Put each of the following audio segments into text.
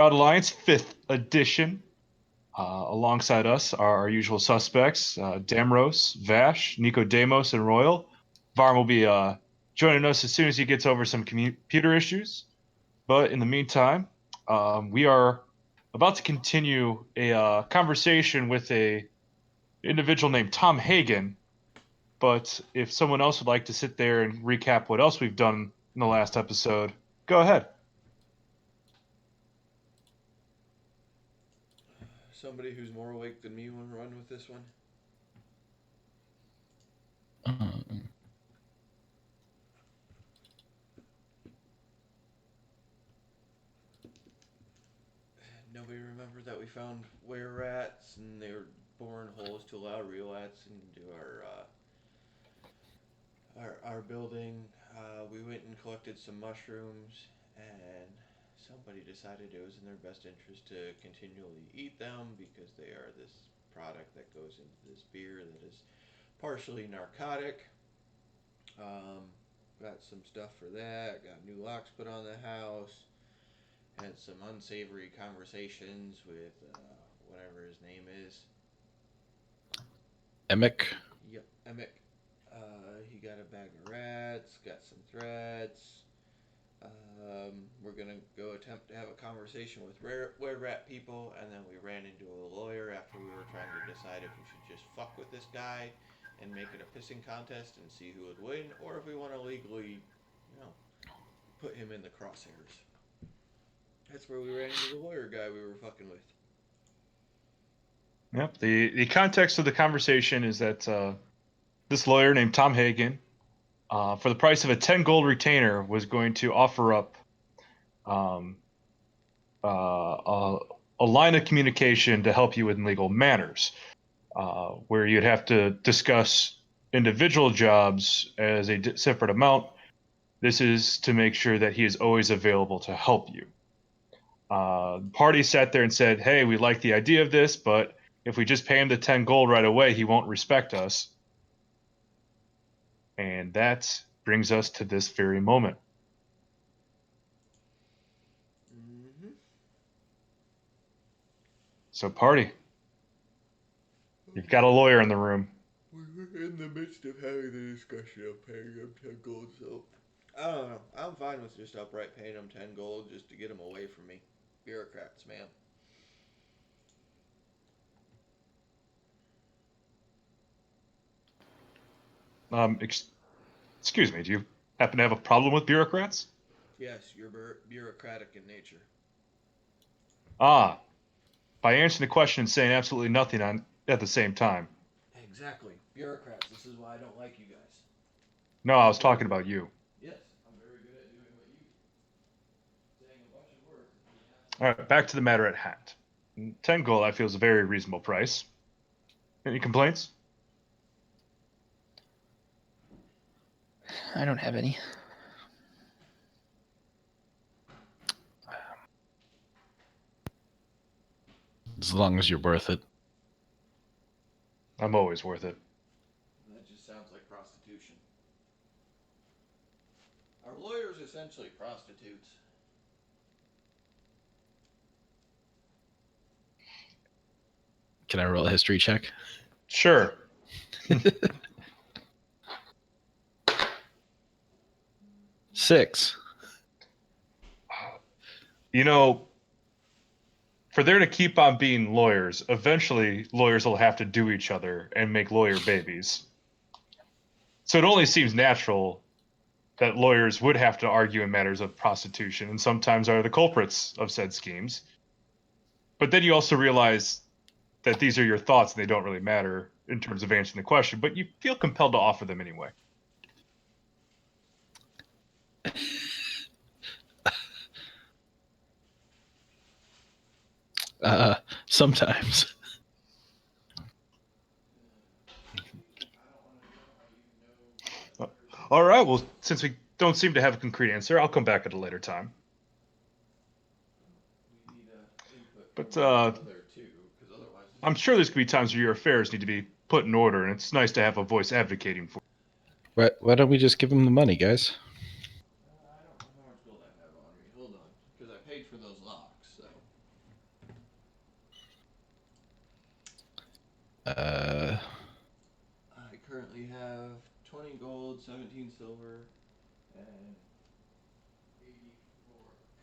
Proud Alliance 5th edition. Alongside us are our usual suspects, Damros, Vash, Nicodemus, and Royal. Varm will be joining us as soon as he gets over some computer issues. But in the meantime, we are about to continue a conversation with a individual named Tom Hagen. But if someone else would like to sit there and recap what else we've done in the last episode, go ahead. Somebody who's more awake than me want to run with this one? Nobody remembered that we found were rats and they were boring holes to allow real rats into our building. We went and collected some mushrooms, and somebody decided it was in their best interest to continually eat them because they are this product that goes into this beer that is partially narcotic. Um, got some stuff for that. Got new locks put on the house. Had some unsavory conversations with whatever his name is. Emic. Yep, Emic. He got a bag of rats. Got some threats. We're gonna go attempt to have a conversation with were rat people, and then we ran into a lawyer after we were trying to decide if we should just fuck with this guy and make it a pissing contest and see who would win, or if we want to legally, put him in the crosshairs. That's where we ran into the lawyer guy we were fucking with. Yep. The context of the conversation is that this lawyer named Tom Hagen, for the price of a 10 gold retainer, was going to offer up um, a line of communication to help you in legal matters, where you'd have to discuss individual jobs as a separate amount. This is to make sure that he is always available to help you. The party sat there and said, hey, we like the idea of this, but if we just pay him the 10 gold right away, he won't respect us. And that brings us to this very moment. Mm-hmm. So, party, you've got a lawyer in the room. We're in the midst of having the discussion of paying him 10 gold, so I don't know. I'm fine with just outright paying him 10 gold just to get him away from me. Bureaucrats, man. Excuse me, do you happen to have a problem with bureaucrats? Yes, you're bureaucratic in nature. Ah, by answering the question and saying absolutely nothing at the same time. Exactly. Bureaucrats. This is why I don't like you guys. No, I was talking about you. Yes, I'm very good at doing what you do. Saying a bunch of words. All right, back to the matter at hand. 10 gold, I feel, is a very reasonable price. Any complaints? I don't have any. As long as you're worth it. I'm always worth it. That just sounds like prostitution. Our lawyers essentially prostitutes. Can I roll a history check? Sure. Six. You know, for there to keep on being lawyers, eventually lawyers will have to do each other and make lawyer babies. So it only seems natural that lawyers would have to argue in matters of prostitution and sometimes are the culprits of said schemes. But then you also realize that these are your thoughts and they don't really matter in terms of answering the question, but you feel compelled to offer them anyway. Sometimes. All right, well, since we don't seem to have a concrete answer, I'll come back at a later time. But I'm sure there's going to be times where your affairs need to be put in order, and it's nice to have a voice advocating for you. Why don't we just give him the money, guys? I don't know how much gold I have on me. Hold on. Because I paid for those locks, so. Uh, I currently have 20 gold, 17 silver, and 84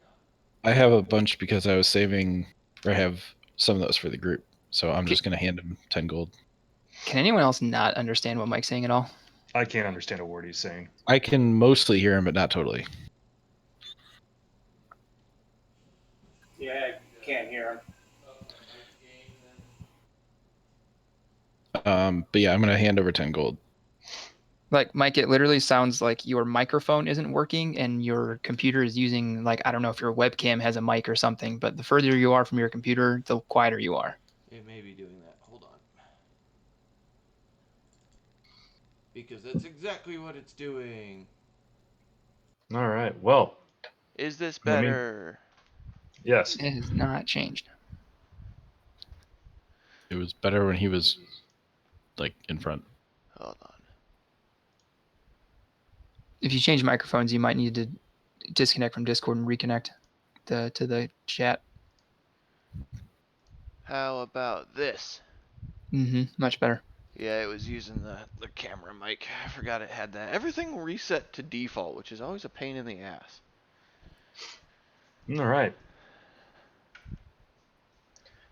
copper. I have a bunch because I was saving, or I have some of those for the group. So I'm Okay. just gonna hand him 10 gold. Can anyone else not understand what Mike's saying at all? I can't understand a word he's saying. I can mostly hear him, but not totally. Yeah, I can't hear him. But yeah, I'm gonna hand over 10 gold. Like, Mike, it literally sounds like your microphone isn't working and your computer is using, like, I don't know if your webcam has a mic or something, but the further you are from your computer, the quieter you are. It may be doing that. Hold on. Because that's exactly what it's doing. All right. Well, Is this I mean- better? yes. It has not changed. It was better when he was like in front. Hold on. If you change microphones, you might need to disconnect from Discord and reconnect to the chat. How about this? Much better. Yeah, it was using the camera mic. I forgot it had that. Everything reset to default, which is always a pain in the ass. All right.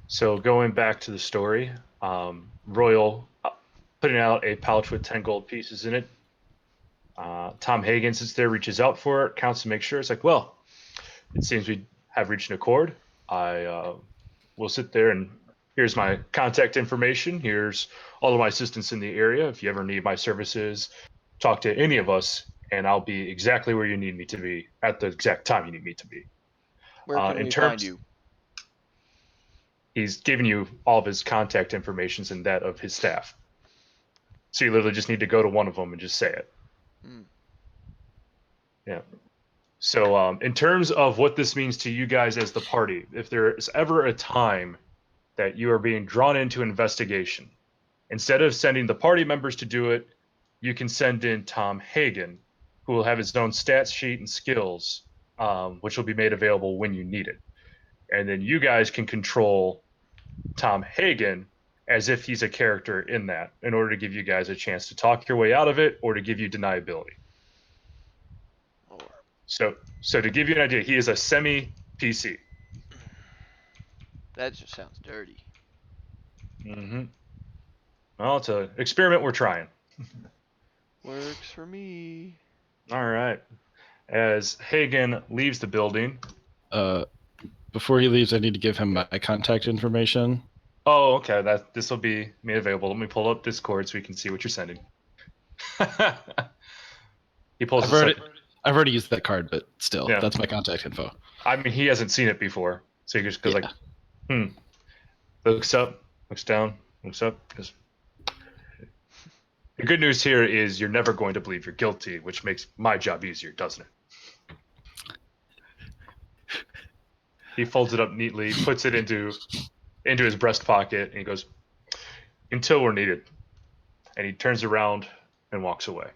So going back to the story, Royal putting out a pouch with 10 gold pieces in it. Tom Hagen sits there, reaches out for it, counts to make sure. It's like, well, it seems we have reached an accord. I will sit there and here's my contact information. Here's all of my assistants in the area. If you ever need my services, talk to any of us, and I'll be exactly where you need me to be at the exact time you need me to be. Where can in we terms, find you? He's given you all of his contact information and that of his staff. So you literally just need to go to one of them and just say it. Hmm. Yeah. So in terms of what this means to you guys as the party, if there is ever a time that you are being drawn into investigation, instead of sending the party members to do it, you can send in Tom Hagen, who will have his own stats sheet and skills, which will be made available when you need it. And then you guys can control Tom Hagen as if he's a character in that, in order to give you guys a chance to talk your way out of it or to give you deniability. Or So to give you an idea, he is a semi PC. that just sounds dirty. Well, it's an experiment we're trying. Works for me. All right. As Hagen leaves the building. Before he leaves, I need to give him my contact information. Oh, okay. This will be made available. Let me pull up Discord so we can see what you're sending. He pulls. I've already used that card, but still, Yeah. That's my contact info. I mean, he hasn't seen it before, so he just goes like, looks up, looks down, looks up. Goes. The good news here is you're never going to believe you're guilty, which makes my job easier, doesn't it? He folds it up neatly, puts it into his breast pocket, and he goes, "Until we're needed." And he turns around and walks away.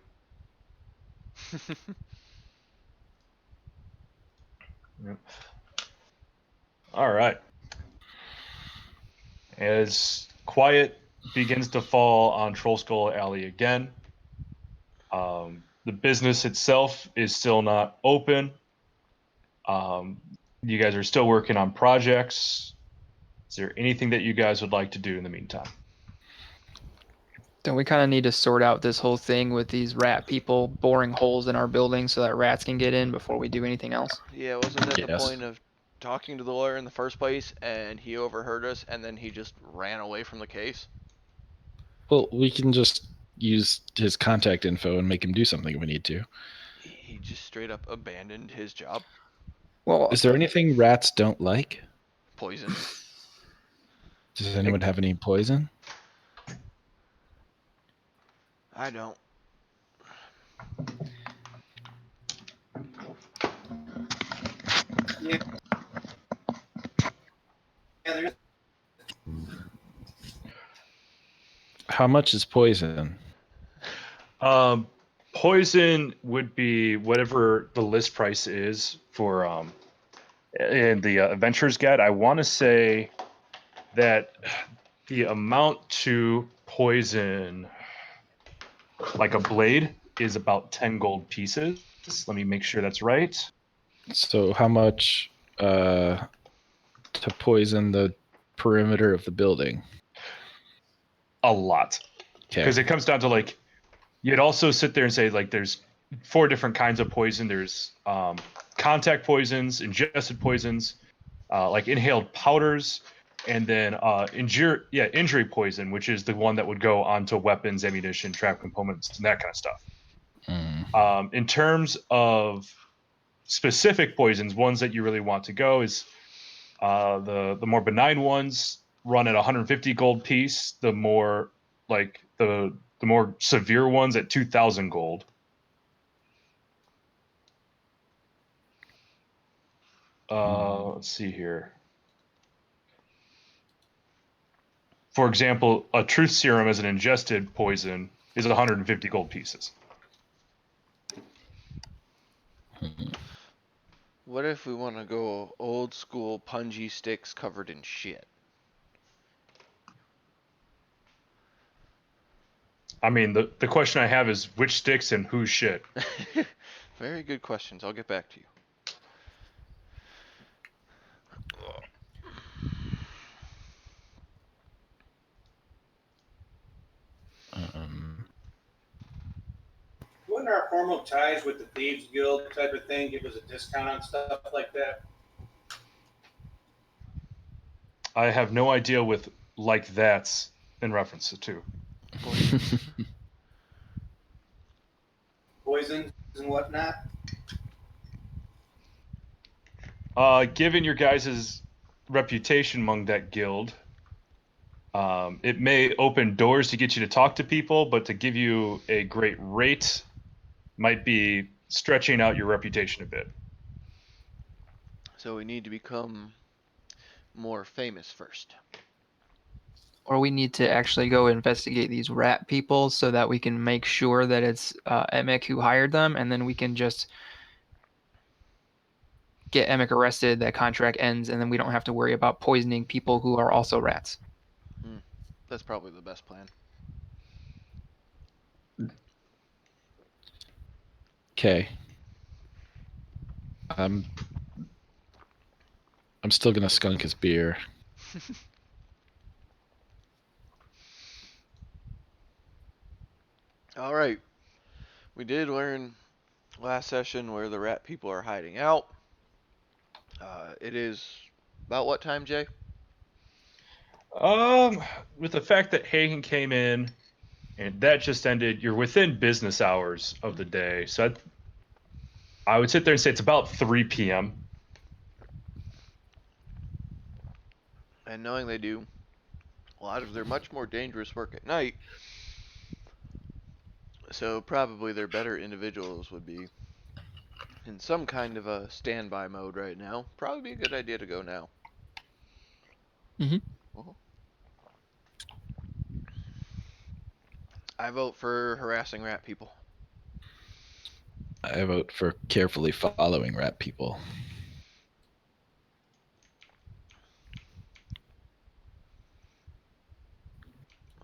Yep. All right. As quiet begins to fall on Troll Skull Alley again, the business itself is still not open. You guys are still working on projects. Is there anything that you guys would like to do in the meantime? Don't we kind of need to sort out this whole thing with these rat people boring holes in our building so that rats can get in before we do anything else? Yeah, wasn't that the Yes. point of talking to the lawyer in the first place, and he overheard us, and then he just ran away from the case? Well, we can just use his contact info and make him do something if we need to. He just straight up abandoned his job. Well, Is there anything rats don't like? Poison. Does anyone have any poison? I don't. Yeah. There's How much is poison? Poison would be whatever the list price is for in the Adventurer's Guide. I want to say that The amount to poison like a blade is about 10 gold pieces. Let me make sure that's right. So how much to poison the perimeter of the building? A lot. Okay. Because it comes down to like, you'd also sit there and say like there's 4 different kinds of poison. There's contact poisons, ingested poisons, like inhaled powders, and then injury poison, which is the one that would go onto weapons, ammunition, trap components, and that kind of stuff. In terms of specific poisons, ones that you really want to go is the more benign ones run at 150 gold piece. The more like the more severe ones at 2,000 gold. Let's see here. For example, a truth serum as an ingested poison is 150 gold pieces. What if we want to go old school punji sticks covered in shit? I mean, the question I have is which sticks and whose shit? Very good questions. I'll get back to you. Wouldn't our formal ties with the Thieves Guild type of thing give us a discount on stuff like that? I have no idea with like that's in reference to. Poisons and whatnot? Given your guys' reputation among that guild, it may open doors to get you to talk to people, but to give you a great rate might be stretching out your reputation a bit. So we need to become more famous first. Or we need to actually go investigate these rat people so that we can make sure that it's Emic who hired them, and then we can just get Emic arrested, that contract ends, and then we don't have to worry about poisoning people who are also rats. That's probably the best plan. Okay. I'm still gonna skunk his beer. All right. We did learn last session where the rat people are hiding out. It is about what time, Jay? With the fact that Hagen came in and that just ended, you're within business hours of the day. So I would sit there and say it's about 3 p.m. And knowing they do a lot of their much more dangerous work at night, so probably their better individuals would be in some kind of a standby mode right now. Probably be a good idea to go now. I vote for harassing rat people. I vote for carefully following rat people.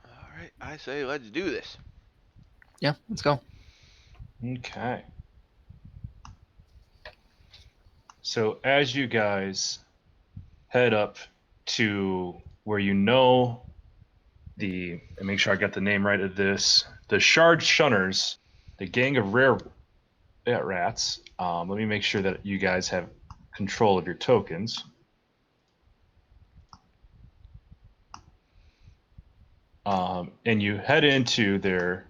Alright, I say let's do this. Yeah, let's go. Okay. So as you guys head up to where you know and make sure I got the name right of this, the Shard Shunners, the gang of rare rats. Let me make sure that you guys have control of your tokens. And you head into their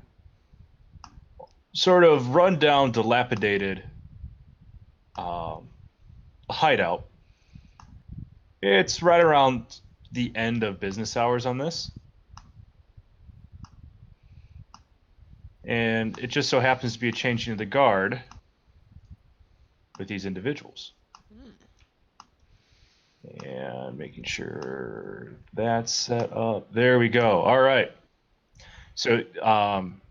sort of rundown, dilapidated hideout. It's right around the end of business hours on this. And it just so happens to be a changing of the guard with these individuals. And making sure that's set up. There we go. All right. So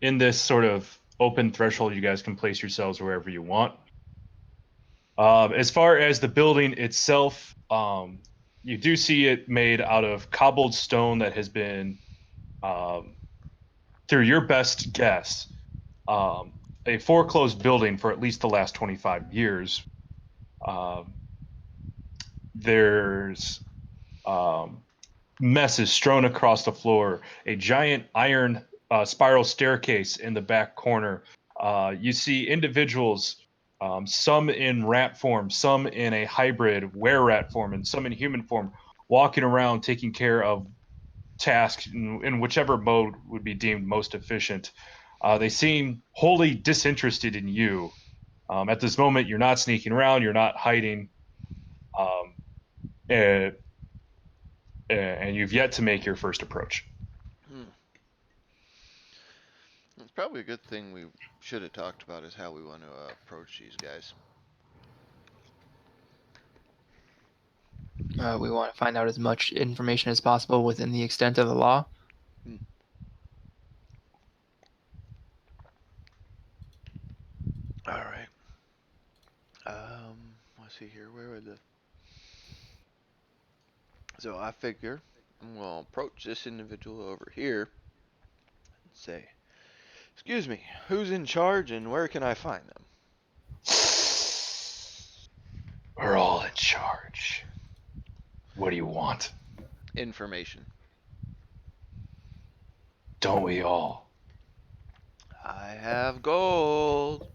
in this sort of open threshold, you guys can place yourselves wherever you want. As far as the building itself, You do see it made out of cobbled stone that has been, through your best guess, a foreclosed building for at least the last 25 years. There's messes strewn across the floor, a giant iron spiral staircase in the back corner. You see individuals, some in rat form, some in a hybrid were-rat form, and some in human form, walking around taking care of tasks in whichever mode would be deemed most efficient. They seem wholly disinterested in you. At this moment, you're not sneaking around, you're not hiding, and, and you've yet to make your first approach. It's probably a good thing we should have talked about is how we want to approach these guys. We want to find out as much information as possible within the extent of the law. All right. Let's see here. Where would the... So I figure I'm gonna approach this individual over here and say, "Excuse me, who's in charge and where can I find them?" We're all in charge. What do you want? Information. Don't we all? I have gold.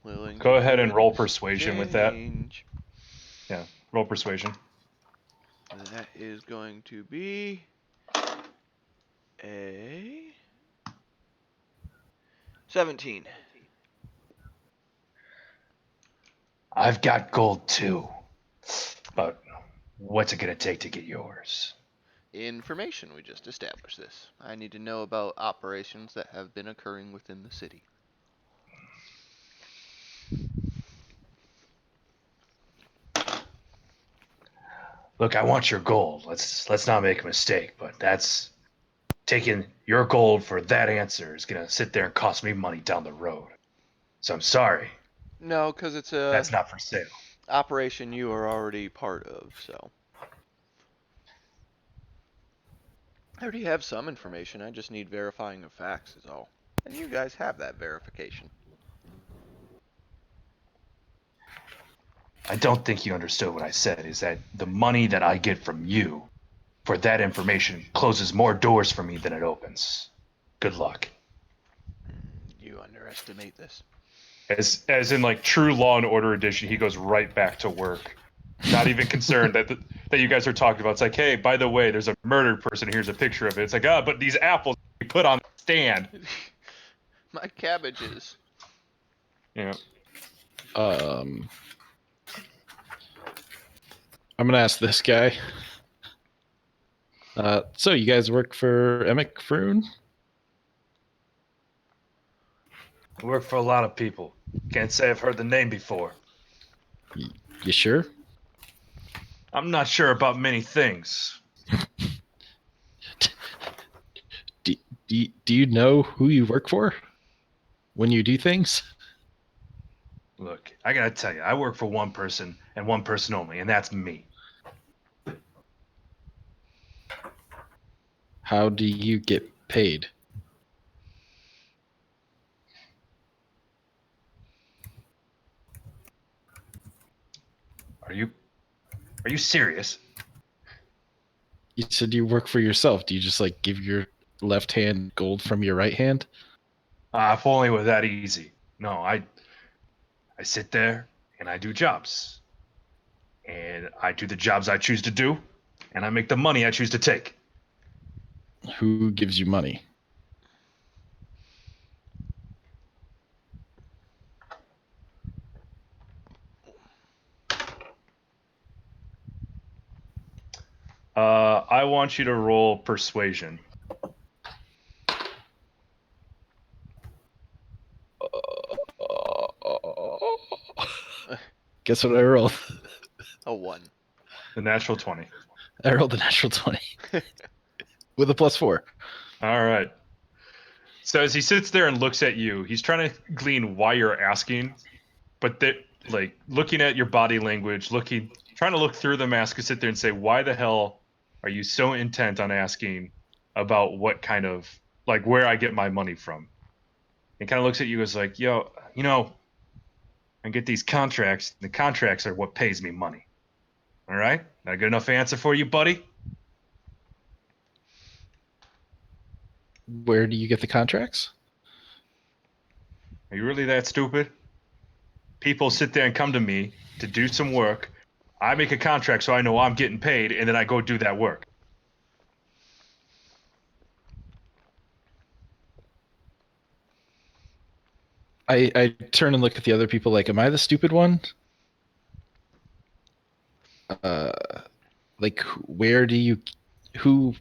Willing Go to ahead do and an roll persuasion with that. exchange. Yeah, roll persuasion. That is going to be a 17. I've got gold too. But what's it gonna take to get yours? Information. We just established this. I need to know about operations that have been occurring within the city. Look, I want your gold. Let's not make a mistake, but that's taking your gold for that answer is gonna sit there and cost me money down the road. So I'm sorry. No, because it's a That's not for sale. operation you are already part of, so. I already have some information. I just need verifying of facts is all. And you guys have that verification. I don't think you understood what I said, is that the money that I get from you for that information closes more doors for me than it opens. Good luck. You underestimate this. As in like true Law and Order edition, he goes right back to work. Not even concerned that that you guys are talking about. It's like, hey, by the way, there's a murdered person. Here's a picture of it. It's like, but these apples we put on the stand. My cabbages. Yeah. I'm gonna ask this guy. So you guys work for Emic Froon? I work for a lot of people. Can't say I've heard the name before. You sure? I'm not sure about many things. Do you know who you work for when you do things? Look, I gotta tell you, I work for one person and one person only, and that's me. How do you get paid? Are you serious? You said you work for yourself. Do you just like give your left hand gold from your right hand? If only it was that easy. No, I sit there and I do jobs. And I do the jobs I choose to do, and I make the money I choose to take. Who gives you money? I want you to roll persuasion. Guess what I rolled? A 1. The natural 20. I rolled a natural 20 with a +4. All right. So as he sits there and looks at you, he's trying to glean why you're asking, but like looking at your body language, trying to look through the mask and sit there and say, why the hell are you so intent on asking about what kind of, like, where I get my money from? And kind of looks at you as like, yo, I get these contracts. The contracts are what pays me money. All right? Not a good enough answer for you, buddy? Where do you get the contracts? Are you really that stupid? People sit there and come to me to do some work. I make a contract so I know I'm getting paid, and then I go do that work. I turn and look at the other people like, am I the stupid one? Like, where do you, who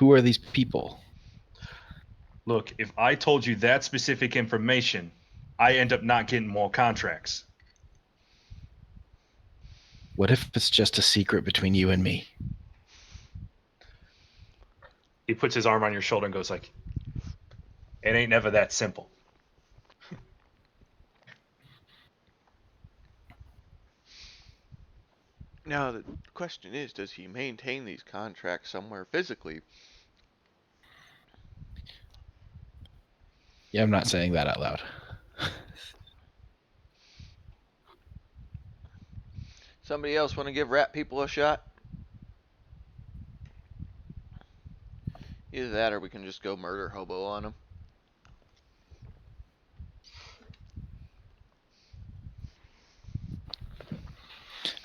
are these people? Look, if I told you that specific information, I end up not getting more contracts. What if it's just a secret between you and me? He puts his arm on your shoulder and goes like, it ain't never that simple. Now the question is, does he maintain these contracts somewhere physically? Yeah, I'm not saying that out loud. Somebody else want to give rat people a shot? Either that or we can just go murder hobo on them.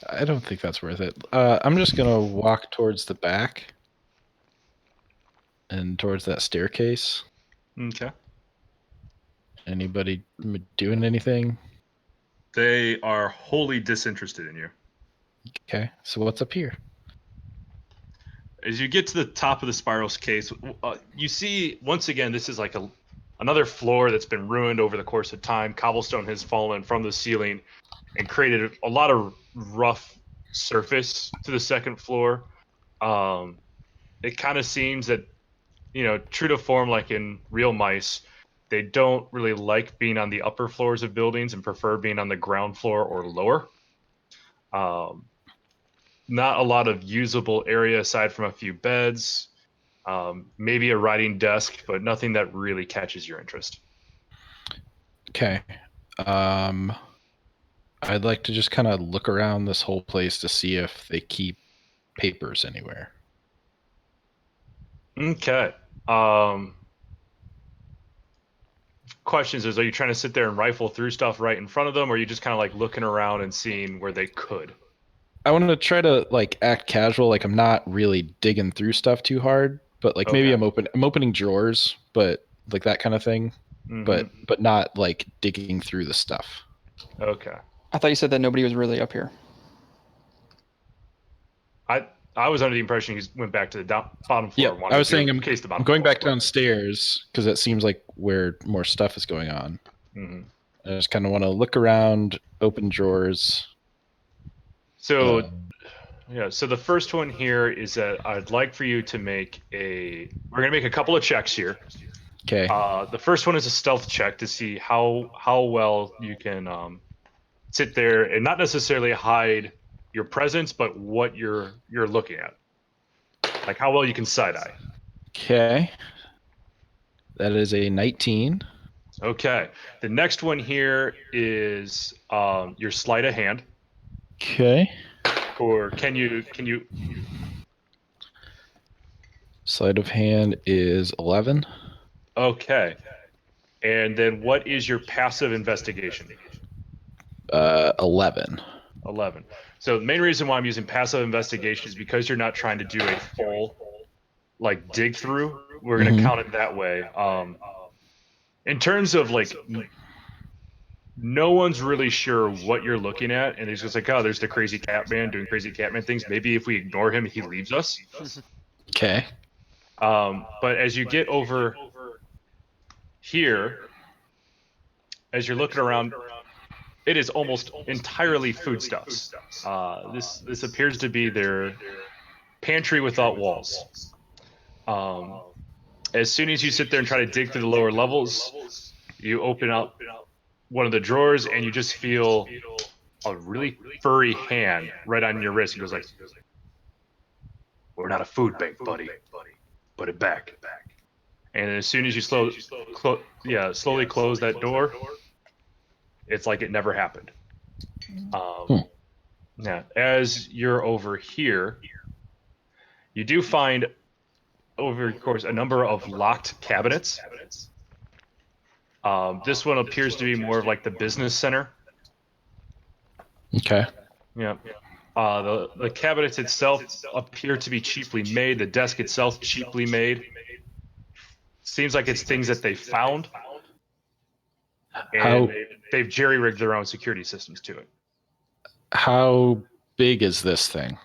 I don't think that's worth it. I'm just gonna walk towards the back and towards that staircase. Okay. Anybody doing anything? They are wholly disinterested in you. Okay, so what's up here? As you get to the top of the spiral's case, you see, once again, this is like another floor that's been ruined over the course of time. Cobblestone has fallen from the ceiling and created a lot of rough surface to the second floor. It kind of seems that, true to form, like in real mice, they don't really like being on the upper floors of buildings and prefer being on the ground floor or lower. Not a lot of usable area aside from a few beds, maybe a writing desk, but nothing that really catches your interest. Okay. I'd like to just kind of look around this whole place to see if they keep papers anywhere. Okay. Questions is, are you trying to sit there and rifle through stuff right in front of them, or are you just kind of like looking around and seeing where they could? I want to try to like act casual, like I'm not really digging through stuff too hard, but like maybe Okay. I'm opening drawers, but like that kind of thing, but not like digging through the stuff. Okay. I thought you said that nobody was really up here. I was under the impression you went back to the bottom floor. Yeah, I was saying I'm I'm going back downstairs because it seems like where more stuff is going on. Mm-hmm. I just kind of want to look around, open drawers. So, so the first one here is that I'd like for you to make we're going to make a couple of checks here. Okay. The first one is a stealth check to see how well you can sit there and not necessarily hide your presence, but what you're looking at. Like how well you can side-eye. Okay. That is a 19. Okay. The next one here is your sleight of hand. Okay. Or can you Sleight of hand is 11. Okay. And then what is your passive investigation? 11. 11. So the main reason why I'm using passive investigation is because you're not trying to do a full like dig through. We're going to count it that way. In terms of like no one's really sure what you're looking at, and it's just like, oh, there's the crazy cat man doing crazy catman things. Maybe if we ignore him, he leaves us. Okay. But as you get over here, as you're looking around, it is almost entirely foodstuffs. This appears to be their pantry without walls. As soon as you sit there and try to dig through the lower levels, you open up one of the drawers, and you just feel a really furry hand right on your wrist. It goes like, "We're not a food bank, buddy. Put it back." And as soon as you slowly close that door, it's like it never happened. Yeah. As you're over here, you do find over the course a number of locked cabinets. This one appears to be more of like the business center. Okay. Yeah. The cabinets itself appear to be cheaply made. The desk itself cheaply made. Seems like it's things that they found, How and they've jerry-rigged their own security systems to it. how big is this thing?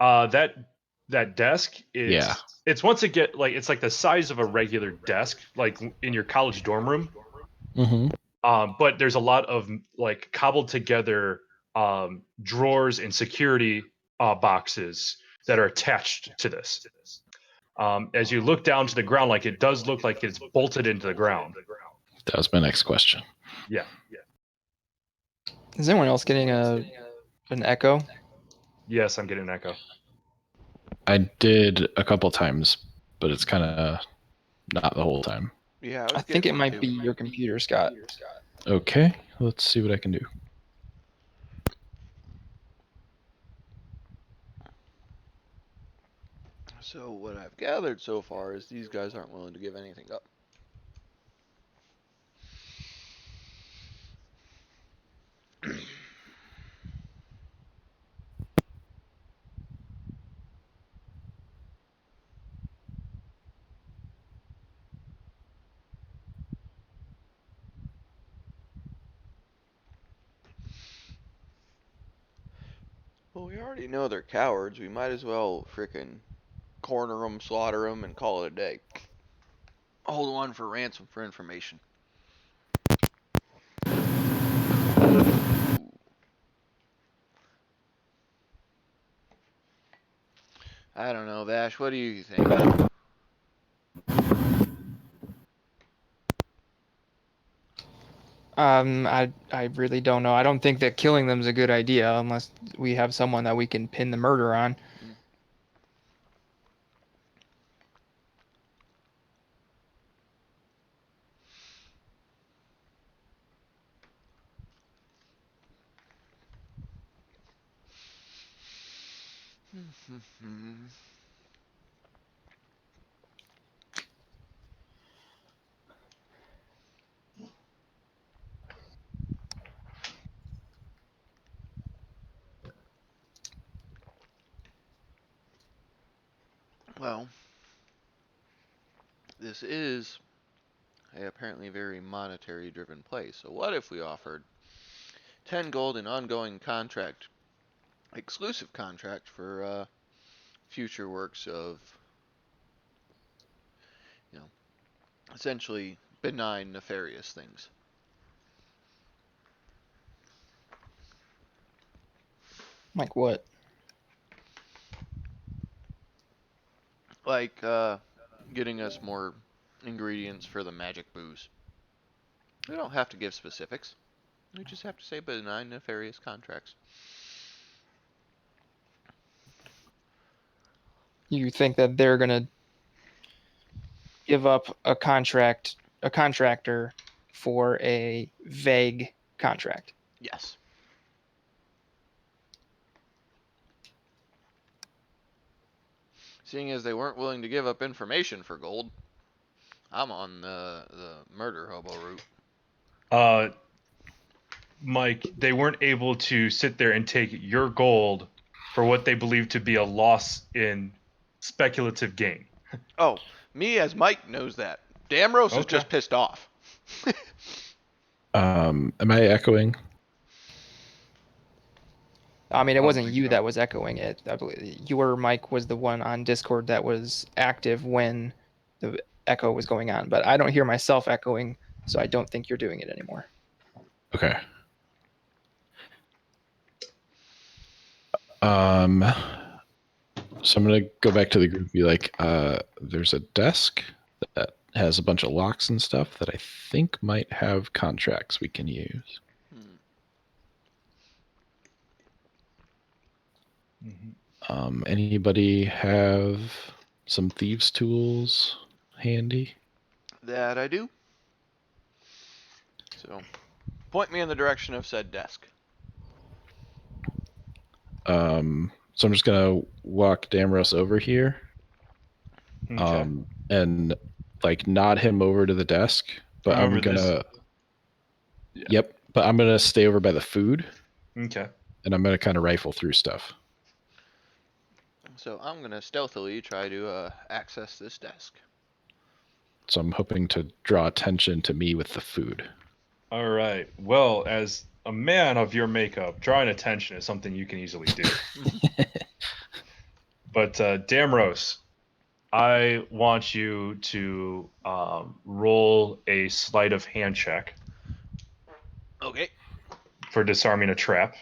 That desk is Yeah. it's once it get like it's like the size of a regular desk, like in your college dorm room. Mm-hmm. But there's a lot of like cobbled together drawers and security boxes that are attached to this. As you look down to the ground, like it does look like it's bolted into the ground. That was my next question. Yeah. Is anyone else getting an echo? Yes, I'm getting an echo. I did a couple times, but it's kind of not the whole time. Yeah, I think it might be your computer, Scott. Okay, let's see what I can do. So what I've gathered so far is these guys aren't willing to give anything up. Well, we already know they're cowards. We might as well frickin' corner them, slaughter them, and call it a day. Hold one for ransom for information. I don't know, Vash. What do you think? I really don't know. I don't think that killing them is a good idea unless we have someone that we can pin the murder on. Well, this is a apparently very monetary driven place. So what if we offered 10 gold in ongoing contract, exclusive contract for future works of, essentially benign, nefarious things? Like what? Like getting us more ingredients for the magic booze. We don't have to give specifics. We just have to say benign, nefarious contracts. You think that they're gonna give up a contractor for a vague contract? Yes. Seeing as they weren't willing to give up information for gold, I'm on the murder hobo route. Mike, they weren't able to sit there and take your gold for what they believe to be a loss in speculative gain. Oh, me as Mike knows that. Damrose is Okay. just pissed off. Am I echoing? I mean, it don't wasn't think you so. that was echoing it. I believe your mic was the one on Discord that was active when the echo was going on, but I don't hear myself echoing, so I don't think you're doing it anymore. Okay. So I'm gonna go back to the group and be like, there's a desk that has a bunch of locks and stuff that I think might have contracts we can use. Hmm. Anybody have some thieves' tools handy? That I do. So, point me in the direction of said desk. So I'm just gonna walk Damros over here, Okay. and like nod him over to the desk. But I'm Remember this. gonna, Yeah. yep. But I'm gonna stay over by the food, Okay. and I'm gonna kind of rifle through stuff. So I'm gonna stealthily try to access this desk. So I'm hoping to draw attention to me with the food. All right. Well, as a man of your makeup, drawing attention is something you can easily do. But Damros, I want you to roll a sleight of hand check Okay. for disarming a trap.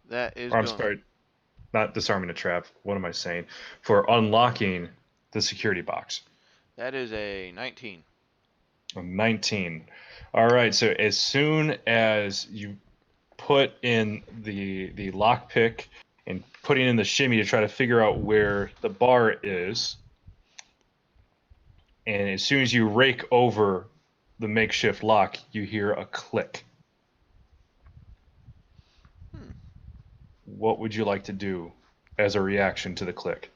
That is Or I'm going. sorry, not disarming a trap. What am I saying? For unlocking the security box. That is a 19. A 19. All right. So as soon as you put in the lockpick and putting in the shimmy to try to figure out where the bar is, and as soon as you rake over the makeshift lock, you hear a click. Hmm. What would you like to do as a reaction to the click?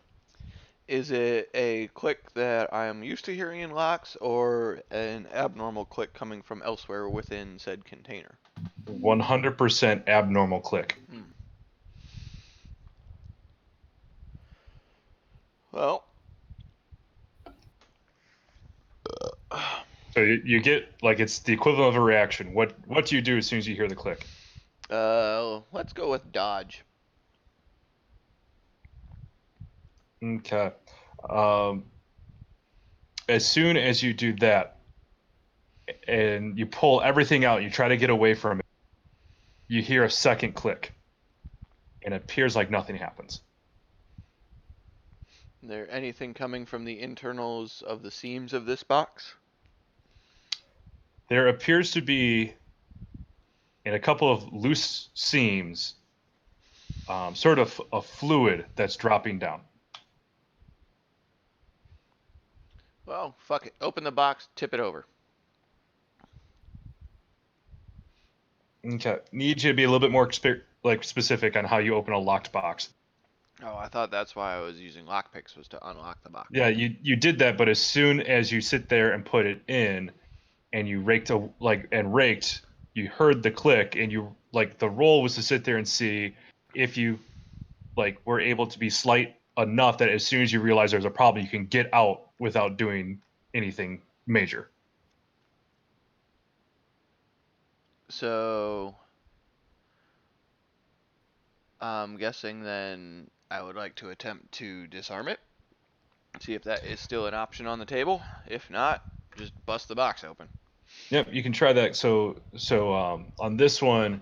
Is it a click that I am used to hearing in locks, or an abnormal click coming from elsewhere within said container? 100% abnormal click. Hmm. Well. So you get like it's the equivalent of a reaction. What do you do as soon as you hear the click? Let's go with dodge. Okay. Um, as soon as you do that and you pull everything out, you try to get away from it, you hear a second click, and it appears like nothing happens. Is there anything coming from the internals of the seams of this box? There appears to be, in a couple of loose seams, sort of a fluid that's dropping down. Well, fuck it. Open the box, tip it over. Okay. Need you to be a little bit more specific on how you open a locked box. Oh, I thought that's why I was using lockpicks, was to unlock the box. Yeah, you did that, but as soon as you sit there and put it in, and you raked, you heard the click, and you like the roll was to sit there and see if you like were able to be slight enough that as soon as you realize there's a problem, you can get out without doing anything major. So, I'm guessing then I would like to attempt to disarm it. See if that is still an option on the table. If not, just bust the box open. Yep, you can try that. On this one,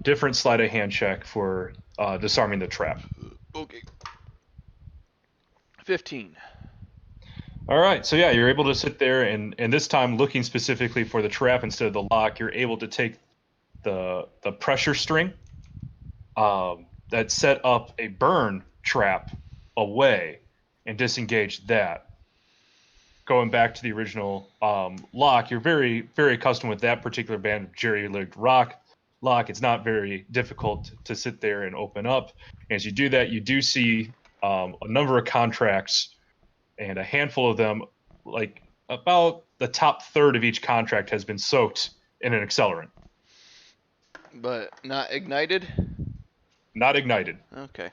different sleight of hand check for disarming the trap. Okay. 15. All right, so yeah, you're able to sit there and this time looking specifically for the trap instead of the lock, you're able to take the pressure string that set up a burn trap away and disengage that. Going back to the original lock, you're very, very accustomed with that particular band of jerry-rigged lock. It's not very difficult to sit there and open up. As you do that, you do see a number of contracts, and a handful of them, like about the top third of each contract, has been soaked in an accelerant. But not ignited? Not ignited. Okay.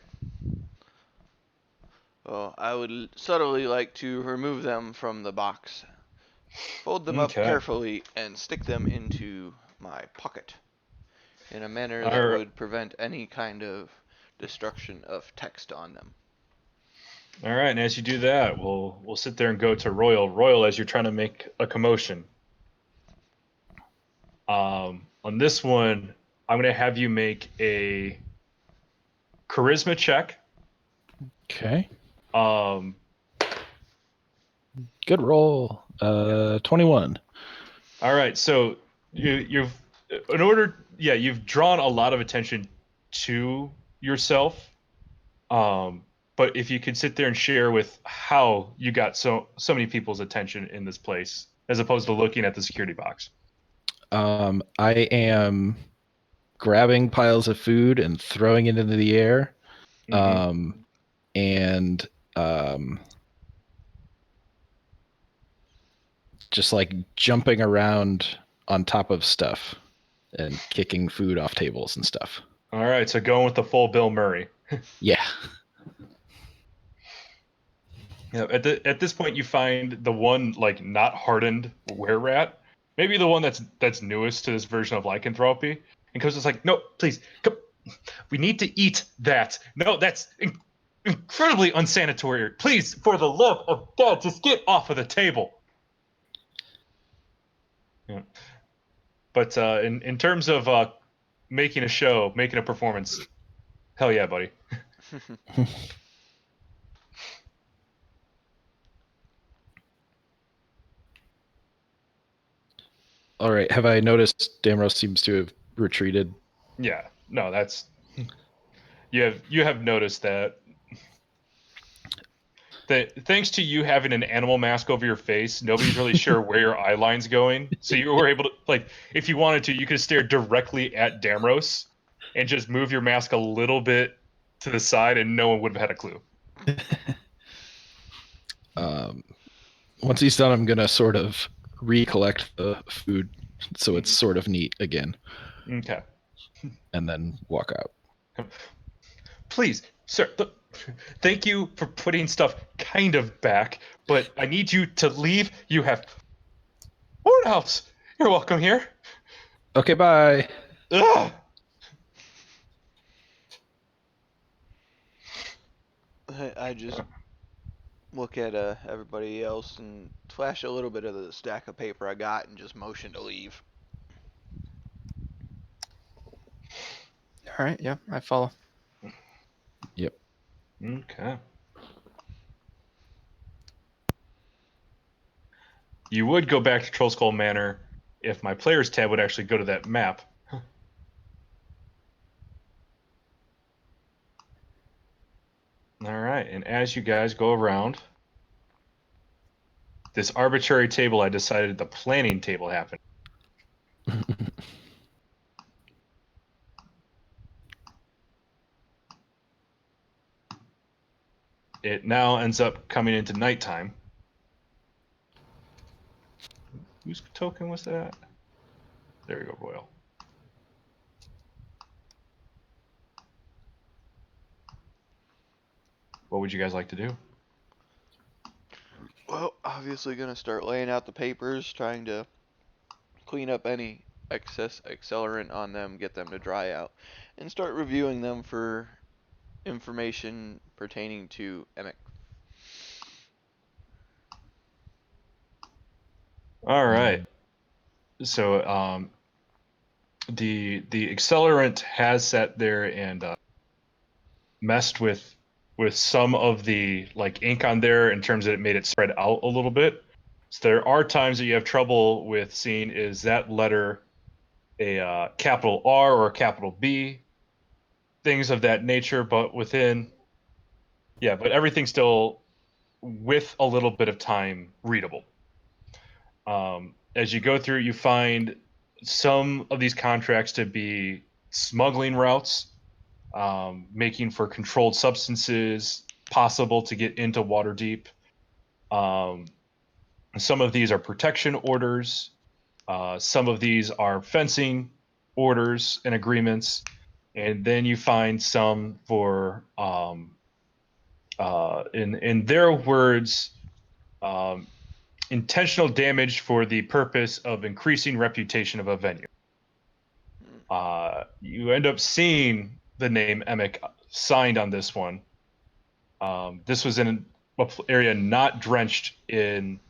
Well, I would subtly like to remove them from the box, fold them up Okay. carefully, and stick them into my pocket in a manner that All would prevent any kind of destruction of text on them. right, and as you do that, we'll sit there and go to Royal. Royal, as you're trying to make a commotion. On this one, I'm going to have you make a charisma check. Okay. Um, Good roll. 21. All right, so you've you've drawn a lot of attention to yourself. But if you could sit there and share with how you got so many people's attention in this place, as opposed to looking at the security box. I am grabbing piles of food and throwing it into the air, Mhm. and just like jumping around on top of stuff and kicking food off tables and stuff. All right, so going with the full Bill Murray. Yeah. At this point, you find the one like not hardened were rat, maybe the one that's newest to this version of lycanthropy, and Kosa's like, no, please, come, we need to eat that. No, that's incredibly unsanitary. Please, for the love of God, just get off of the table. Yeah. But in terms of making a show, making a performance, hell yeah, buddy. All right. Have I noticed Damros seems to have retreated? Yeah, no, that's you have noticed that. Thanks to you having an animal mask over your face, nobody's really sure where your eye line's going. So you were able to, like, if you wanted to, you could stare directly at Damros and just move your mask a little bit to the side, and no one would have had a clue. Once he's done, I'm gonna sort of recollect the food so it's sort of neat again, Okay. and then walk out. Please, sir, thank you for putting stuff kind of back, but I need you to leave. You have House. You're welcome here. Okay, bye. Ugh. I just look at everybody else and flash a little bit of the stack of paper I got and just motion to leave. All right, yeah, I follow. Yep. Okay. You would go back to Troll Skull Manor if my players tab would actually go to that map. All right, and as you guys go around, this arbitrary table, I decided the planning table happened. It now ends up coming into nighttime. Whose token was that? There we go, Royal. What would you guys like to do? Well, obviously gonna start laying out the papers, trying to clean up any excess accelerant on them, get them to dry out, and start reviewing them for information pertaining to Emic. All right. So the accelerant has sat there and messed with some of the like ink on there in terms of it made it spread out a little bit. So there are times that you have trouble with seeing, is that letter a capital R or a capital B, things of that nature. But but everything's still with a little bit of time readable. As you go through, you find some of these contracts to be smuggling routes, making for controlled substances possible to get into Waterdeep. Some of these are protection orders. Some of these are fencing orders and agreements. And then you find some for, in their words, intentional damage for the purpose of increasing reputation of a venue. You end up seeing the name Emic signed on this one. This was in an area not drenched in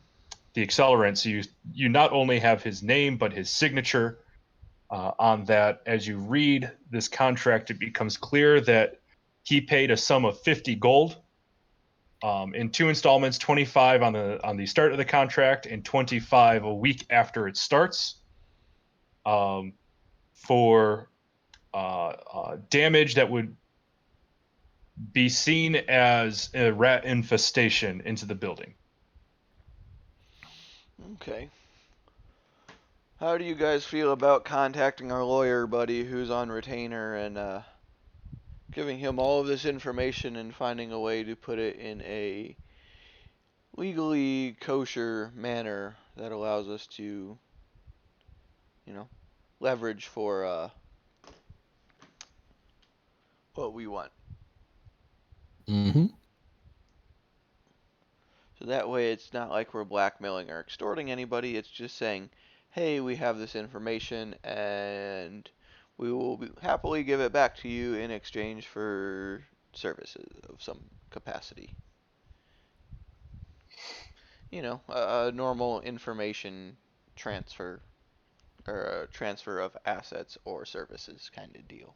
the accelerant, so you not only have his name but his signature on that. As you read this contract, it becomes clear that he paid a sum of 50 gold in 2 installments, 25 on the start of the contract and 25 a week after it starts, for damage that would be seen as a rat infestation into the building. Okay. How do you guys feel about contacting our lawyer buddy who's on retainer and giving him all of this information and finding a way to put it in a legally kosher manner that allows us to, leverage for what we want? Mm-hmm. So that way it's not like we're blackmailing or extorting anybody, it's just saying, hey, we have this information and we will happily give it back to you in exchange for services of some capacity. A normal information transfer or a transfer of assets or services kind of deal.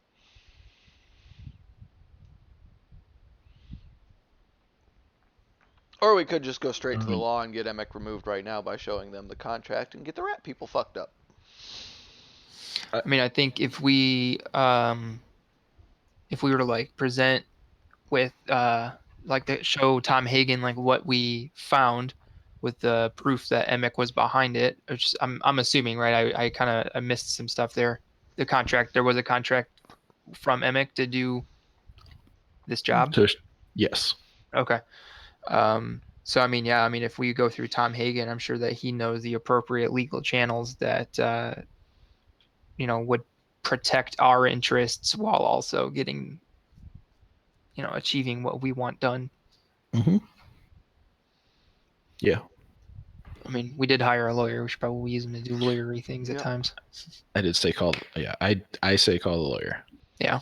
Or we could just go straight to the law and get Emic removed right now by showing them the contract and get the rat people fucked up. I mean, I think if we were to like present with like to show Tom Hagen like what we found with the proof that Emic was behind it, which I'm assuming, right? I kind of missed some stuff there. There was a contract from Emic to do this job. Yes. Okay. So I mean, yeah, I mean, if we go through Tom Hagen, I'm sure that he knows the appropriate legal channels that would protect our interests while also getting, achieving what we want done. Mm-hmm. Yeah. I mean, we did hire a lawyer. We should probably use him to do lawyery things at Yep. times. I did say call. Yeah, I say call the lawyer. Yeah.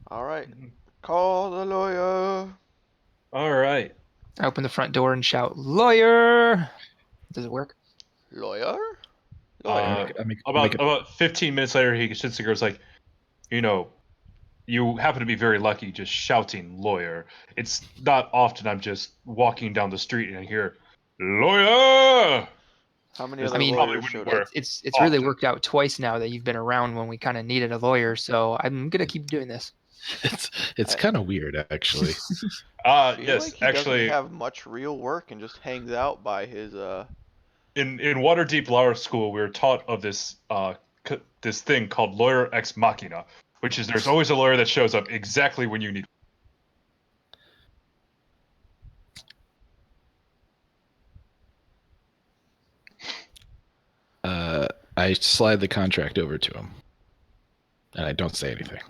All right. Call the lawyer. All right. I open the front door and shout, "Lawyer!" Does it work? Lawyer? Lawyer. About 15 minutes later, he sits there and goes like, you happen to be very lucky just shouting lawyer. It's not often I'm just walking down the street and I hear, lawyer! How many This other probably lawyers wouldn't showed work. up? It's really Often. worked out twice now that you've been around when we kind of needed a lawyer. So I'm gonna keep doing this. It's kind of weird, actually. I feel Yes, like he actually, doesn't have much real work and just hangs out by his in Waterdeep Law School, we were taught of this this thing called lawyer ex machina, which is there's always a lawyer that shows up exactly when you need. I slide the contract over to him, and I don't say anything.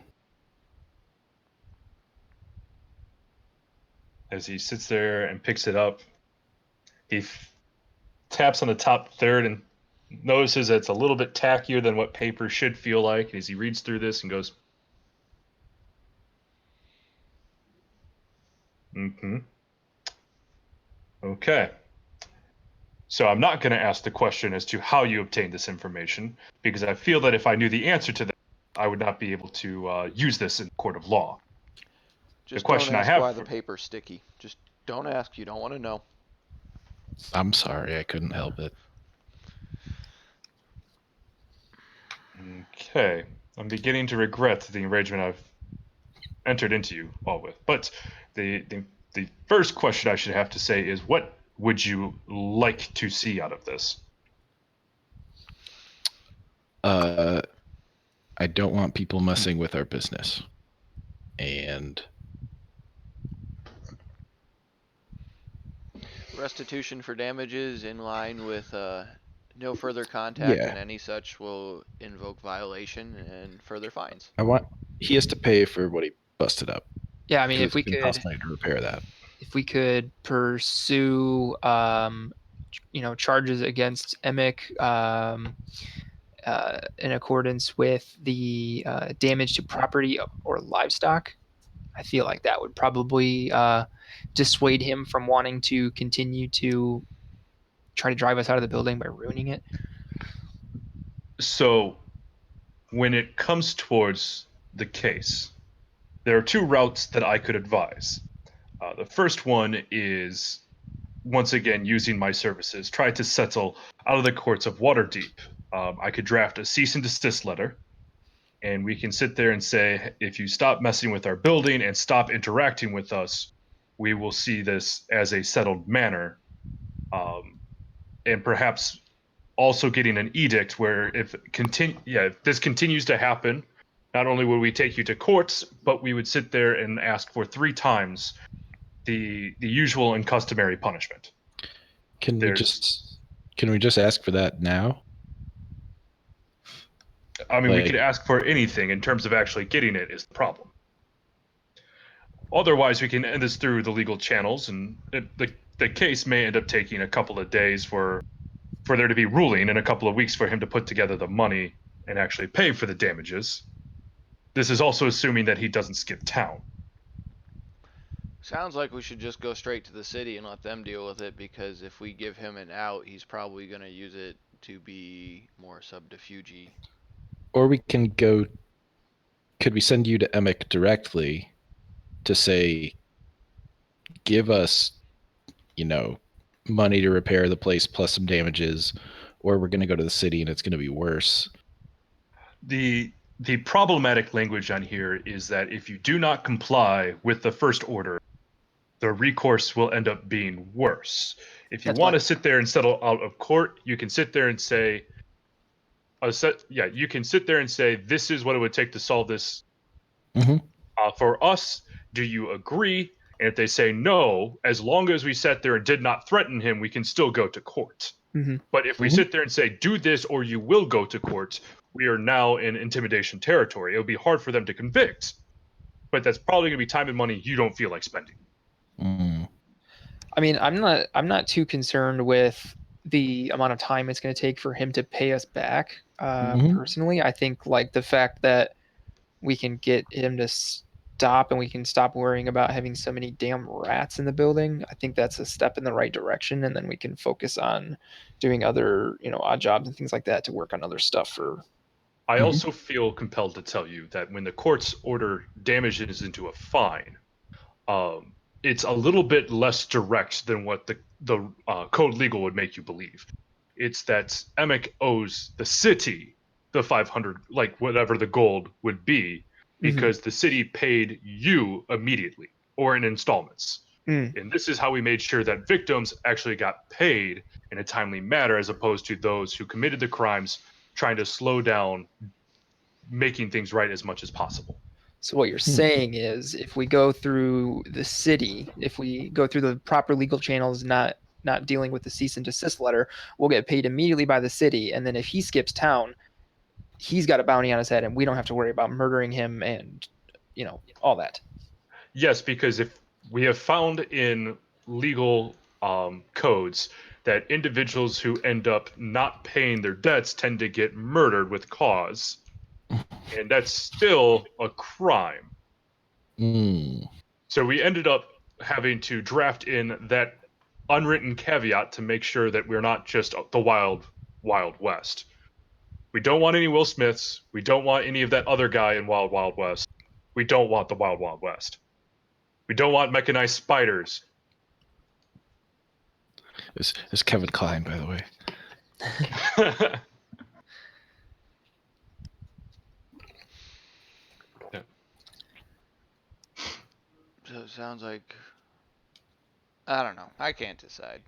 As he sits there and picks it up, he taps on the top third and notices that it's a little bit tackier than what paper should feel like. As he reads through this and goes, mm-hmm. Okay. So I'm not going to ask the question as to how you obtained this information, because I feel that if I knew the answer to that, I would not be able to use this in a court of law. Just question don't I ask have why for- the paper's sticky. Just don't ask. You don't want to know. I'm sorry, I couldn't help it. Okay. I'm beginning to regret the arrangement I've entered into you all with. But the first question I should have to say is, what would you like to see out of this? I don't want people messing with our business. And Restitution for damages in line with no further contact, Yeah. and any such will invoke violation and further fines. he has to pay for what he busted up. Yeah, I mean, if we It's could, impossible to repair that. if we could pursue, charges against Emic, in accordance with the damage to property or livestock, I feel like that would probably dissuade him from wanting to continue to try to drive us out of the building by ruining it. So, when it comes towards the case, there are two routes that I could advise. The first one is, once again, using my services, try to settle out of the courts of Waterdeep. I could draft a cease and desist letter, and we can sit there and say, if you stop messing with our building and stop interacting with us, we will see this as a settled manner. And perhaps also getting an edict where if this continues to happen, not only would we take you to court, but we would sit there and ask for 3 times the usual and customary punishment. Can we just ask for that now? I mean, we could ask for anything. In terms of actually getting it is the problem. Otherwise, we can end this through the legal channels, and the case may end up taking a couple of days for there to be ruling, and a couple of weeks for him to put together the money and actually pay for the damages. This is also assuming that he doesn't skip town. Sounds like we should just go straight to the city and let them deal with it, because if we give him an out, he's probably going to use it to be more subterfuge. Or we can go. Could we send you to Emic directly to say, give us, money to repair the place plus some damages, or we're going to go to the city and it's going to be worse? The problematic language on here is that if you do not comply with the first order, the recourse will end up being worse. If you want to sit there and settle out of court, you can sit there and say, you can sit there and say, this is what it would take to solve this. For us, do you agree? And if they say no, as long as we sat there and did not threaten him, we can still go to court. But if we sit there and say, do this or you will go to court, we are now in intimidation territory. It would be hard for them to convict, but that's probably going to be time and money you don't feel like spending. I mean, I'm not too concerned with the amount of time it's going to take for him to pay us back. Personally, I think like the fact that we can get him to stop and we can stop worrying about having so many damn rats in the building, I think that's a step in the right direction, and then we can focus on doing other, odd jobs and things like that to work on other stuff for. I also feel compelled to tell you that when the courts order damages into a fine, it's a little bit less direct than what the code legal would make you believe. It's that Emic owes the city the 500, like whatever the gold would be, because the city paid you immediately or in installments. And this is how we made sure that victims actually got paid in a timely manner, as opposed to those who committed the crimes trying to slow down making things right as much as possible. So what you're saying is, if we go through the city, if we go through the proper legal channels, not dealing with the cease and desist letter, we'll get paid immediately by the city. And then if he skips town, he's got a bounty on his head and we don't have to worry about murdering him and, all that. Yes, because if we have found in legal codes that individuals who end up not paying their debts tend to get murdered with cause, and that's still a crime. So we ended up having to draft in that unwritten caveat to make sure that we're not just the wild, wild west. We don't want any Will Smiths. We don't want any of that other guy in Wild Wild West. We don't want the Wild Wild West. We don't want mechanized spiders. It's Kevin Kline, by the way. Yeah. So it sounds like, I don't know. I can't decide.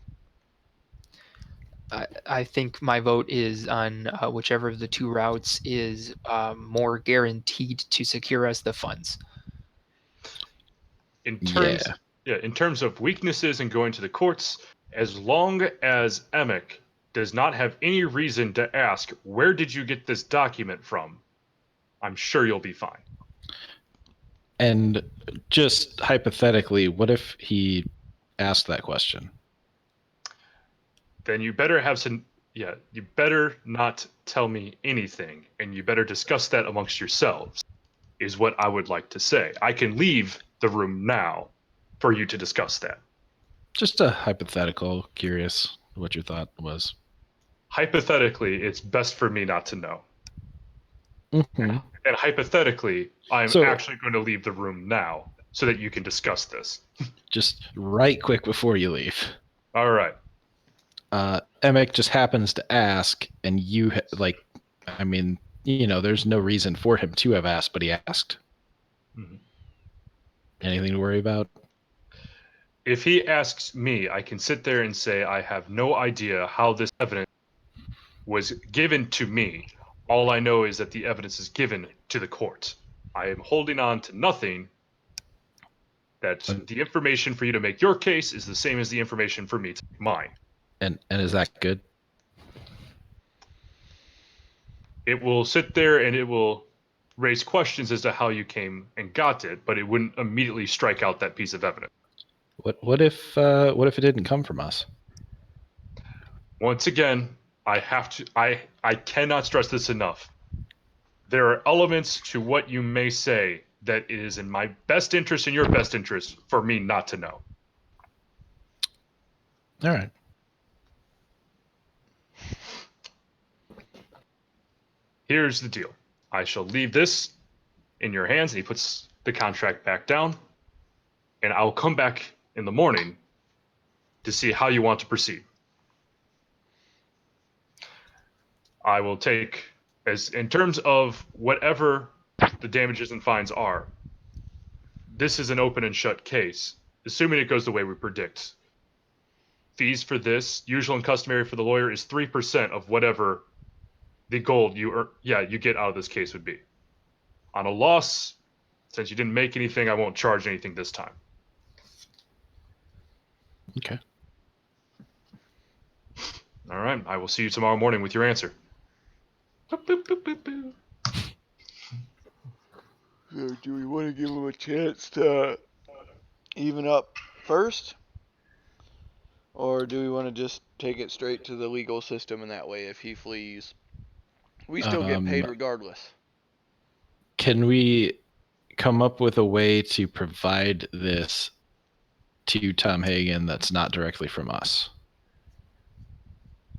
I think my vote is on whichever of the two routes is more guaranteed to secure us the funds. In terms of weaknesses and going to the courts, as long as Emic does not have any reason to ask, where did you get this document from, I'm sure you'll be fine. And just hypothetically, what if he asked that question? Then you better have you better not tell me anything, and you better discuss that amongst yourselves, is what I would like to say. I can leave the room now for you to discuss that. Just a hypothetical, curious what your thought was. Hypothetically, it's best for me not to know. And hypothetically, I'm actually going to leave the room now. so that you can discuss this. Just right quick before you leave. All right. Emic just happens to ask, and you I mean, there's no reason for him to have asked, but he asked. Mhm. Anything to worry about? If he asks me, I can sit there and say I have no idea how this evidence was given to me. All I know is that the evidence is given to the court. I am holding on to nothing. That the information for you to make your case is the same as the information for me to make mine. And is that good? It will sit there and it will raise questions as to how you came and got it, but it wouldn't immediately strike out that piece of evidence. What if it didn't come from us? Once again, I cannot stress this enough. There are elements to what you may say that it is in my best interest and your best interest for me not to know. All right. Here's the deal. I shall leave this in your hands, and he puts the contract back down, and I'll come back in the morning to see how you want to proceed. I will take, as in terms of whatever the damages and fines are, this is an open and shut case, assuming it goes the way we predict. Fees for this, usual and customary for the lawyer, is 3% of whatever the gold you get out of this case would be. On a loss, since you didn't make anything, I won't charge anything this time. Okay. All right, I will see you tomorrow morning with your answer. Boop, boop, boop, boop, boop. So do we want to give him a chance to even up first? Or do we want to just take it straight to the legal system, and that way if he flees, we still get paid regardless? Can we come up with a way to provide this to Tom Hagen that's not directly from us?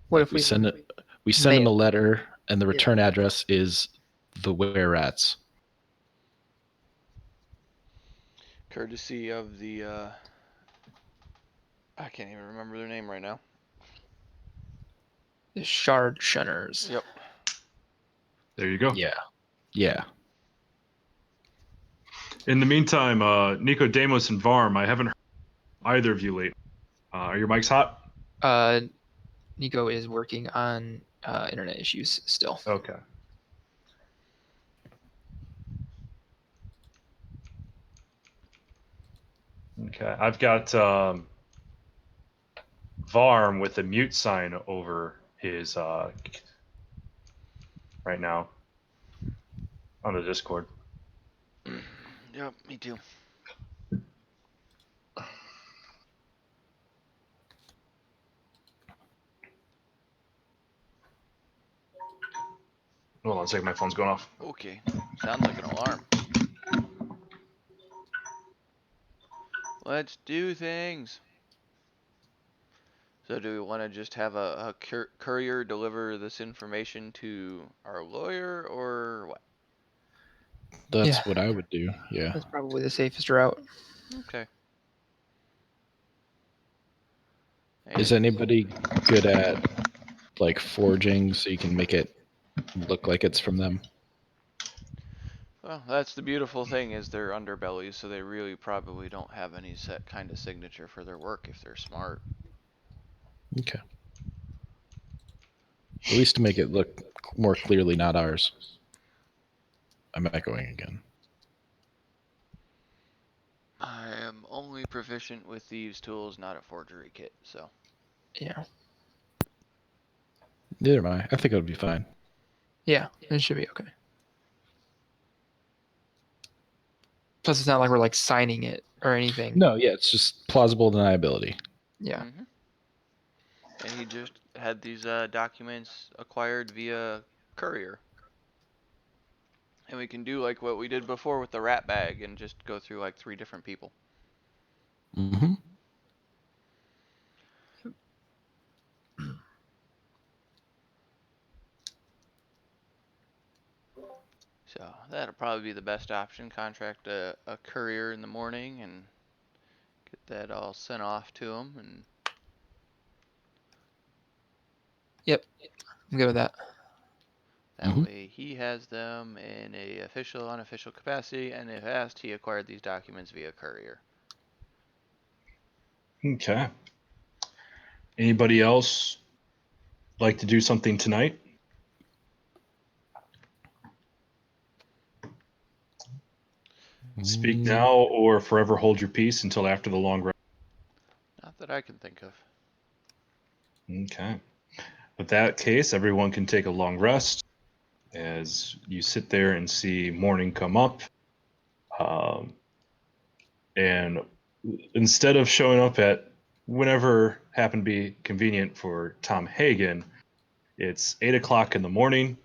What Like if we send it? We send him a mail? letter, and the return address is the where-ats. Courtesy of the, I can't even remember their name right now. The shard shunners? Yep. There you go. Yeah. In the meantime, Nico Damos and Varm, I haven't heard from either of you lately. Are your mics hot? Nico is working on internet issues still. Okay. Okay, I've got Varm with the mute sign over his right now on the Discord. Yep, me too. Hold on a second, my phone's going off. Okay, sounds like an alarm. Let's do things. So do we want to just have a courier deliver this information to our lawyer, or what? That's what I would do. Yeah. That's probably the safest route. Okay. Is anybody good at like forging so you can make it look like it's from them? Well, that's the beautiful thing, is they're underbellies, so they really probably don't have any set kind of signature for their work if they're smart. Okay. At least to make it look more clearly not ours. I'm echoing again. I am only proficient with thieves' tools, not a forgery kit, so. Yeah. Neither am I. I think it would be fine. Yeah, it should be okay. Plus, it's not like we're like signing it or anything. No, yeah, it's just plausible deniability. Yeah. And he just had these documents acquired via courier. And we can do like what we did before with the rat bag and just go through like 3 different people. Mm-hmm. So that'll probably be the best option. Contract a courier in the morning and get that all sent off to him. And Yep, I'm good with that. that Mhm. way he has them in a official, unofficial capacity, and if asked, he acquired these documents via courier. Okay. Anybody else like to do something tonight? Speak Mm, now or forever hold your peace until after the long rest. Not that I can think of. Okay. With that case, everyone can take a long rest as you sit there and see morning come up. And instead of showing up at whenever happened to be convenient for Tom Hagen, it's 8 o'clock in the morning.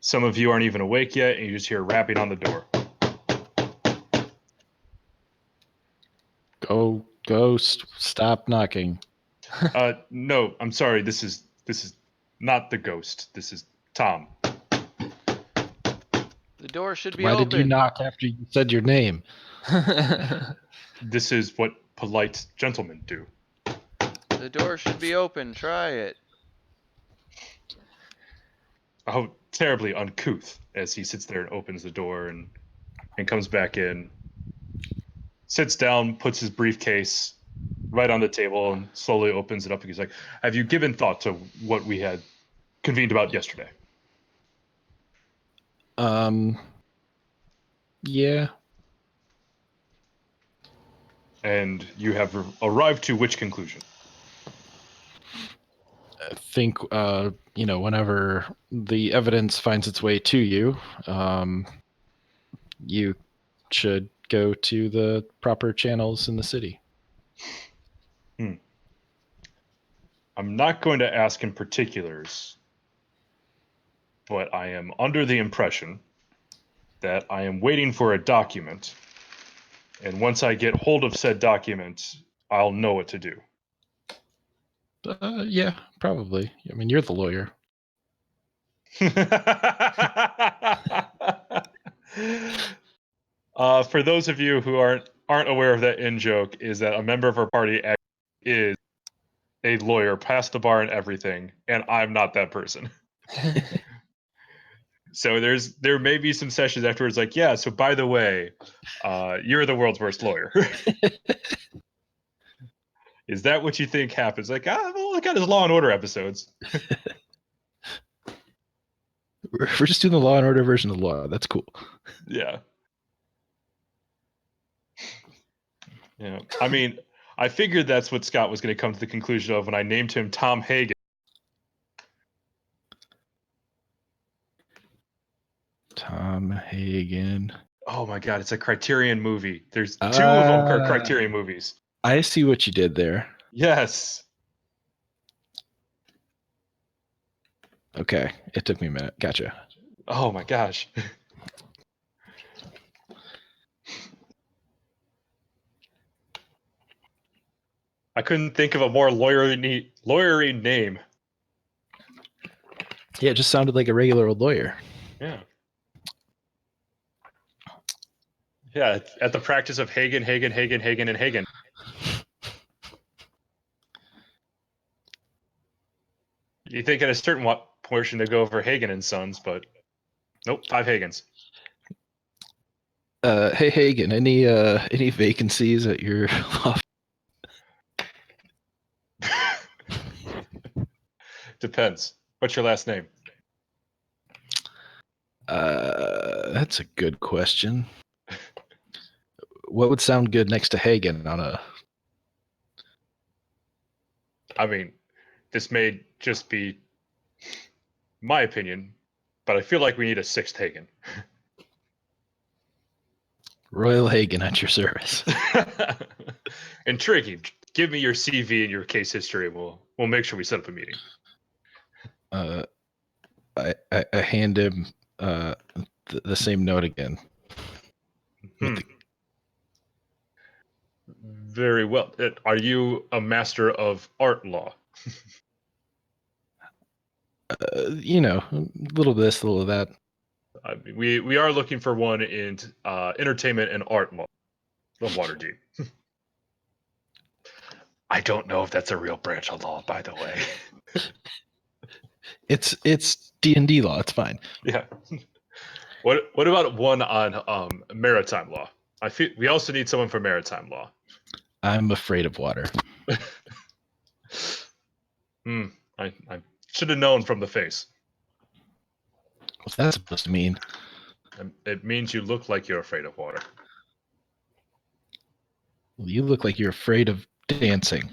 Some of you aren't even awake yet, and you just hear rapping on the door. Go, stop knocking. No, I'm sorry. This is not the ghost. This is Tom. The door should be Why open. did you knock after you said your name? This is what polite gentlemen do. The door should be open. Try it. Oh, terribly uncouth as he sits there and opens the door and comes back in, sits down, puts his briefcase right on the table, and slowly opens it up. And he's like, "Have you given thought to what we had convened about yesterday?" Yeah. And you have arrived to which conclusion? I think whenever the evidence finds its way to you, you should go to the proper channels in the city. I'm not going to ask in particulars, but I am under the impression that I am waiting for a document, and once I get hold of said document, I'll know what to do. Yeah, probably. I mean, you're the lawyer. For those of you who aren't aware of that in joke, is that a member of our party is a lawyer, past the bar and everything, and I'm not that person. So there may be some sessions afterwards, like, yeah. So by the way, you're the world's worst lawyer. Is that what you think happens? Like, well, look at his Law and Order episodes. We're just doing the Law and Order version of law. That's cool. Yeah. Yeah. I mean, I figured that's what Scott was going to come to the conclusion of when I named him Tom Hagen. Tom Hagen. Oh my God, it's a Criterion movie. There's two of them are Ah. Criterion movies. I see what you did there. Yes. Okay, it took me a minute. Gotcha. Oh my gosh. I couldn't think of a more lawyery name. Yeah, it just sounded like a regular old lawyer. Yeah. Yeah, at the practice of Hagen, and Hagen. You think at a certain portion to go over Hagen and Sons, but nope, 5 Hagens. Hey Hagen, any vacancies at your law? Depends. What's your last name? That's a good question. What would sound good next to Hagen on a? I mean, this may just be my opinion, but I feel like we need a 6th Hagen. Royal Hagen at your service. Intriguing. Give me your CV and your case history, and we'll make sure we set up a meeting. I hand him the same note again. Very well. Are you a master of art law? A little of this, a little of that. I mean, we are looking for one in entertainment and art law of Waterdeep. I don't know if that's a real branch of law, by the way. It's D&D law. It's fine. Yeah. What about one on maritime law? I feel we also need someone for maritime law. I'm afraid of water. I should have known from the face. What's that supposed to mean? It means you look like you're afraid of water. Well, you look like you're afraid of dancing.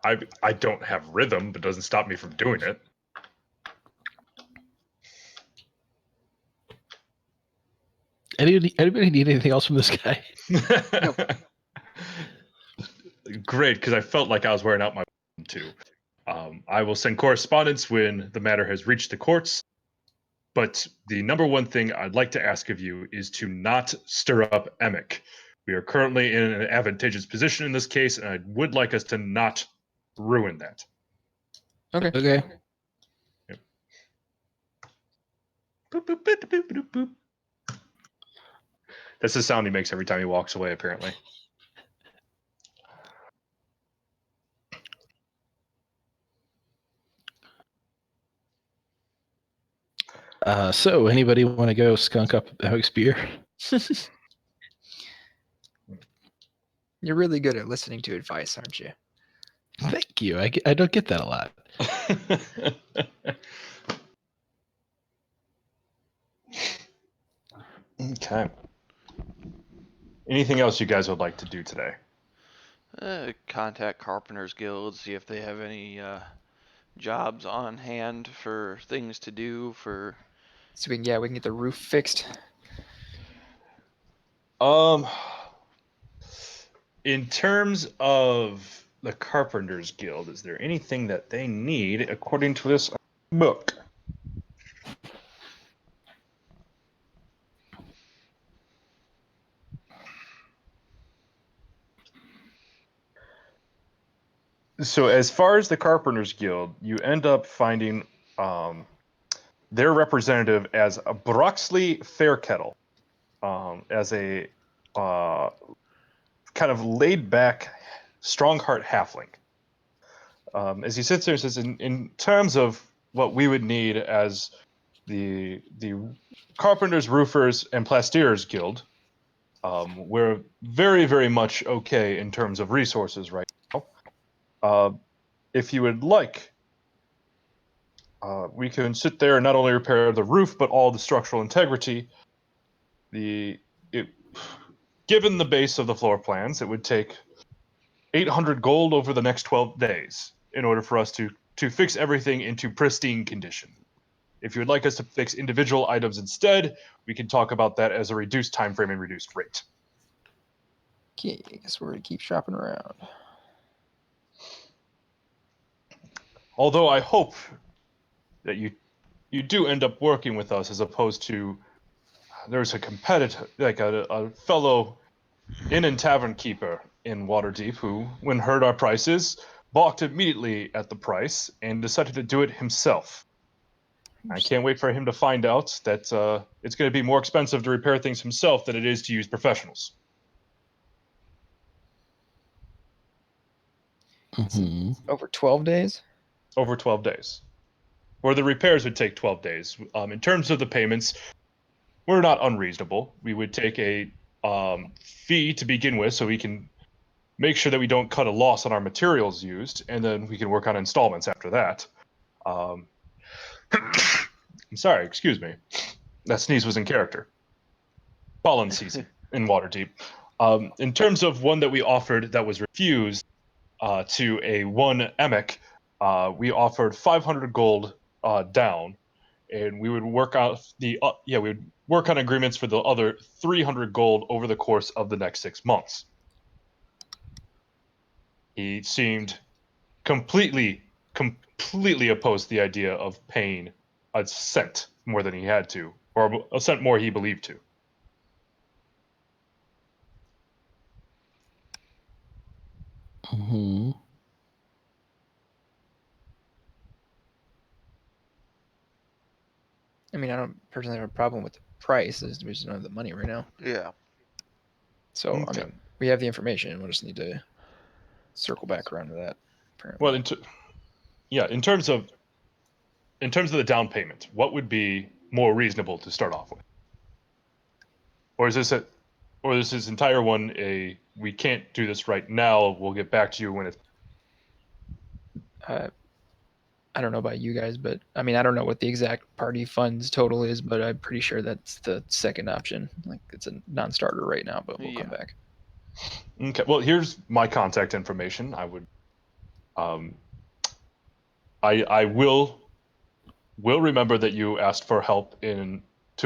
I don't have rhythm, but doesn't stop me from doing it. Anybody need anything else from this guy? Great, because I felt like I was wearing out my too. I will send correspondence when the matter has reached the courts. But the number one thing I'd like to ask of you is to not stir up Emic. We are currently in an advantageous position in this case, and I would like us to not ruin that. Okay. Okay. Yep. Boop, boop, boop, boop, boop, boop. That's the sound he makes every time he walks away, apparently. So anybody want to go skunk up Emic's beer? You're really good at listening to advice, aren't you? Thank you. I don't get that a lot. Okay. Anything else you guys would like to do today? Contact Carpenters Guild, see if they have any jobs on hand for things to do for. So we can get the roof fixed. In terms of the Carpenters Guild, is there anything that they need according to this book? So as far as the Carpenters Guild, you end up finding their representative as a Broxley Fairkettle, as a kind of laid-back, strong-heart halfling. As he sits there and says, in terms of what we would need as the Carpenters, Roofers, and Plasterers Guild, we're very, very much okay in terms of resources right now. If you would like, we can sit there and not only repair the roof, but all the structural integrity. Given the base of the floor plans, it would take 800 gold over the next 12 days in order for us to fix everything into pristine condition. If you would like us to fix individual items instead, we can talk about that as a reduced time frame and reduced rate. Okay, I guess we're gonna keep shopping around. Although I hope that you do end up working with us as opposed to there's a competitor, like a fellow inn and tavern keeper in Waterdeep who, when heard our prices, balked immediately at the price and decided to do it himself. I can't wait for him to find out that it's going to be more expensive to repair things himself than it is to use professionals. Mm-hmm. Over 12 days? Over 12 days. Where the repairs would take 12 days. In terms of the payments, we're not unreasonable. We would take a fee to begin with so we can make sure that we don't cut a loss on our materials used, and then we can work on installments after that. I'm sorry, excuse me. That sneeze was in character. Pollen season in Waterdeep. In terms of one that we offered that was refused to a one Emic, we offered 500 gold down, and we would work out we would work on agreements for the other 300 gold over the course of the next 6 months. He seemed completely opposed to the idea of paying a cent more than he had to, or a cent more he believed to. Mm-hmm. I mean, I don't personally have a problem with the price. We just don't have the money right now. Yeah. So, I Okay. mean, we have the information. We'll just need to circle back around to that. Apparently. Well, in terms of the down payment, what would be more reasonable to start off with? Or is this entire one a we can't do this right now, we'll get back to you when it's I don't know about you guys, but I mean, I don't know what the exact party funds total is, but I'm pretty sure that's the second option. Like, it's a non-starter right now, but we'll come Yeah. back. Okay. Well, here's my contact information. I would I will remember that you asked for help to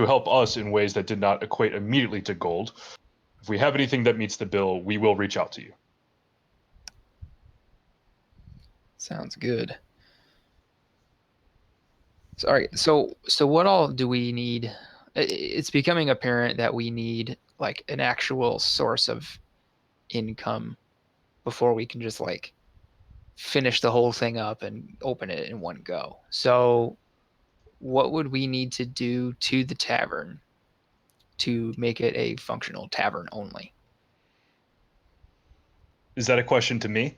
help us in ways that did not equate immediately to gold. If we have anything that meets the bill, we will reach out to you. Sounds good. Sorry. So what all do we need? It's becoming apparent that we need like an actual source of income before we can just like finish the whole thing up and open it in one go. So what would we need to do to the tavern to make it a functional tavern only? Is that a question to me?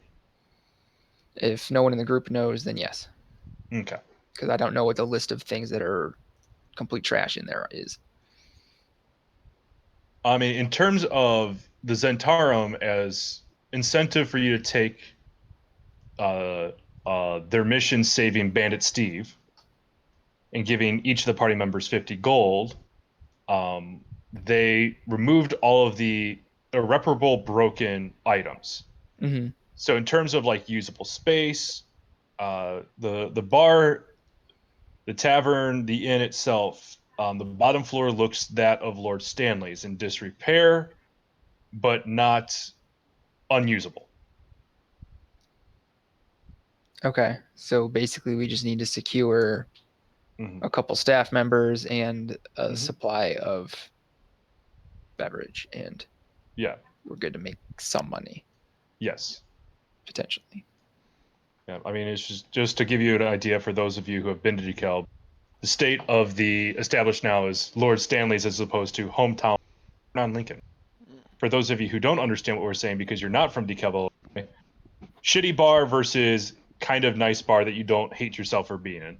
If no one in the group knows, then yes, Okay. because I don't know what the list of things that are complete trash in there is. I mean, in terms of the Zentarum as incentive for you to take their mission saving Bandit Steve and giving each of the party members 50 gold, they removed all of the irreparable broken items. Mm-hmm. So in terms of like usable space, the bar, the tavern, the inn itself, the bottom floor looks that of Lord Stanley's in disrepair, but not unusable. Okay, so basically we just need to secure Mhm. a couple staff members and a Mhm. supply of beverage, and Yeah. we're good to make some money Yes. potentially. Yeah. I mean, it's just to give you an idea for those of you who have been to DeKalb, the state of the established now is Lord Stanley's as opposed to hometown non-Lincoln. For those of you who don't understand what we're saying because you're not from DeKalb, shitty bar versus kind of nice bar that you don't hate yourself for being in.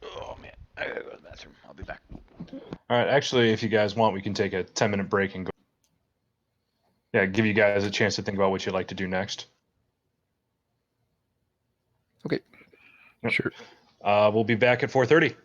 Oh man, I gotta go to the bathroom. I'll be back. All right. Actually, if you guys want, we can take a 10-minute break and go. Yeah, give you guys a chance to think about what you'd like to do next. Okay. Yep. Sure. We'll be back at 4:30.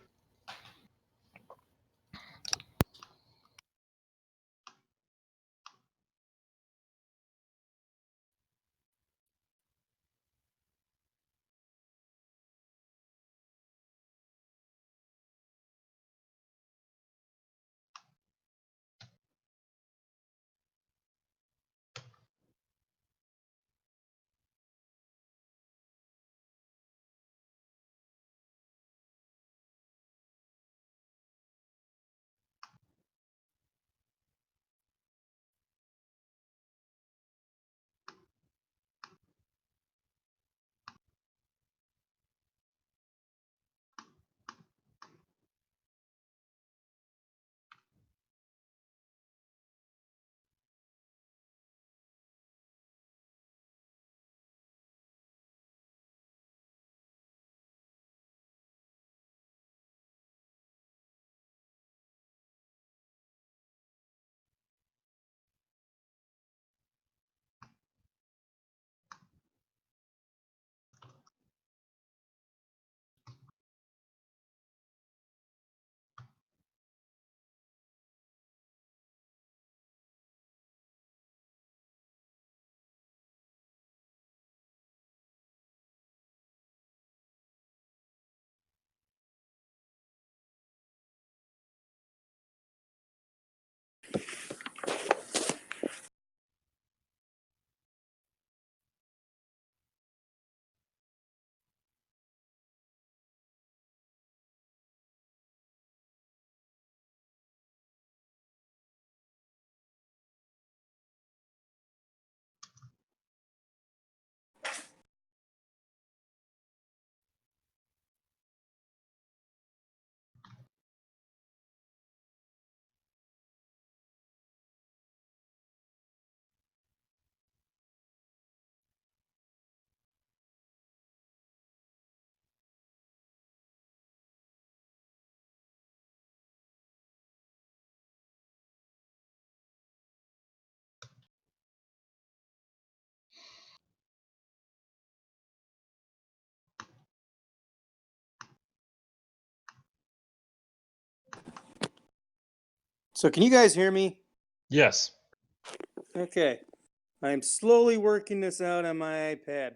So can you guys hear me? Yes. Okay. I'm slowly working this out on my iPad.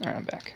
All right, I'm back.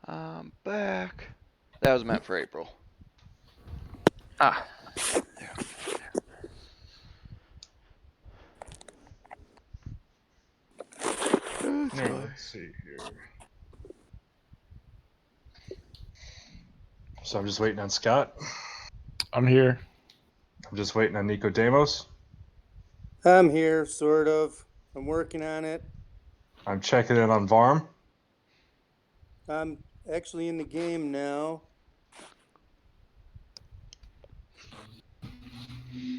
I'm back. That was meant for April. Ah, There. That's Now, why. let's see here. So I'm just waiting on Scott. I'm here. I'm just waiting on Nico Demos. I'm here, sort of. I'm working on it. I'm checking in on Varm. I'm actually in the game now.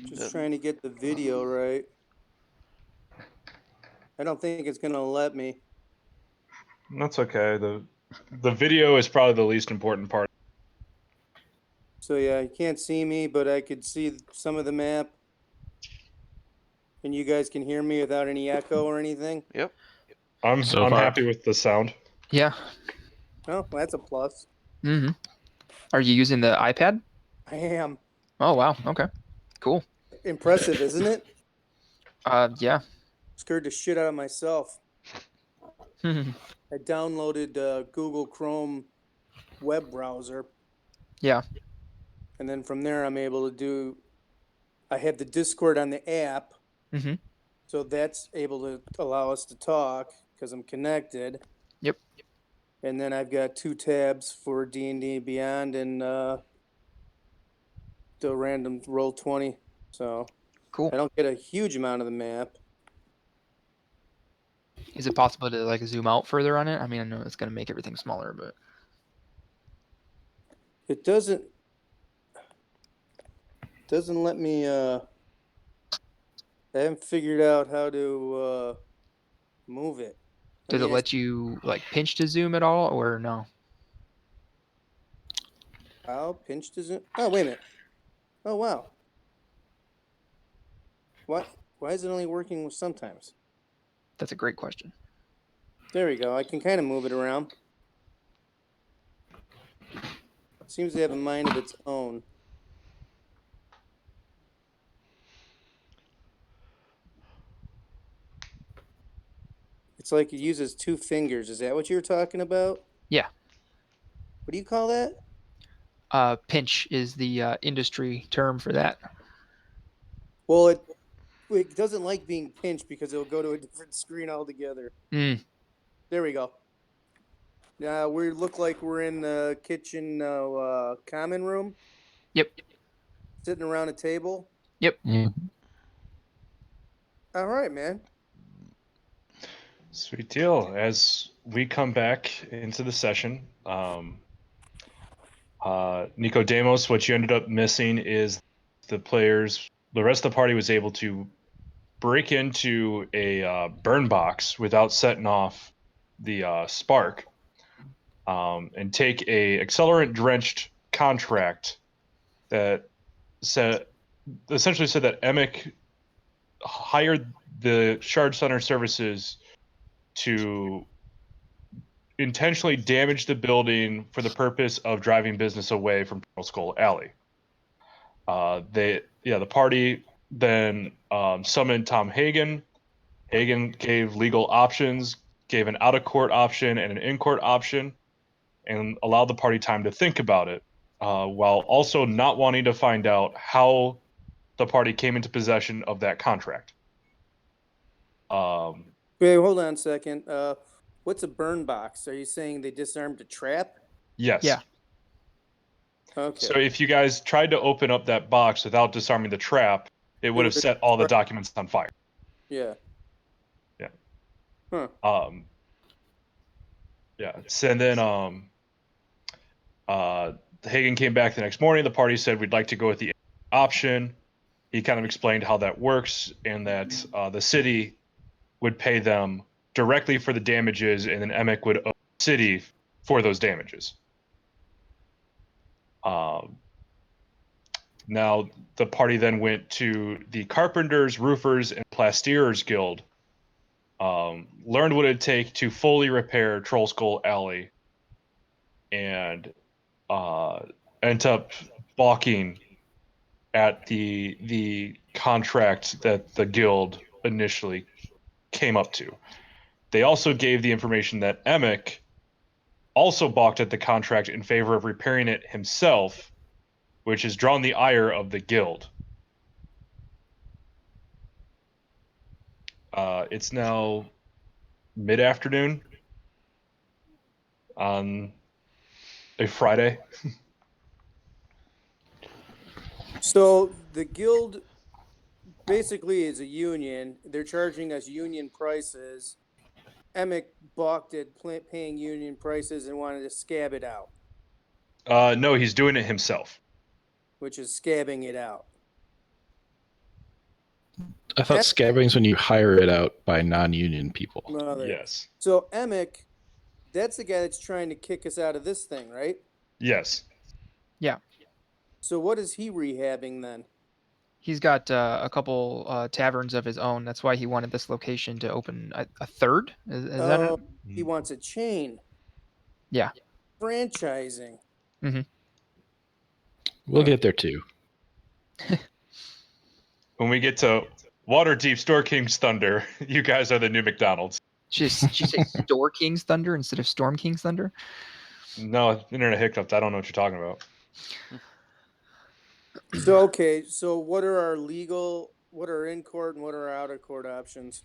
Just Yep. trying to get the video right. I don't think it's gonna let me. That's okay. The video is probably the least important part. So yeah, you can't see me, but I could see some of the map. And you guys can hear me without any echo or anything. Yep. I'm So I'm far. happy with the sound. yeah. Oh, well, that's a plus. Mm-hmm. Are you using the iPad? I am. Oh wow. Okay. Cool. Impressive, isn't it? Yeah. Scared the shit out of myself. yeah. I downloaded Google Chrome web browser, and then from there I'm able to do. I have the Discord on the app, Mm-hmm. so that's able to allow us to talk because I'm connected. Yep. And then I've got 2 tabs for D&D Beyond and the random Roll20. So Cool. I don't get a huge amount of the map. Is it possible to like zoom out further on it? I mean, I know it's gonna make everything smaller, but It doesn't let me. I haven't figured out how to move it. does it let you like pinch to zoom at all, or no? How pinch does it? Oh, wait a minute. Oh, wow. What? Why is it only working with sometimes? That's a great question. There we go. I can kind of move it around. It seems to have a mind of its own. It's like it uses 2 fingers. Is that what you were talking about? Yeah. What do you call that? Pinch is the industry term for that. Well, it doesn't like being pinched because it'll go to a different screen altogether. Mm. There we go. Now we look like we're in the kitchen common room, Yep. sitting around a table. Mm. All right, man. Sweet deal. As we come back into the session, Nico Demos, what you ended up missing is the rest of the party was able to break into a burn box without setting off the spark, and take a accelerant drenched contract that essentially said that Emic hired the Shard Center services to intentionally damaged the building for the purpose of driving business away from Pearl Skull Alley. The party then summoned Tom Hagen. Hagen gave legal options, gave an out-of-court option and an in-court option, and allowed the party time to think about it, while also not wanting to find out how the party came into possession of that contract. Wait, hold on a second. What's a burn box? Are you saying they disarmed a trap? Yes. Yeah. Okay. So if you guys tried to open up that box without disarming the trap, it would have set all the documents on fire. Yeah. Yeah. Huh. Yeah. So, and then Hagen came back the next morning. The party said, we'd like to go with the option. He kind of explained how that works and that the city would pay them directly for the damages, and then Emick would owe the city for those damages. Now, the party then went to the Carpenters, Roofers, and Plastierers Guild, learned what it'd take to fully repair Troll Skull Alley, and ended up balking at the contract that the guild initially came up to. They also gave the information that Emick also balked at the contract in favor of repairing it himself, which has drawn the ire of the guild. It's now mid-afternoon on a Friday. So the guild basically is a union. They're charging us union prices. Emick balked at paying union prices and wanted to scab it out, No, he's doing it himself. which is scabbing it out. I thought scabbing is when you hire it out by non-union people. Yes. So Emick, that's the guy that's trying to kick us out of this thing, right? Yes. Yeah. So what is he rehabbing then? He's got a couple taverns of his own. That's why he wanted this location to open a third. Is that it? He wants a chain. Yeah. Franchising. Mm-hmm. We'll get there too. When we get to Waterdeep Store King's Thunder, you guys are the new McDonald's. Did you say Store King's Thunder instead of Storm King's Thunder? No, internet hiccups. I don't know what you're talking about. So, okay, so what are our what are in court and what are our out of court options?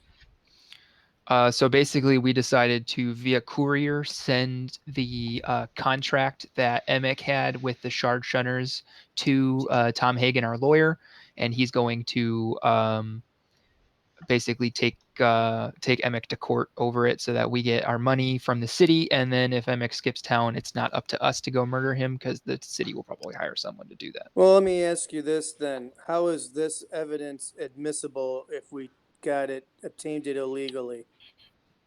So basically, we decided to, via courier, send the contract that Emick had with the Shard Shunners to Tom Hagen, our lawyer, and he's going to basically take Emick to court over it so that we get our money from the city, and then if Emick skips town, it's not up to us to go murder him because the city will probably hire someone to do that. Well, let me ask you this then. How is this evidence admissible if we obtained it illegally?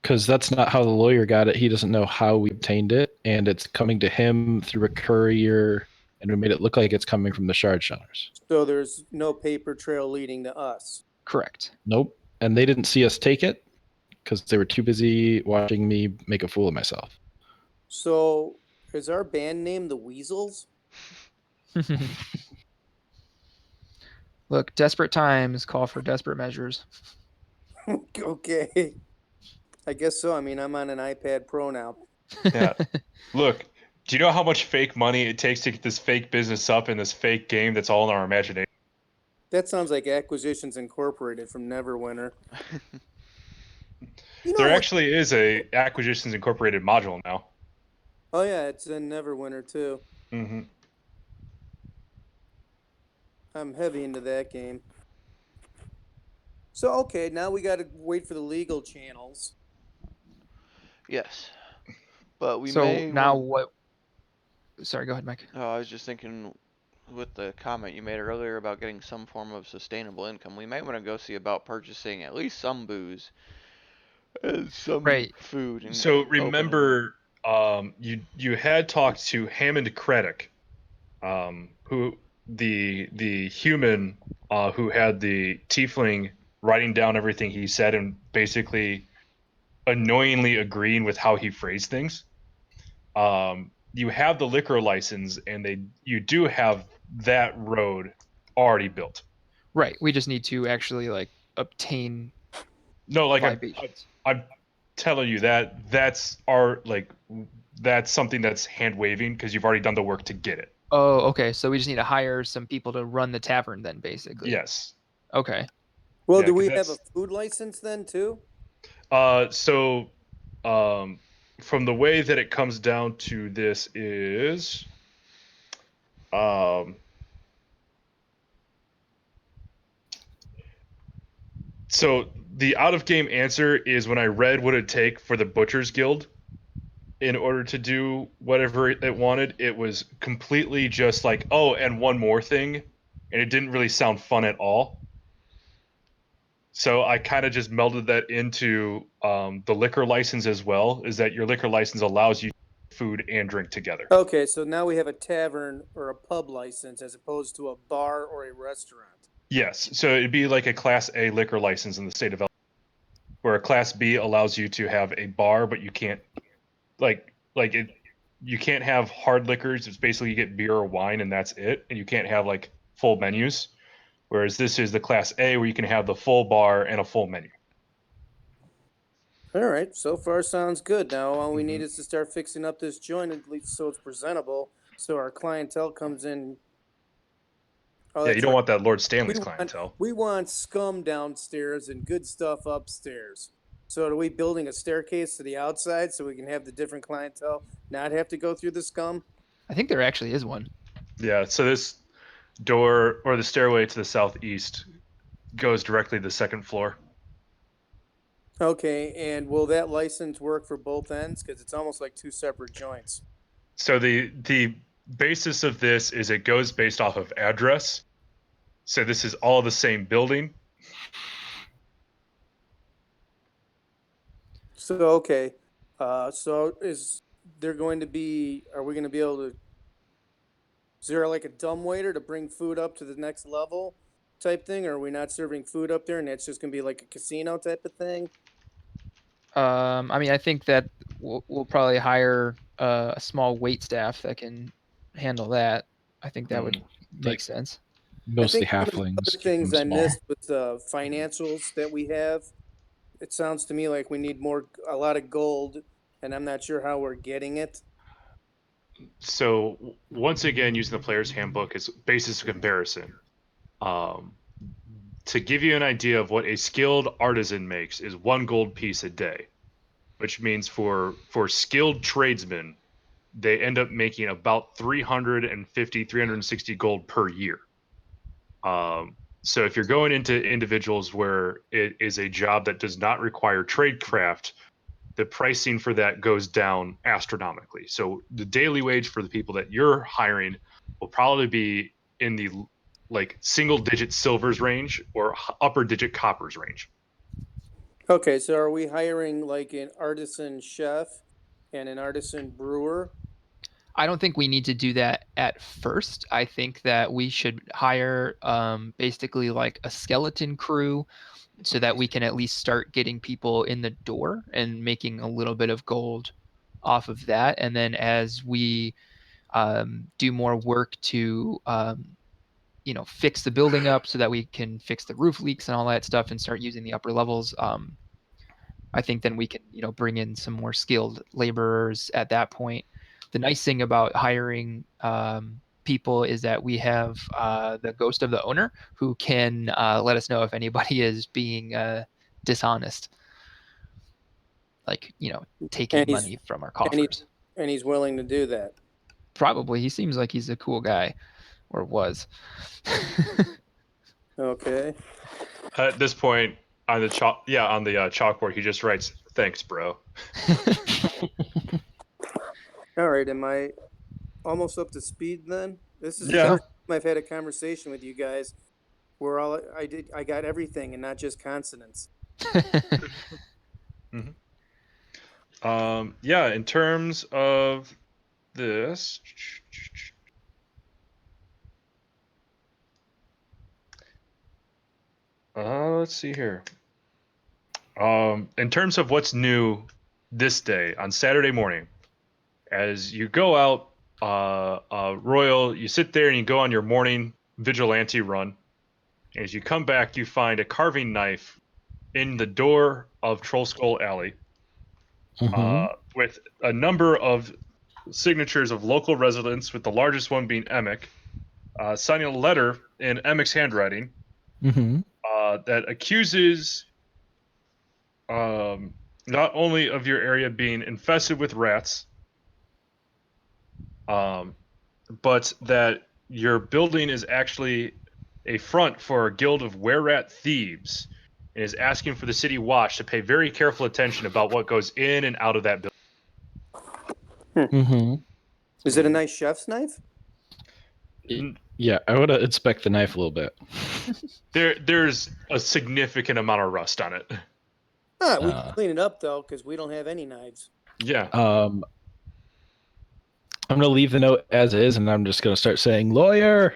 Because that's not how the lawyer got it. He doesn't know how we obtained it, and it's coming to him through a courier, and we made it look like it's coming from the Shard Shunners. So there's no paper trail leading to us. Correct. Nope. And they didn't see us take it because they were too busy watching me make a fool of myself. So is our band name the Weasels? Look, desperate times call for desperate measures. Okay. I guess so. I mean, I'm on an iPad Pro now. Yeah. Look, do you know how much fake money it takes to get this fake business up in this fake game that's all in our imagination? That sounds like Acquisitions Incorporated from Neverwinter. There actually is a Acquisitions Incorporated module now. Oh yeah, it's in Neverwinter too. Mm-hmm. I'm heavy into that game. So okay, now we got to wait for the legal channels. Yes, but we so may now wanna... what? Sorry, go ahead, Mike. Oh, I was just thinking, with the comment you made earlier about getting some form of sustainable income, we might want to go see about purchasing at least some booze and some food. And so remember, you had talked to Hammond Craddock, who the human who had the tiefling writing down everything he said and basically annoyingly agreeing with how he phrased things. you have the liquor license, and you do have that road already built. Right. We just need to actually like obtain No, like libations. I'm telling you that's something that's hand waving because you've already done the work to get it. Oh, okay. So we just need to hire some people to run the tavern then, basically. Yes. Okay. Well, Yeah, do 'cause we have a that's- food license then too? So, from the way that it comes down to this is, um, so the out of game answer is when I read what it'd take for the Butchers Guild in order to do whatever it wanted, it was completely just like, oh, and one more thing, and it didn't really sound fun at all. So I kind of just melded that into the liquor license as well. Is that your liquor license allows you food and drink together? Okay, so now we have a tavern or a pub license as opposed to a bar or a restaurant. Yes. So it'd be like a Class A liquor license in the state of Illinois, where a Class B allows you to have a bar, but you can't like it. You can't have hard liquors. It's basically you get beer or wine, and that's it. And you can't have like full menus. Whereas this is the Class A, where you can have the full bar and a full menu. All right, so far sounds good. Now all we need Mhm. is to start fixing up this joint at least so it's presentable, so our clientele comes in. Oh, Yeah, you that's don't right. want that Lord We Stanley's want clientele. we want scum downstairs and good stuff upstairs. So are we building a staircase to the outside so we can have the different clientele not have to go through the scum? I think there actually is one. Yeah. So this door or the stairway to the southeast goes directly to the second floor. Okay, and will that license work for both ends? Because it's almost like two separate joints. So the basis of this is it goes based off of address. So this is all the same building. So okay, so is there going to be? Are we going to be able to? Is there like a dumb waiter to bring food up to the next level type thing? Or are we not serving food up there and it's just going to be like a casino type of thing? I mean, I think that we'll probably hire a small wait staff that can handle that. I think that would make Like- sense. I Mostly think one of the halflings. other Keep things them I small. missed was the financials that we have. It sounds to me like we need a lot of gold, and I'm not sure how we're getting it. So once again, using the player's handbook as basis of comparison. Um, to give you an idea of what a skilled artisan makes is 1 gold piece a day, which means for skilled tradesmen, they end up making about 350, 360 gold per year. So if you're going into individuals where it is a job that does not require tradecraft, the pricing for that goes down astronomically. So the daily wage for the people that you're hiring will probably be in the like single digit silvers range or upper digit coppers range. Okay, so are we hiring like an artisan chef and an artisan brewer? I don't think we need to do that at first. I think that we should hire basically like a skeleton crew so that we can at least start getting people in the door and making a little bit of gold off of that. And then as we do more work to fix the building up so that we can fix the roof leaks and all that stuff and start using the upper levels, I think then we can bring in some more skilled laborers at that point. The nice thing about hiring people is that we have the ghost of the owner who can let us know if anybody is being dishonest, like taking And he's money from our and he coffers. and he's willing to do that. Probably. He seems like he's a cool guy, or was. Okay. At this point, on the chalkboard, he just writes, "Thanks, bro." All right. Am I almost up to speed then? This is the Yeah. first time I've had a conversation with you guys where I got everything and not just consonants. Yeah, in terms of this, let's see here. In terms of what's new this day on Saturday morning, As you go out, Royal, you sit there and you go on your morning vigilante run. As you come back, you find a carving knife in the door of Troll Skull Alley, with a number of signatures of local residents, with the largest one being Emic, signing a letter in Emic's handwriting that accuses not only of your area being infested with rats, but that your building is actually a front for a guild of were-rat thieves, and is asking for the city watch to pay very careful attention about what goes in and out of that building. Is it a nice chef's knife? Yeah, I would inspect the knife a little bit. There's a significant amount of rust on it. We can clean it up though, because we don't have any knives. Yeah. I'm gonna leave the note as is, and I'm just gonna start saying lawyer.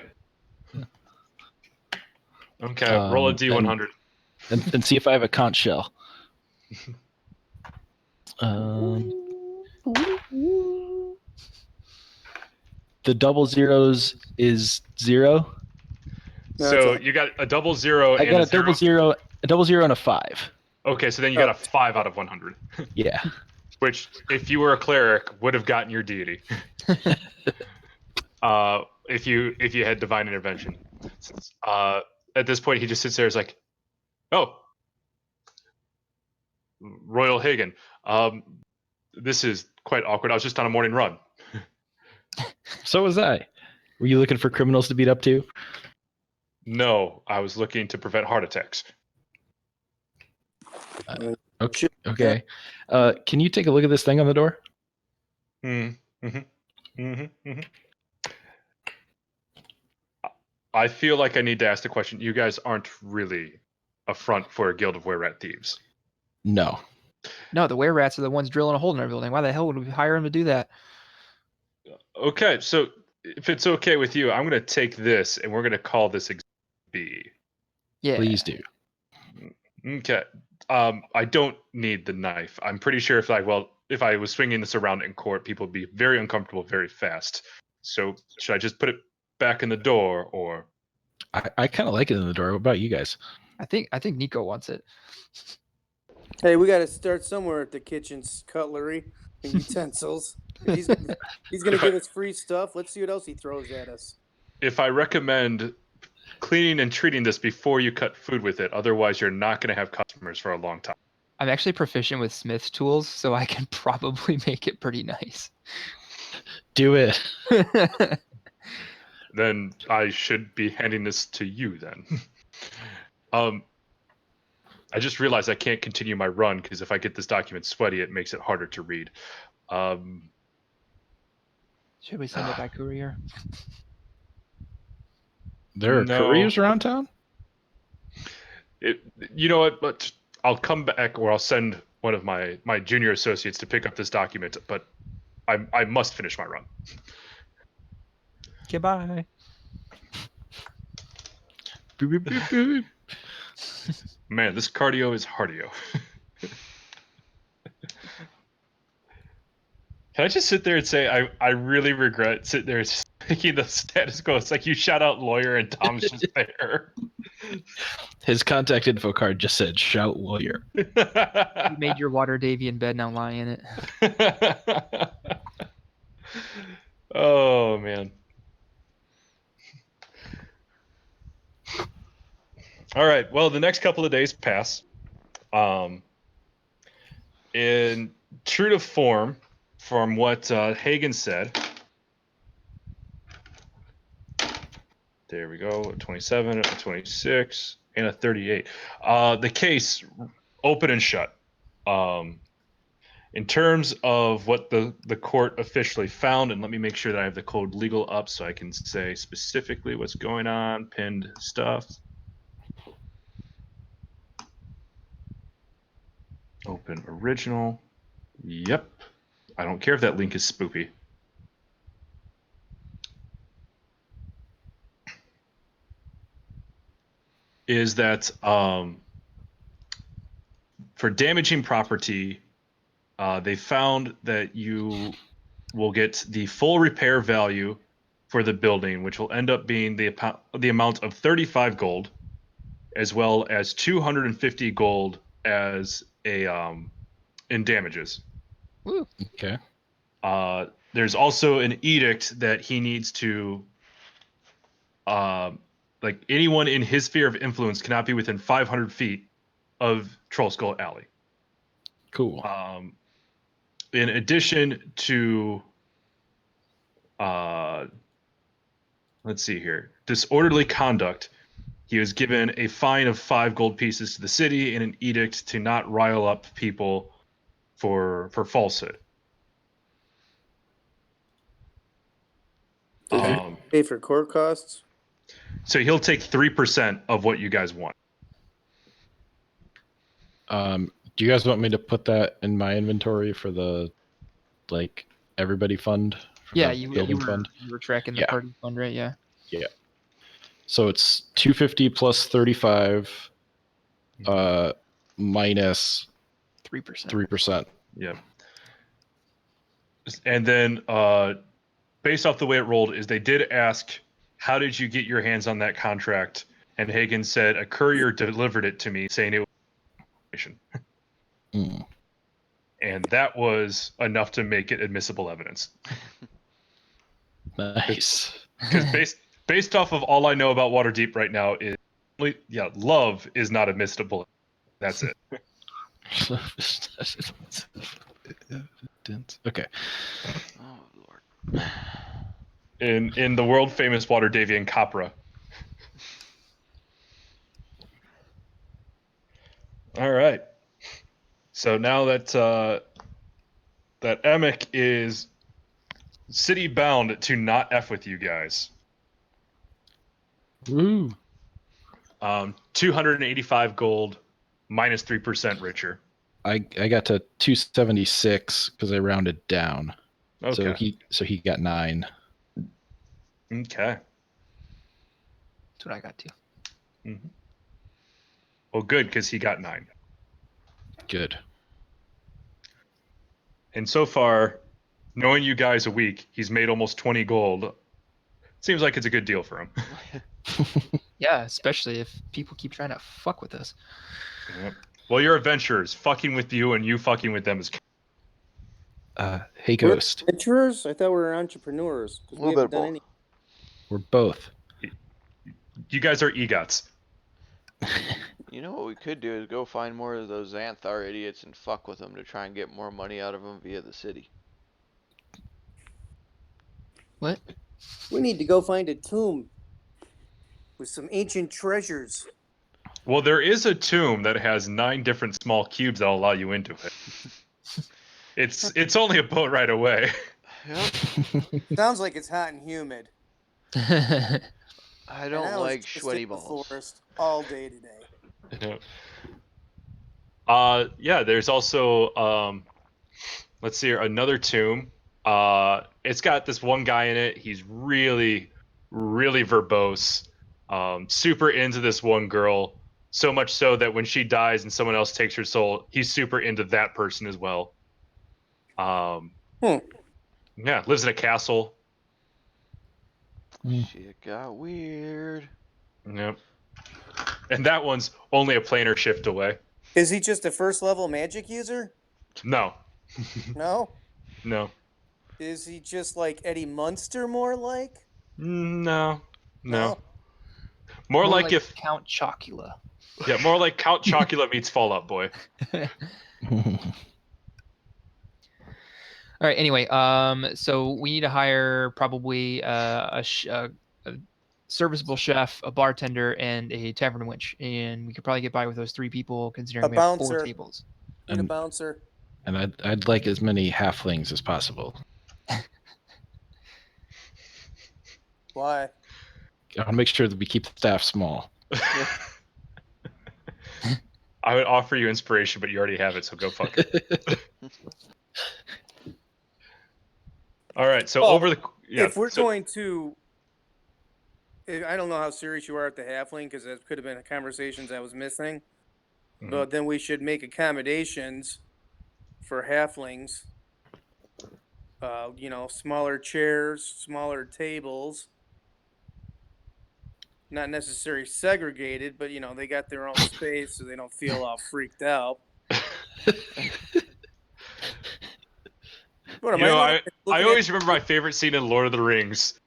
Okay, roll a D100. And see if I have a conch shell. The double zeros is 0. No, So it's you got a double zero. I and got a a double zero, and a 5. Okay, so then you got a 5 out of 100. Yeah. Which, if you were a cleric, would have gotten your deity. If you had divine intervention. At this point, he just sits there. Is like, oh, Royal Hagen. This is quite awkward. I was just on a morning run. So was I. Were you looking for criminals to beat up too? No, I was looking to prevent heart attacks. Okay. Okay. Can you take a look at this thing on the door? I feel like I need to ask the question. You guys aren't really a front for a guild of were-rat thieves. No. No, the were-rats are the ones drilling a hole in our building. Why the hell would we hire them to do that? Okay, so if it's okay with you, I'm going to take this and we're going to call this Exhibit B. Yeah. Please do. Okay. I don't need the knife. I'm pretty sure if I was swinging this around in court, people would be very uncomfortable very fast. So should I just put it back in the door, or? I kind of like it in the door. What about you guys? I think Nico wants it. Hey, we got to start somewhere at the kitchen's cutlery and utensils. He's gonna give us free stuff. Let's see what else he throws at us. If I recommend cleaning and treating this before you cut food with it, otherwise you're not going to have customers for a long time. I'm actually proficient with Smith's tools, so I can probably make it pretty nice. Do it. Then I should be handing this to you then. I just realized I can't continue my run because if I get this document sweaty, it makes it harder to read. Should we send it by courier? There are couriers around town? You know what? But I'll come back, or I'll send one of my junior associates to pick up this document. But I must finish my run. Goodbye. Boop, boop, boop, boop. Man, this cardio is hardio. Can I just sit there and say I really regret sitting there picking the status quo? It's like you shout out lawyer and Tom's just there. His contact info card just said shout lawyer. You made your Waterdeep bed, now lie in it. Oh man. All right. Well, the next couple of days pass. In true to form, from what Hagen said. There we go. A 27, a 26, and a 38. The case open and shut. In terms of what the court officially found, and let me make sure that I have the code legal up so I can say specifically what's going on, pinned stuff. Open original. Yep. I don't care if that link is spoopy. Is that for damaging property, they found that you will get the full repair value for the building, which will end up being the amount of 35 gold, as well as 250 gold as a in damages. Woo. Okay. There's also an edict that he needs to, like anyone in his sphere of influence cannot be within 500 feet of Troll Skull Alley. Cool. In addition to, let's see here, disorderly conduct, he was given a fine of 5 gold pieces to the city and an edict to not rile up people for falsehood. Does he pay for court costs? So he'll take 3% of what you guys want. Do you guys want me to put that in my inventory for the everybody fund? For Yeah, the you building were fund. you were tracking the Yeah. party fund, right? Yeah. Yeah. So it's 250 plus 35, minus 3%. 3%. Yeah. And then, based off the way it rolled, is they did ask, how did you get your hands on that contract? And Hagen said, a courier delivered it to me saying it was Mm. and that was enough to make it admissible evidence. Nice. Because based off of all I know about Waterdeep right now is, love is not admissible. That's it. Okay. Oh Lord. In the world famous Waterdavian Capra. All right. So now that that Emic is city bound to not F with you guys. Woo. 285 gold, minus 3% richer. I got to 276 because I rounded down. Okay. So he got 9. Okay. That's what I got to. Mm-hmm. Well, good, because he got 9. Good. And so far, knowing you guys a week, he's made almost 20 gold. Seems like it's a good deal for him. Yeah, especially if people keep trying to fuck with us. Yep. Well, you're adventurers. Fucking with you and you fucking with them is. Hey, We're Ghost. adventurers? I thought we were entrepreneurs because we Little haven't bit of done any. We're both. You guys are EGOTs. You know what we could do is go find more of those Xanthar idiots and fuck with them to try and get more money out of them via the city. What? We need to go find a tomb with some ancient treasures. Well, there is a tomb that has 9 different small cubes that'll allow you into it. It's only a boat ride away. Yep. Sounds like it's hot and humid. I And don't I was like just sweaty in the balls. forest all day today. Yeah, there's also let's see here, another tomb. It's got this one guy in it. He's really, really verbose. Super into this one girl. So much so that when she dies and someone else takes her soul, he's super into that person as well. Yeah, lives in a castle. Shit got weird. Yep. And that one's only a planar shift away. Is he just a first level magic user? No. No. No. Is he just like Eddie Munster more like? No. No. More like if Count Chocula. yeah, more like Count Chocula meets Fall Out Boy. All right. Anyway, so we need to hire probably a serviceable chef, a bartender, and a tavern wench, and we could probably get by with those 3 people, considering A we have 4 bouncer. tables. Need a bouncer. And I'd like as many halflings as possible. Why? I want to make sure that we keep the staff small. I would offer you inspiration, but you already have it, so go fuck it. All right, so Well, over the if we're going to, I don't know how serious you are at the halfling because that could have been conversations I was missing. Mhm. But then we should make accommodations for halflings. smaller chairs, smaller tables. Not necessarily segregated, but they got their own space, so they don't feel all freaked out. What am I looking always remember my favorite scene in Lord of the Rings,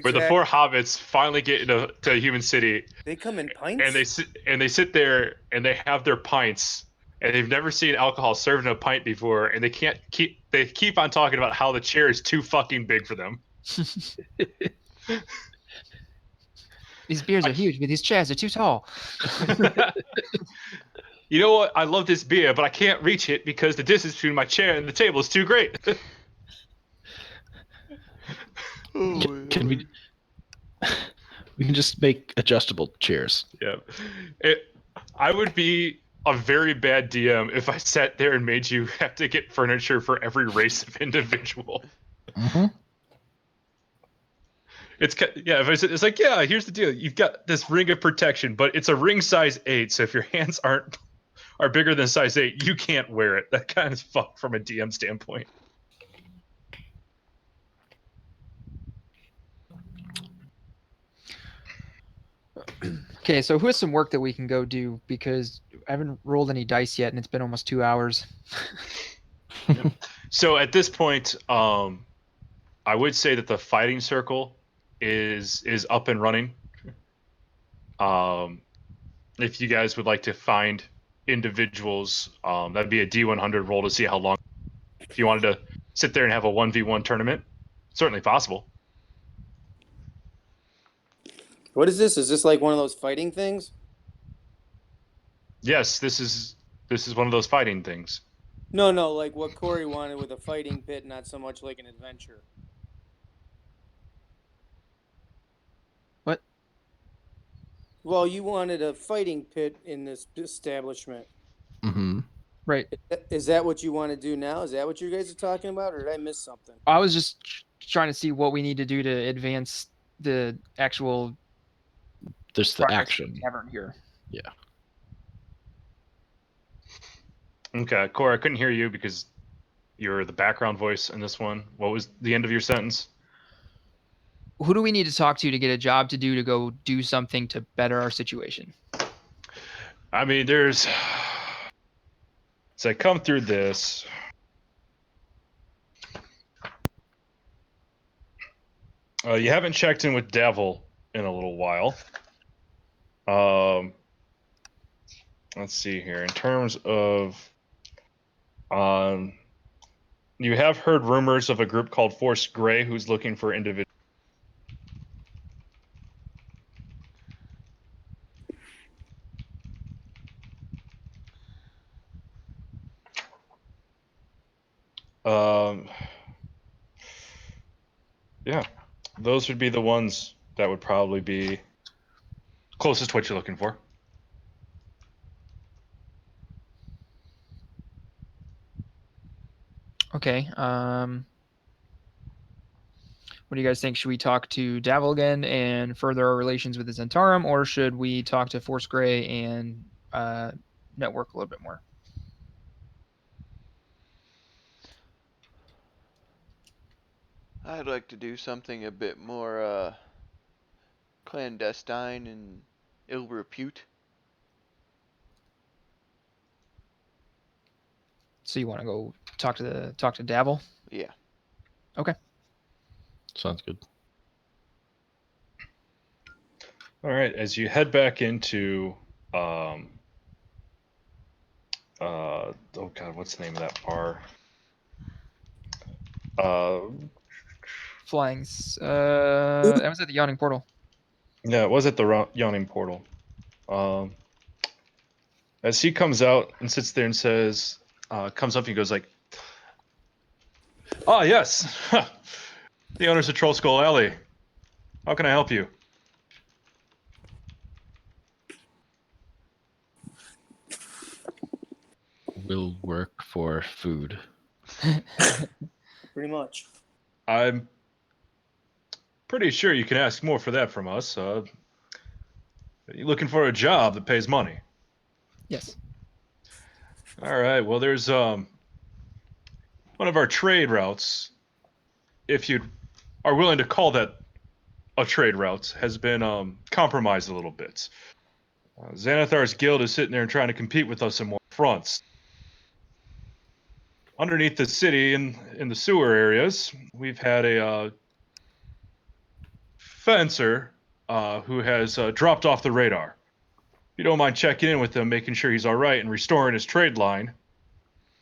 where the four hobbits finally get into a human city, They come in pints. and they sit there and they have their pints, and they've never seen alcohol served in a pint before, and they keep on talking about how the chair is too fucking big for them. These beers are huge, but these chairs are too tall. You know what? I love this beer, but I can't reach it because the distance between my chair and the table is too great. Can we? We can just make adjustable chairs. Yeah. I would be a very bad DM if I sat there and made you have to get furniture for every race of individual. Mm-hmm. It's like, yeah, here's the deal. You've got this ring of protection, but it's a ring size 8, so if your hands are bigger than size 8, you can't wear it. That kind of fucked from a DM standpoint. Okay, so who has some work that we can go do? Because I haven't rolled any dice yet, and it's been almost 2 hours. So at this point, I would say that the fighting circle is up and running. If you guys would like to find individuals, that'd be a D100 roll to see how long. If you wanted to sit there and have a 1v1 tournament, certainly possible. What is this? Is this like one of those fighting things? Yes, this is one of those fighting things. No, like what Corey wanted with a fighting pit, not so much like an adventure. What? Well, you wanted a fighting pit in this establishment. Mm-hmm. Right. Is that what you want to do now? Is that what you guys are talking about, or did I miss something? I was just trying to see what we need to do to advance the actual. Just the action. Tavern here. Yeah. Okay, Cora, I couldn't hear you because you're the background voice in this one. What was the end of your sentence? Who do we need to talk to get a job to do to go do something to better our situation? I mean, as I come through this, you haven't checked in with Devil in a little while. Let's see here. In terms of, you have heard rumors of a group called Force Grey who's looking for individuals. Yeah, those would be the ones that would probably be closest to what you're looking for. Okay. What do you guys think? Should we talk to Davil again and further our relations with the Zentarum, or should we talk to Force Grey and network a little bit more? I'd like to do something a bit more clandestine and ill repute. So you want to go talk to Davil? Yeah. Okay. Sounds good. All right, as you head back into, oh god, what's the name of that bar? Flying. That was at the Yawning Portal. Yeah, it was at the Yawning Portal. As he comes out and sits there and says, comes up and goes like, "Ah, yes, the owners of Troll Skull Alley. How can I help you?" Will work for food. Pretty much. I'm pretty sure you can ask more for that from us. You looking for a job that pays money? Yes. All right. Well, there's one of our trade routes if you are willing to call that a trade route, has been compromised a little bit. Xanathar's guild is sitting there and trying to compete with us on more fronts. Underneath the city, in the sewer areas, we've had a fencer who has dropped off the radar. If you don't mind checking in with him, making sure he's all right, and restoring his trade line,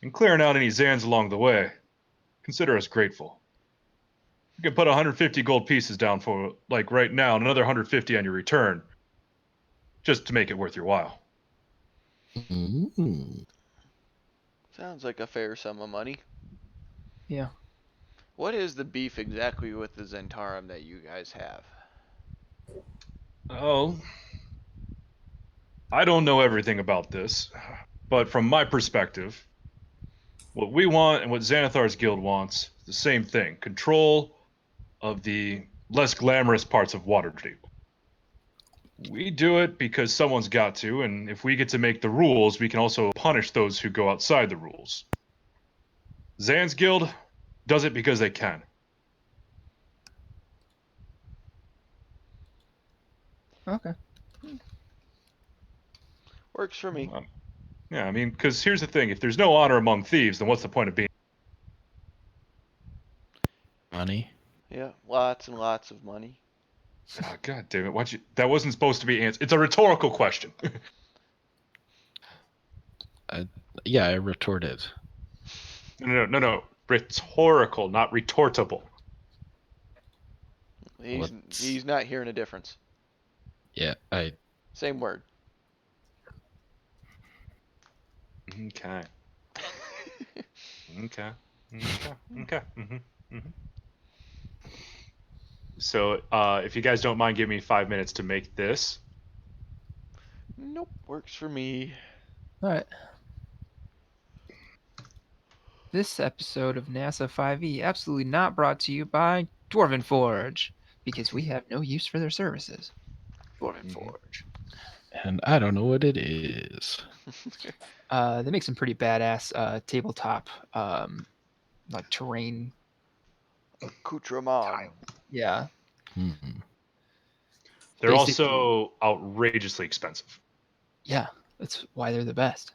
and clearing out any Zans along the way, consider us grateful. You can put 150 gold pieces down for, like, right now, and another 150 on your return, just to make it worth your while. Mm. Sounds like a fair sum of money. Yeah. What is the beef exactly with the Zentarum that you guys have? Oh, I don't know everything about this, but from my perspective, what we want and what Xanathar's guild wants is the same thing: control of the less glamorous parts of Waterdeep. We do it because someone's got to, and if we get to make the rules, we can also punish those who go outside the rules. Zan's guild does it because they can. Okay. Works for me. Yeah, I mean, because here's the thing: if there's no honor among thieves, then what's the point of being? Money. Yeah, lots and lots of money. Oh, God damn it! Why'd you? That wasn't supposed to be answered. It's a rhetorical question. Yeah, I retorted. No. Rhetorical, not retortable. He's not hearing a difference. Yeah, Same word. Okay. Okay. So, if you guys don't mind giving me 5 minutes to make this. Nope, works for me. All right. This episode of NASA 5e absolutely not brought to you by Dwarven Forge, because we have no use for their services. Dwarven Forge. and I don't know what it is. They make some pretty badass tabletop, like terrain Accoutrement. tile. Yeah. Hmm. They're Basically- also outrageously expensive. Yeah, that's why they're the best.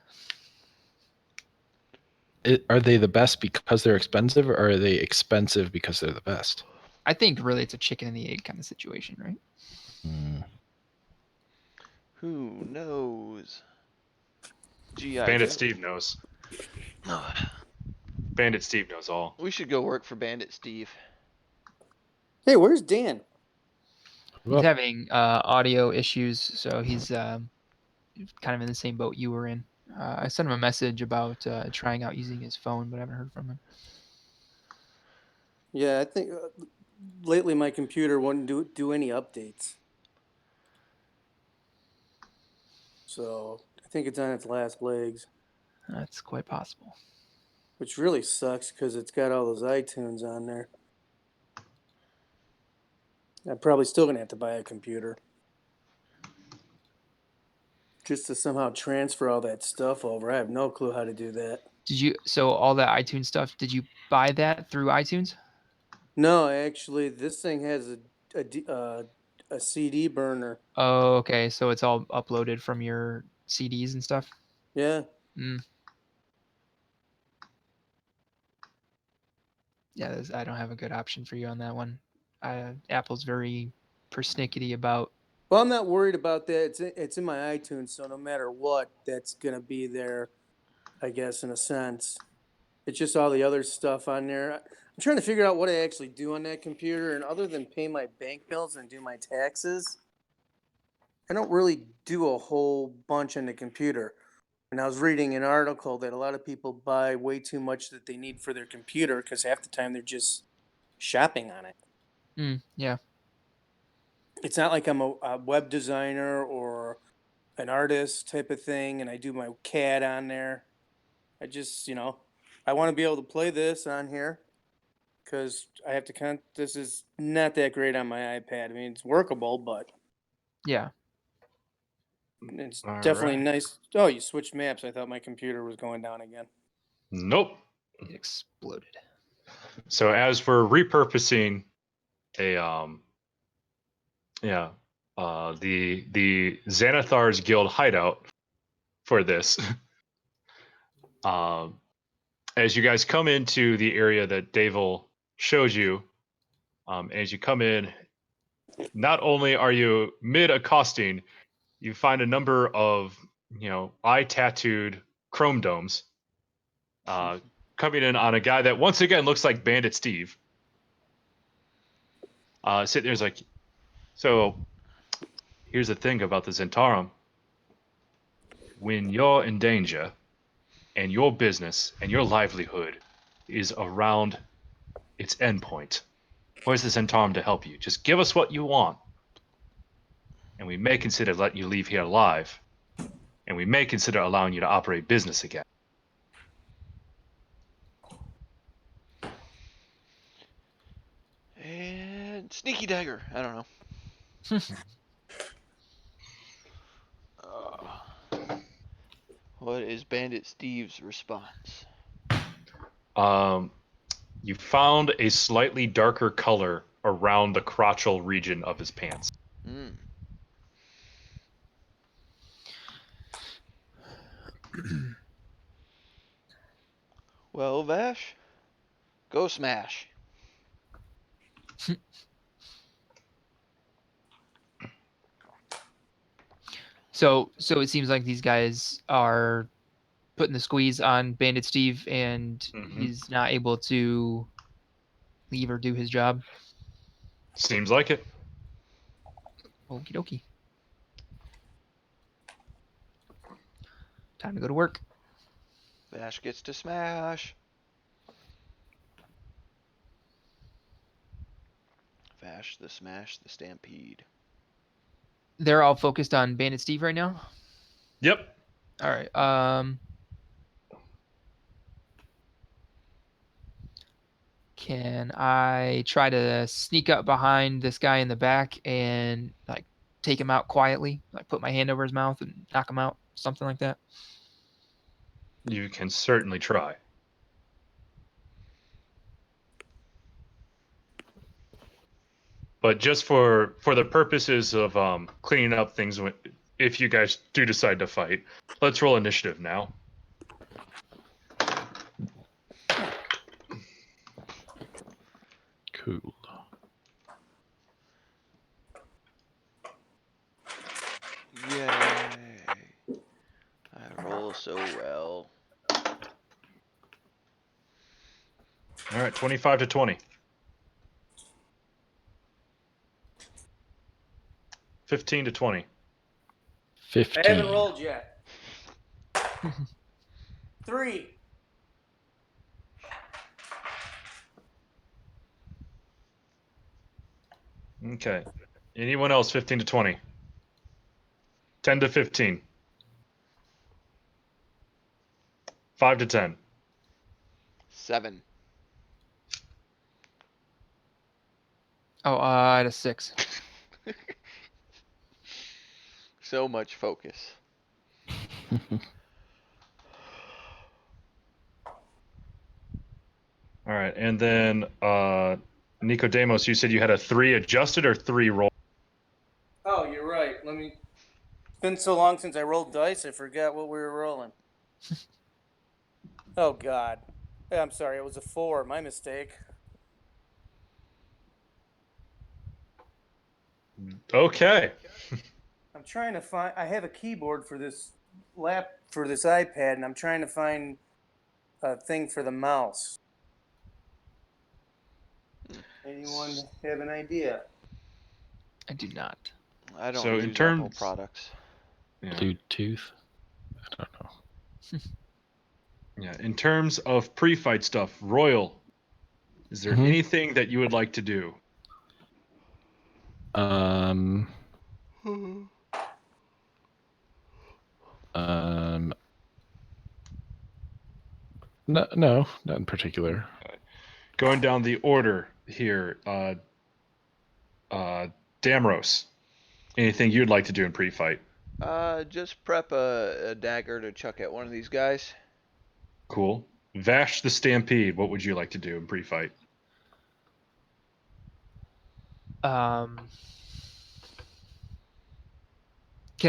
Are they the best because they're expensive, or are they expensive because they're the best? I think really it's a chicken and the egg kind of situation, right? Hmm. Who knows? G.I. Bandit Joe. Steve knows. Bandit Steve knows all. We should go work for Bandit Steve. Hey, where's Dan? He's Well, having audio issues, so he's kind of in the same boat you were in. I sent him a message about trying out using his phone, but I haven't heard from him. Yeah, I think lately my computer wouldn't do any updates. So I think it's on its last legs, That's quite possible. which really sucks because it's got all those iTunes on there. I'm probably still gonna have to buy a computer just to somehow transfer all that stuff over. I have no clue how to do that. So all that iTunes stuff, did you buy that through iTunes? No, actually, this thing has a CD burner. Oh, okay. So it's all uploaded from your CDs and stuff. Yeah. Mm. Yeah, I don't have a good option for you on that one. Apple's very persnickety about. Well, I'm not worried about that. It's in my iTunes, so no matter what, that's gonna be there. I guess in a sense, it's just all the other stuff on there. I'm trying to figure out what I actually do on that computer, and other than pay my bank bills and do my taxes, I don't really do a whole bunch on the computer. And I was reading an article that a lot of people buy way too much that they need for their computer because half the time they're just shopping on it. Yeah. It's not like I'm a web designer or an artist type of thing and I do my CAD on there. I just, I want to be able to play this on here because I have to this is not that great on my iPad. I mean, it's workable, but Yeah. it's All definitely right. nice. Oh, you switched maps. I thought my computer was going down again. Nope. It exploded. So as we're repurposing a the Xanathar's Guild hideout for this, as you guys come into the area that Davil showed you, as you come in, not only are you mid accosting, you find a number of eye tattooed chrome domes coming in on a guy that once again looks like Bandit Steve. Sitting there's like, so here's the thing about the Zentarum. When you're in danger and your business and your livelihood is around its endpoint, where's the Zentarum to help you? Just give us what you want, and we may consider letting you leave here alive, and we may consider allowing you to operate business again. And sneaky dagger. I don't know. What is Bandit Steve's response? You found a slightly darker color around the crotchal region of his pants. Hmm. Well, Vash, go smash. So it seems like these guys are putting the squeeze on Bandit Steve, and he's not able to leave or do his job. Seems like it. Okie dokie. Time to go to work. Vash gets to smash. Vash the smash the stampede. They're all focused on Bandit Steve right now? Yep. All right. Can I try to sneak up behind this guy in the back and like take him out quietly? Like put my hand over his mouth and knock him out, something like that? You can certainly try. But just for the purposes of cleaning up things, if you guys do decide to fight, let's roll initiative now. Cool. Yay. I roll so well. All right, 25 to 20. 15 to 20. 15. I haven't rolled yet. 3. Okay. Anyone else 15 to 20? 10 to 15. 5 to 10. 7. Oh, I had a 6. So much focus. All right, and then Nicodemus, you said you had a 3 adjusted or 3 roll? Oh, you're right. It's been so long since I rolled dice, I forgot what we were rolling. Oh, God. I'm sorry, it was a 4. My mistake. Okay. I'm trying to find. I have a keyboard for this iPad, and I'm trying to find a thing for the mouse. Anyone have an idea? I do not. I don't So in use terms- Apple products. Yeah. Bluetooth. I don't know. Yeah. In terms of pre-fight stuff, Royal, is there anything that you would like to do? No, not in particular. Going down the order here, Damros, anything you'd like to do in pre-fight? Just prep a dagger to chuck at one of these guys. Cool. Vash the Stampede, what would you like to do in pre-fight? Can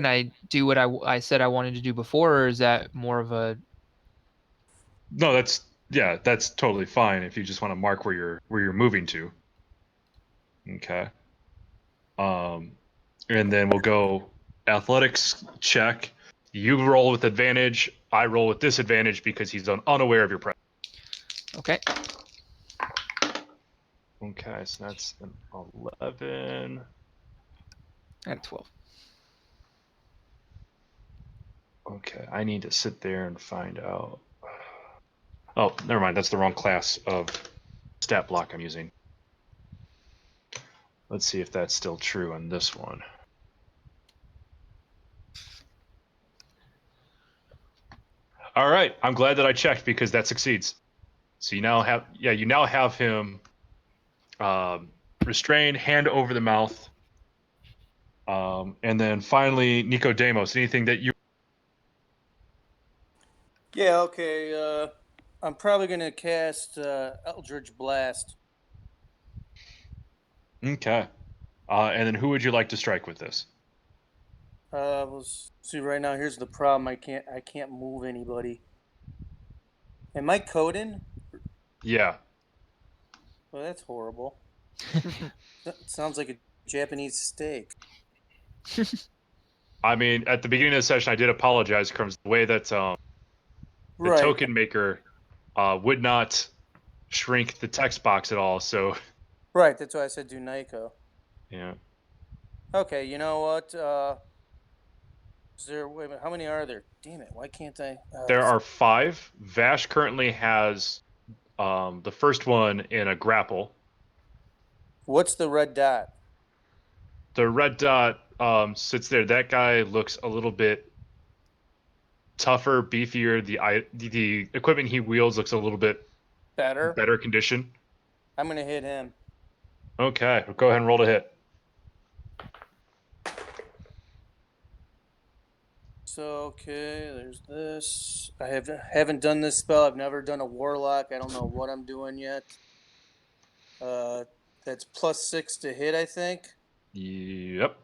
I do what I said I wanted to do before, or is that more of a? No, that's totally fine if you just want to mark where you're moving to. Okay. And then we'll go athletics check. You roll with advantage. I roll with disadvantage because he's unaware of your presence. Okay. Okay, so that's an 11. And 12. Okay, I need to sit there and find out. Oh, never mind. That's the wrong class of stat block I'm using. Let's see if that's still true on this one. All right, I'm glad that I checked because that succeeds. So you now have him restrained, hand over the mouth, and then finally Nicodemus. Anything that you? Yeah, okay. I'm probably gonna cast Eldritch Blast. Okay. And then who would you like to strike with this? Let's see. Right now, here's the problem. I can't move anybody. Am I coding? Yeah. Well, that's horrible. That sounds like a Japanese steak. I mean, at the beginning of the session, I did apologize because the way that the Right, token maker would not shrink the text box at all. So, right. That's why I said do Nyko. yeah. Okay, you know what? Is there? Wait a minute. How many are there? Damn it! Why can't I? There are 5. Vash currently has the first one in a grapple. What's the red dot? The red dot sits there. That guy looks a little bit tougher, beefier. The equipment he wields looks a little bit Better. better condition. I'm gonna hit him. Okay, go ahead and roll to hit. So okay, there's this. I haven't done this spell. I've never done a warlock. I don't know what I'm doing yet. That's +6 to hit, I think. Yep.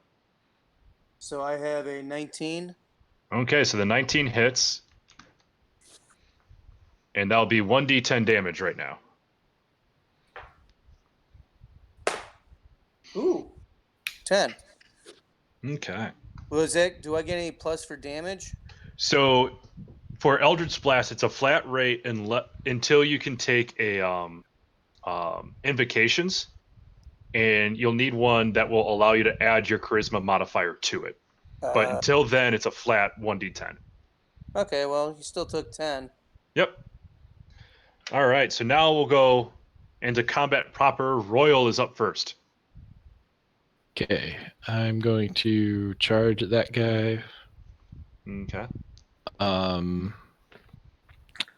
So I have a 19. Okay, so the 19 hits, and that'll be 1d10 damage right now. Ooh, 10. Okay. Was that? Do I get any plus for damage? So for Eldritch Blast, it's a flat rate until you can take a invocations, and you'll need one that will allow you to add your charisma modifier to it. But until then, it's a flat 1d10. Okay, well, you still took 10. Yep. All right, so now we'll go into combat proper. Royal is up first. Okay, I'm going to charge at that guy. Okay.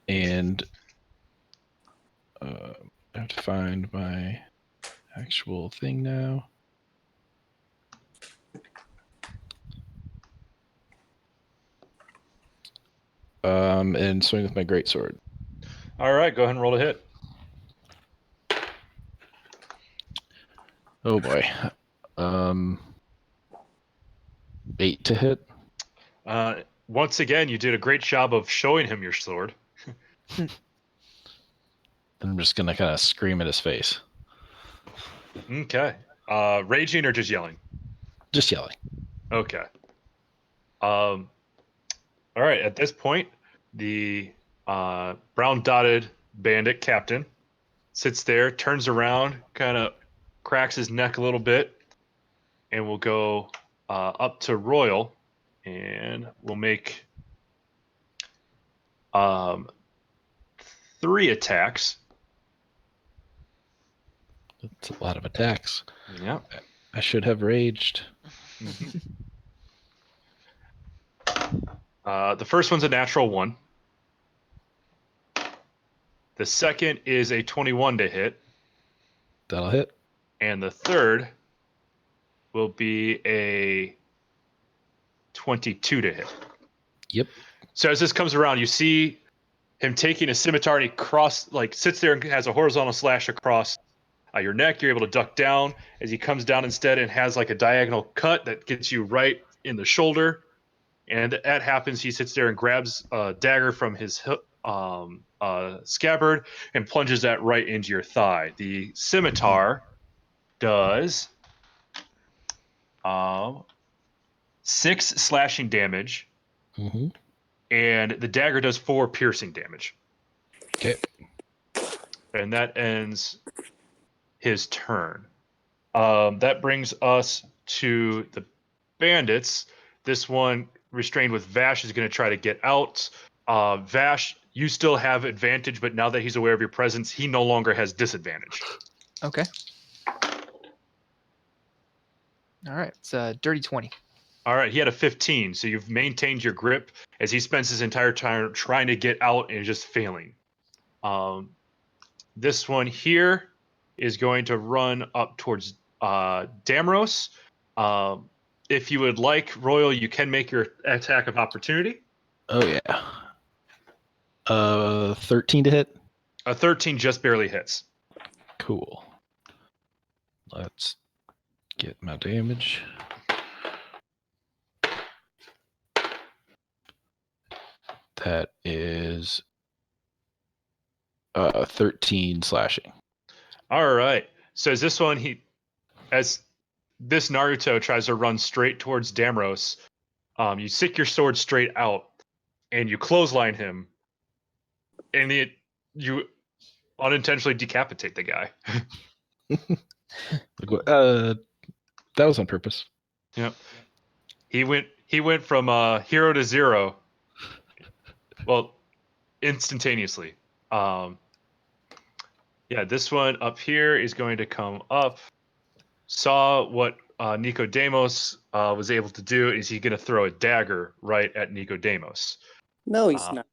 And I have to find my actual thing now. And swing with my greatsword. All right, go ahead and roll a hit. Oh boy. 8 to hit. Once again, you did a great job of showing him your sword. I'm just gonna kind of scream at his face. Okay. Raging or just yelling? Just yelling. Okay. All right. At this point, the brown dotted bandit captain sits there, turns around, kind of cracks his neck a little bit, and we'll go up to Royal, and we'll make 3 attacks. That's a lot of attacks. Yeah. I should have raged. Mm-hmm. The first one's a natural 1. The second is a 21 to hit. That'll hit. And the third will be a 22 to hit. Yep. So as this comes around, you see him taking a scimitar and he sits there and has a horizontal slash across your neck. You're able to duck down as he comes down instead and has like a diagonal cut that gets you right in the shoulder. And that happens. He sits there and grabs a dagger from his scabbard and plunges that right into your thigh. The scimitar does 6 slashing damage, Mm-hmm. and the dagger does 4 piercing damage. Okay. And that ends his turn. That brings us to the bandits. This one, restrained with Vash, is going to try to get out. Vash, you still have advantage, but now that he's aware of your presence, he no longer has disadvantage. Okay. All right. It's a dirty 20. All right, he had a 15, so you've maintained your grip as he spends his entire time trying to get out and just failing. This one here is going to run up towards Damros. If you would like, Royal, you can make your attack of opportunity. Oh yeah. 13 to hit. A 13 just barely hits. Cool. Let's get my damage. That is 13 slashing. All right. So as this one, as this Naruto tries to run straight towards Damros, you stick your sword straight out and you clothesline him, and you unintentionally decapitate the guy. That was on purpose. Yep. He went from hero to zero. Well, instantaneously. Yeah, this one up here is going to come up. Saw what Nicodemus was able to do. Is he going to throw a dagger right at Nicodemus? No, he's not.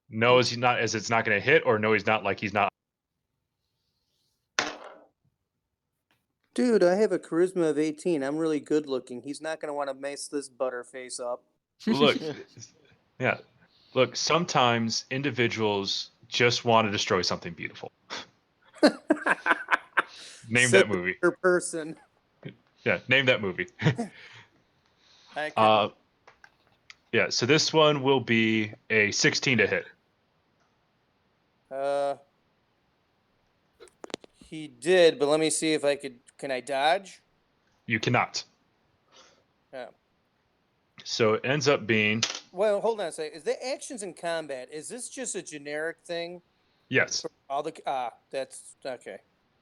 No, is he not? As it's not going to hit, or no, he's not. Like he's not. Dude, I have a charisma of 18. I'm really good looking. He's not going to want to mess this butterface up. Look, yeah, look. Sometimes individuals just want to destroy something beautiful. Name that movie. Per person. Yeah, name that movie. I could, Yeah, so this one will be a 16 to hit. he did, but let me see if I could. Can I dodge? You cannot. Yeah. So it ends up being Well, hold on a second. Is the actions in combat? Is this just a generic thing? yes. For all the that's okay.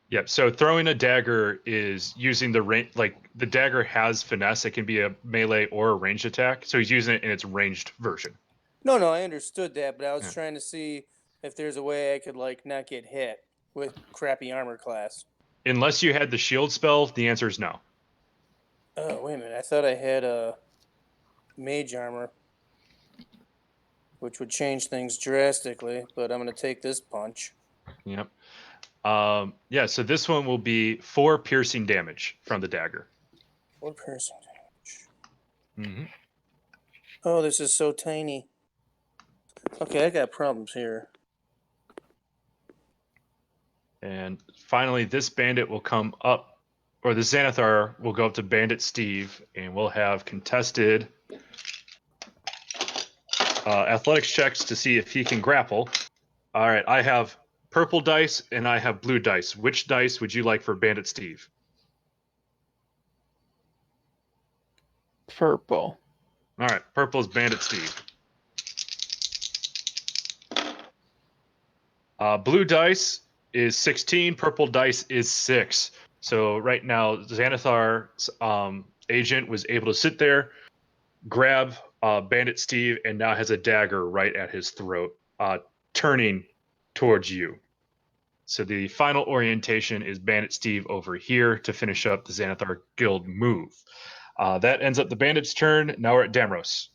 Yep. So throwing a dagger is using the range. Like the dagger has finesse. It can be a melee or a ranged attack. So he's using it in its ranged version. No, I understood that, but I was Yeah. trying to see if there's a way I could like not get hit with crappy armor class. Unless you had the shield spell, the answer is no. Oh, wait a minute. I thought I had a mage armor, which would change things drastically, but I'm going to take this punch. Yep. Yeah. So this one will be 4 piercing damage from the dagger. 4 piercing damage. Mm-hmm. Oh, this is so tiny. Okay, I got problems here. And finally, this bandit will come up, or the Xanathar will go up to Bandit Steve, and we'll have contested athletics checks to see if he can grapple. All right, I have purple dice and I have blue dice. Which dice would you like for Bandit Steve? Purple. All right, purple is Bandit Steve. Blue dice is 16. Purple dice is 6. So right now, Xanathar's agent was able to sit there, grab Bandit Steve, and now has a dagger right at his throat, turning towards you. So the final orientation is Bandit Steve over here to finish up the Xanathar Guild move. That ends up the bandit's turn. Now we're at Damros.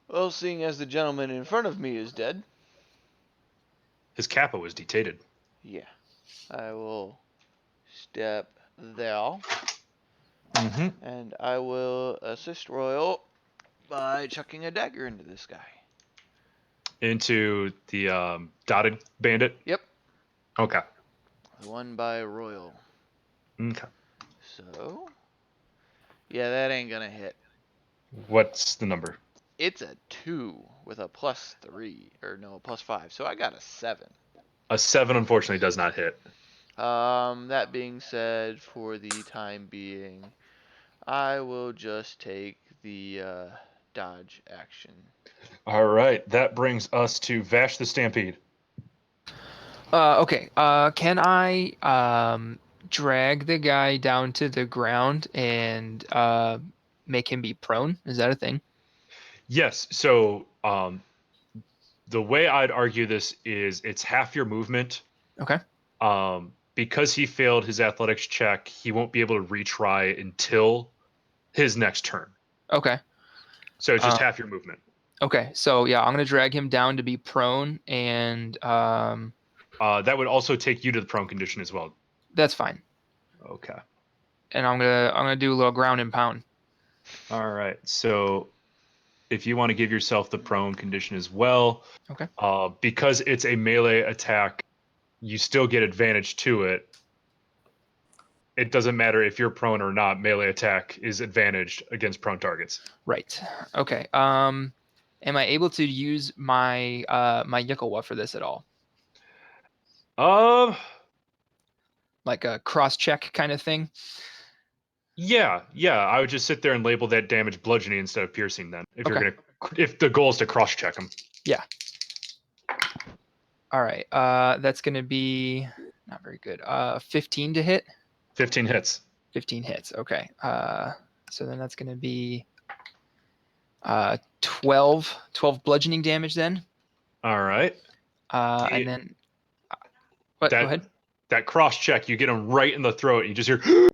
Well, seeing as the gentleman in front of me is dead, His kappa was detated. yeah, I will step there, Mm-hmm. and I will assist Royal by chucking a dagger into this guy. Into the dotted bandit. Yep. Okay. The one by Royal. Okay. So, yeah, that ain't gonna hit. What's the number? It's a 2 with a +3, or no, +5. So I got a 7. A 7 unfortunately does not hit. That being said, for the time being, I will just take the dodge action. All right. That brings us to Vash the Stampede. Okay. Can I drag the guy down to the ground and make him be prone? Is that a thing? Yes. So the way I'd argue this is it's half your movement. Okay. Because he failed his athletics check, he won't be able to retry until his next turn. Okay. So it's just half your movement. Okay. So yeah, I'm gonna drag him down to be prone, and That would also take you to the prone condition as well. that's fine. Okay. And I'm gonna do a little ground and pound. All right. So if you want to give yourself the prone condition as well, Okay. because it's a melee attack, you still get advantage to it. It doesn't matter if you're prone or not. Melee attack is advantaged against prone targets. Right. Okay. Am I able to use my my Yikawa for this at all? Like a cross check kind of thing? Yeah. I would just sit there and label that damage bludgeoning instead of piercing. Then, Okay. if the goal is to cross check him. Yeah. All right. That's gonna be not very good. 15 to hit. 15 hits. 15 hits. Okay. So then that's gonna be 12 bludgeoning damage then. All right. And then what? Go ahead. That cross check, you get him right in the throat, and you just hear,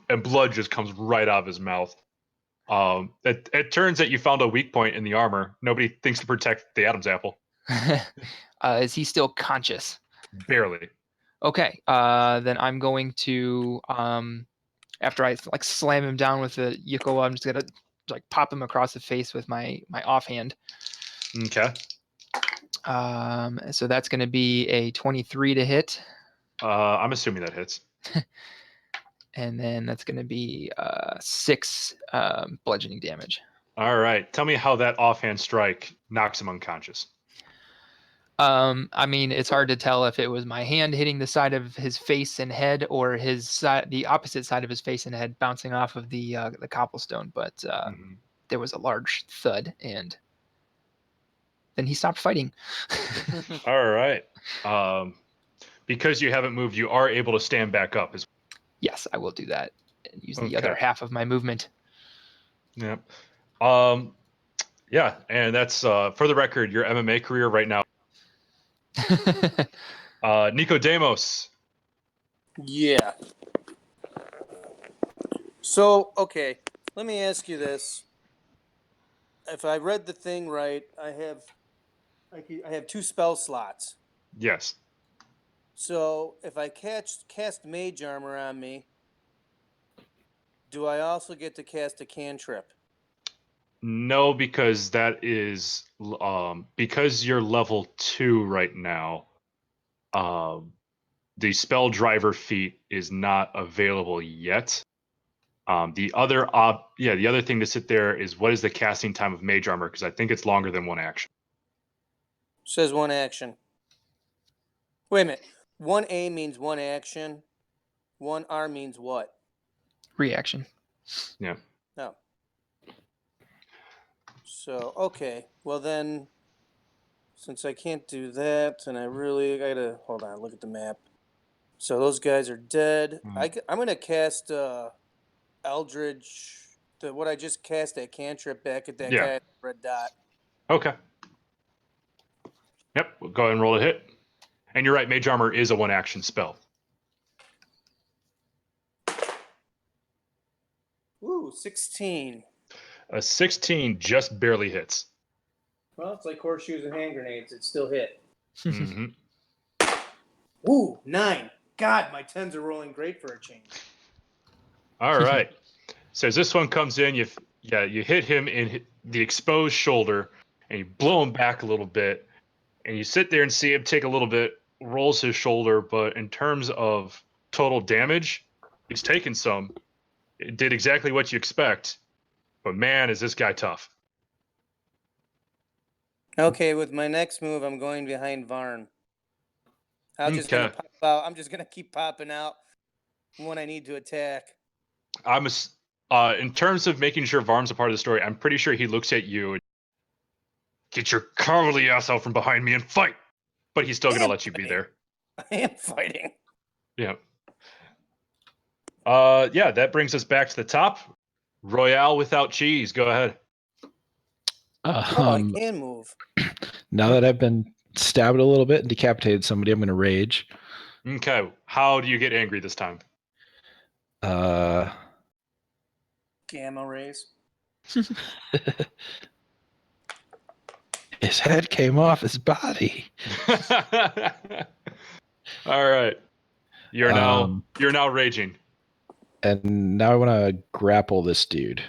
and blood just comes right out of his mouth. It turns that you found a weak point in the armor. Nobody thinks to protect the Adam's apple. Is he still conscious? Barely. Okay. Then I'm going to after I like slam him down with the Yikoa, I'm just gonna like pop him across the face with my offhand. Okay. So that's going to be a 23 to hit. I'm assuming that hits. And then that's going to be 6 bludgeoning damage. All right. Tell me how that offhand strike knocks him unconscious. I mean, it's hard to tell if it was my hand hitting the side of his face and head, or his side, the opposite side of his face and head, bouncing off of the cobblestone. But there was a large thud, and then he stopped fighting. All right. Because you haven't moved, you are able to stand back up. Yes, I will do that and use the other half of my movement. Yep. Yeah, and that's for the record, your MMA career right now. Nicodemus. Yeah. So, okay, let me ask you this. If I read the thing right, I have 2 spell slots. Yes. So, if I cast Mage Armor on me, do I also get to cast a cantrip? No, because that is because you're level 2 right now. The spell driver feat is not available yet. The other thing to sit there is what is the casting time of Mage Armor, because I think it's longer than 1 action. Says 1 action. Wait a minute. 1A means 1 action. 1R means what? Reaction. Yeah. No. So, okay. Well then, since I can't do that, and I gotta hold on, look at the map. So those guys are dead. I'm gonna cast Eldridge, what I just cast, that cantrip back at that guy at the red dot. Okay. Yep. We'll go ahead and roll a hit. And you're right, Mage Armor is a 1 action spell. Ooh, 16. A 16 just barely hits. Well, it's like horseshoes and hand grenades. It still hit. Mm-hmm. Ooh, 9. God, my 10s are rolling great for a change. All right. So as this one comes in, you hit him in the exposed shoulder, and you blow him back a little bit, And you sit there and see him take a little bit, rolls his shoulder, but in terms of total damage, he's taken some. It did exactly what you expect, but man, is this guy tough. Okay, with my next move, I'm going behind Varn. I'm just gonna Okay. pop out. I'm just gonna keep popping out when I need to attack. In terms of making sure Varm's a part of the story, I'm pretty sure he looks at you and get your cowardly ass out from behind me and fight. But he's still I gonna am let you be fighting. there. I am fighting. Yeah. Yeah, that brings us back to the top. Royale without cheese. Go ahead. Oh, I can move. Now that I've been stabbed a little bit and decapitated somebody, I'm going to rage. Okay. How do you get angry this time? Gamma rays. His head came off his body. All right. You're now raging. And now I want to grapple this dude.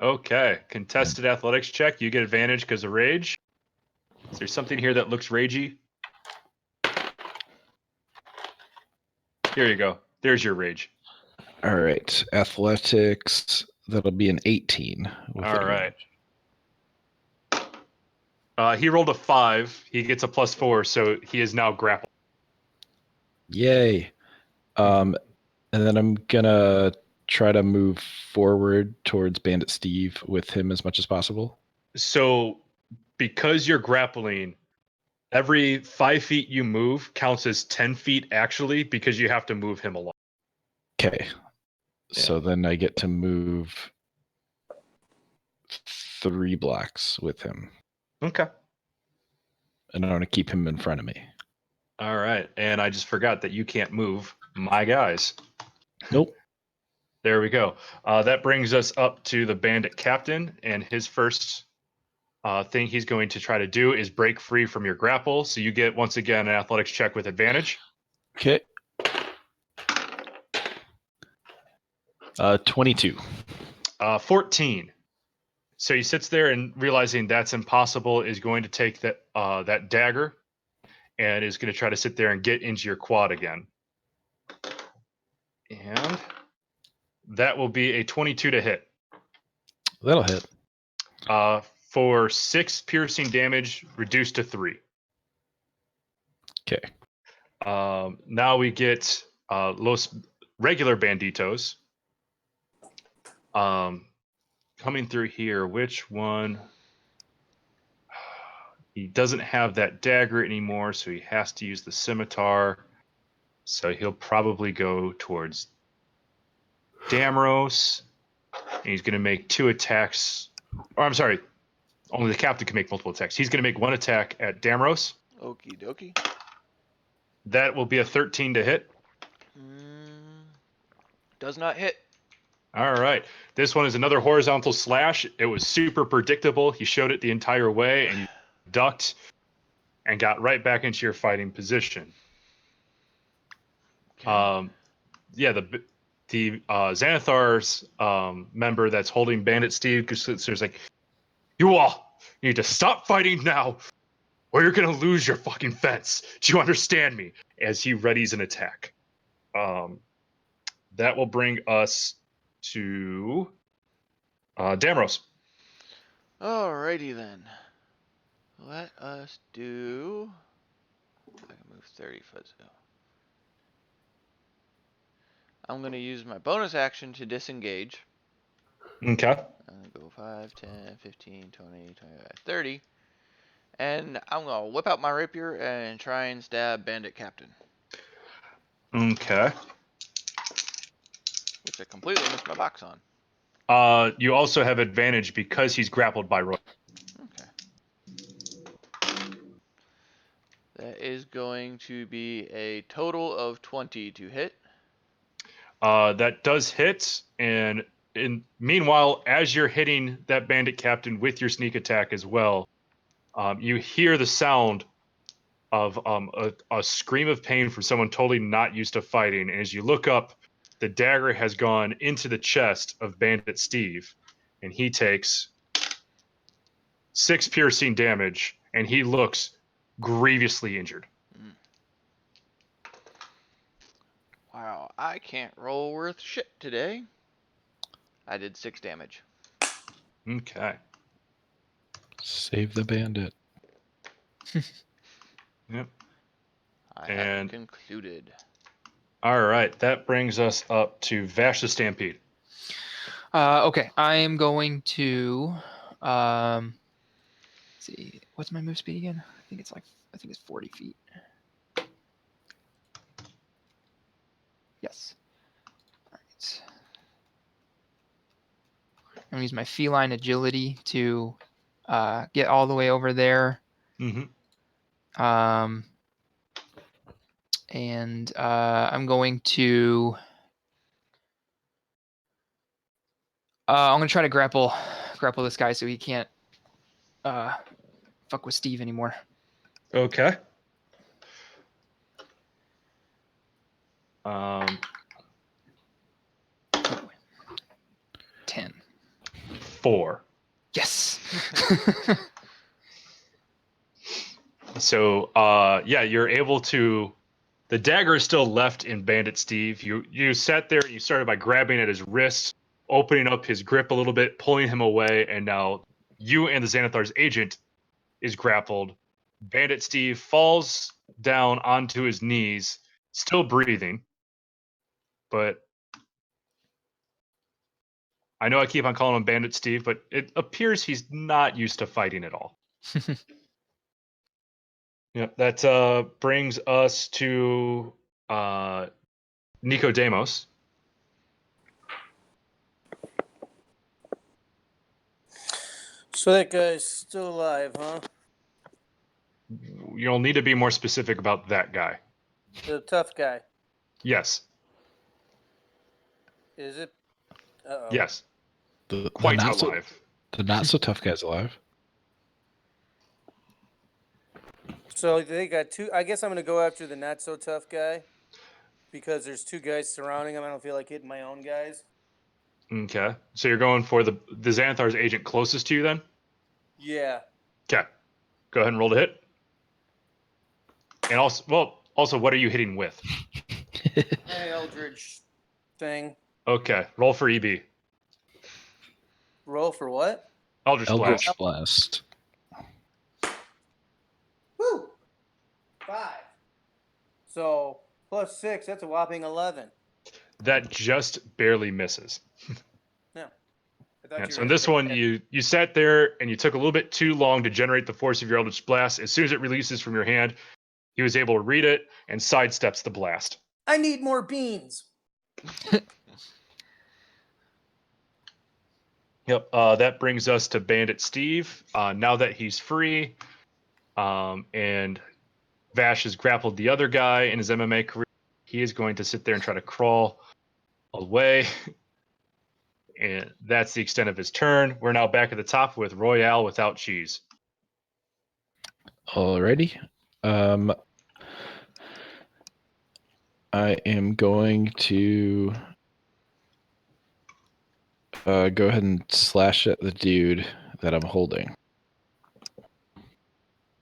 Okay. Contested athletics check. You get advantage because of rage. Is there something here that looks ragey? Here you go. There's your rage. All right. Athletics. That'll be an 18. With All advantage. right. He rolled a 5. He gets a +4, so he is now grappled. Yay. And then I'm going to try to move forward towards Bandit Steve with him as much as possible. So because you're grappling, every 5 feet you move counts as 10 feet actually, because you have to move him along. Okay. So then I get to move 3 blocks with him. Okay. And I want to keep him in front of me. All right. And I just forgot that you can't move my guys. Nope. There we go. That brings us up to the bandit captain, and his first thing he's going to try to do is break free from your grapple. So you get, once again, an athletics check with advantage. Okay. 22. 14. So he sits there and, realizing that's impossible, is going to take that dagger and is going to try to sit there and get into your quad again. And that will be a 22 to hit. That'll hit. For 6 piercing damage, reduced to 3. Okay. Now we get Los regular banditos. Coming through here, which one? He doesn't have that dagger anymore, so he has to use the scimitar. So he'll probably go towards Damros, and he's going to make 2 attacks. Or I'm sorry, only the captain can make multiple attacks. He's going to make 1 attack at Damros. Okie dokie. That will be a 13 to hit. Does not hit. All right. This one is another horizontal slash. It was super predictable. He showed it the entire way, and you ducked and got right back into your fighting position. Okay. Yeah, the Xanathar's member that's holding Bandit Steve, because there's like, you all need to stop fighting now, or you're gonna lose your fucking fence. Do you understand me? As he readies an attack. That will bring us to Damros. Alrighty then. Let us do. I can move 30 foot. So I'm going to use my bonus action to disengage. Okay. I'm going to go 5, 10, 15, 20, 25, 30. And I'm going to whip out my rapier and try and stab Bandit Captain. Okay. Which I completely missed my box on. You also have advantage because he's grappled by Roy. Okay. That is going to be a total of 20 to hit. That does hit, and meanwhile, as you're hitting that bandit captain with your sneak attack as well, you hear the sound of a scream of pain from someone totally not used to fighting. And as you look up, the dagger has gone into the chest of Bandit Steve, and he takes 6 piercing damage, and he looks grievously injured. Wow, I can't roll worth shit today. I did 6 damage. Okay. Save the bandit. Yep. I have And concluded. all right, that brings us up to Vash the Stampede. Okay, I am going to. Let's see, what's my move speed again? I think it's 40 feet. Yes. All right. I'm gonna use my feline agility to get all the way over there. Mm-hmm. And I'm going to. I'm gonna try to grapple this guy so he can't fuck with Steve anymore. Okay. 10. 4. Yes. So, yeah, you're able to. The dagger is still left in Bandit Steve. You sat there. You started by grabbing at his wrist, opening up his grip a little bit, pulling him away, and now you and the Xanathar's agent is grappled. Bandit Steve falls down onto his knees, still breathing, but I know I keep on calling him Bandit Steve, but it appears he's not used to fighting at all. Yep, that brings us to Nicodemus. So that guy's still alive, huh? You'll need to be more specific about that guy. The tough guy. Yes, Is it? Uh-oh. yes, The quite not so, alive. the not so tough guy's alive. So they got two. I guess I'm going to go after the not so tough guy because there's two guys surrounding him. I don't feel like hitting my own guys. Okay, so you're going for the Xanathar's agent closest to you then? Yeah. Okay, go ahead and roll to hit. And also, what are you hitting with? My Eldridge thing. Okay, roll for EB. Roll for what? Eldritch Eldritch Blast. Blast. Woo! 5. So plus 6, that's a whopping 11. That just barely misses. Yeah. I thought Yeah, you so were in gonna this say one, that. you sat there and you took a little bit too long to generate the force of your Eldritch Blast. As soon as it releases from your hand, he was able to read it and sidesteps the blast. I need more beans. Yep. That brings us to Bandit Steve. Now that he's free, and Vash has grappled the other guy in his MMA career, he is going to sit there and try to crawl away. And that's the extent of his turn. We're now back at the top with Royale without cheese. Alrighty. I am going to go ahead and slash at the dude that I'm holding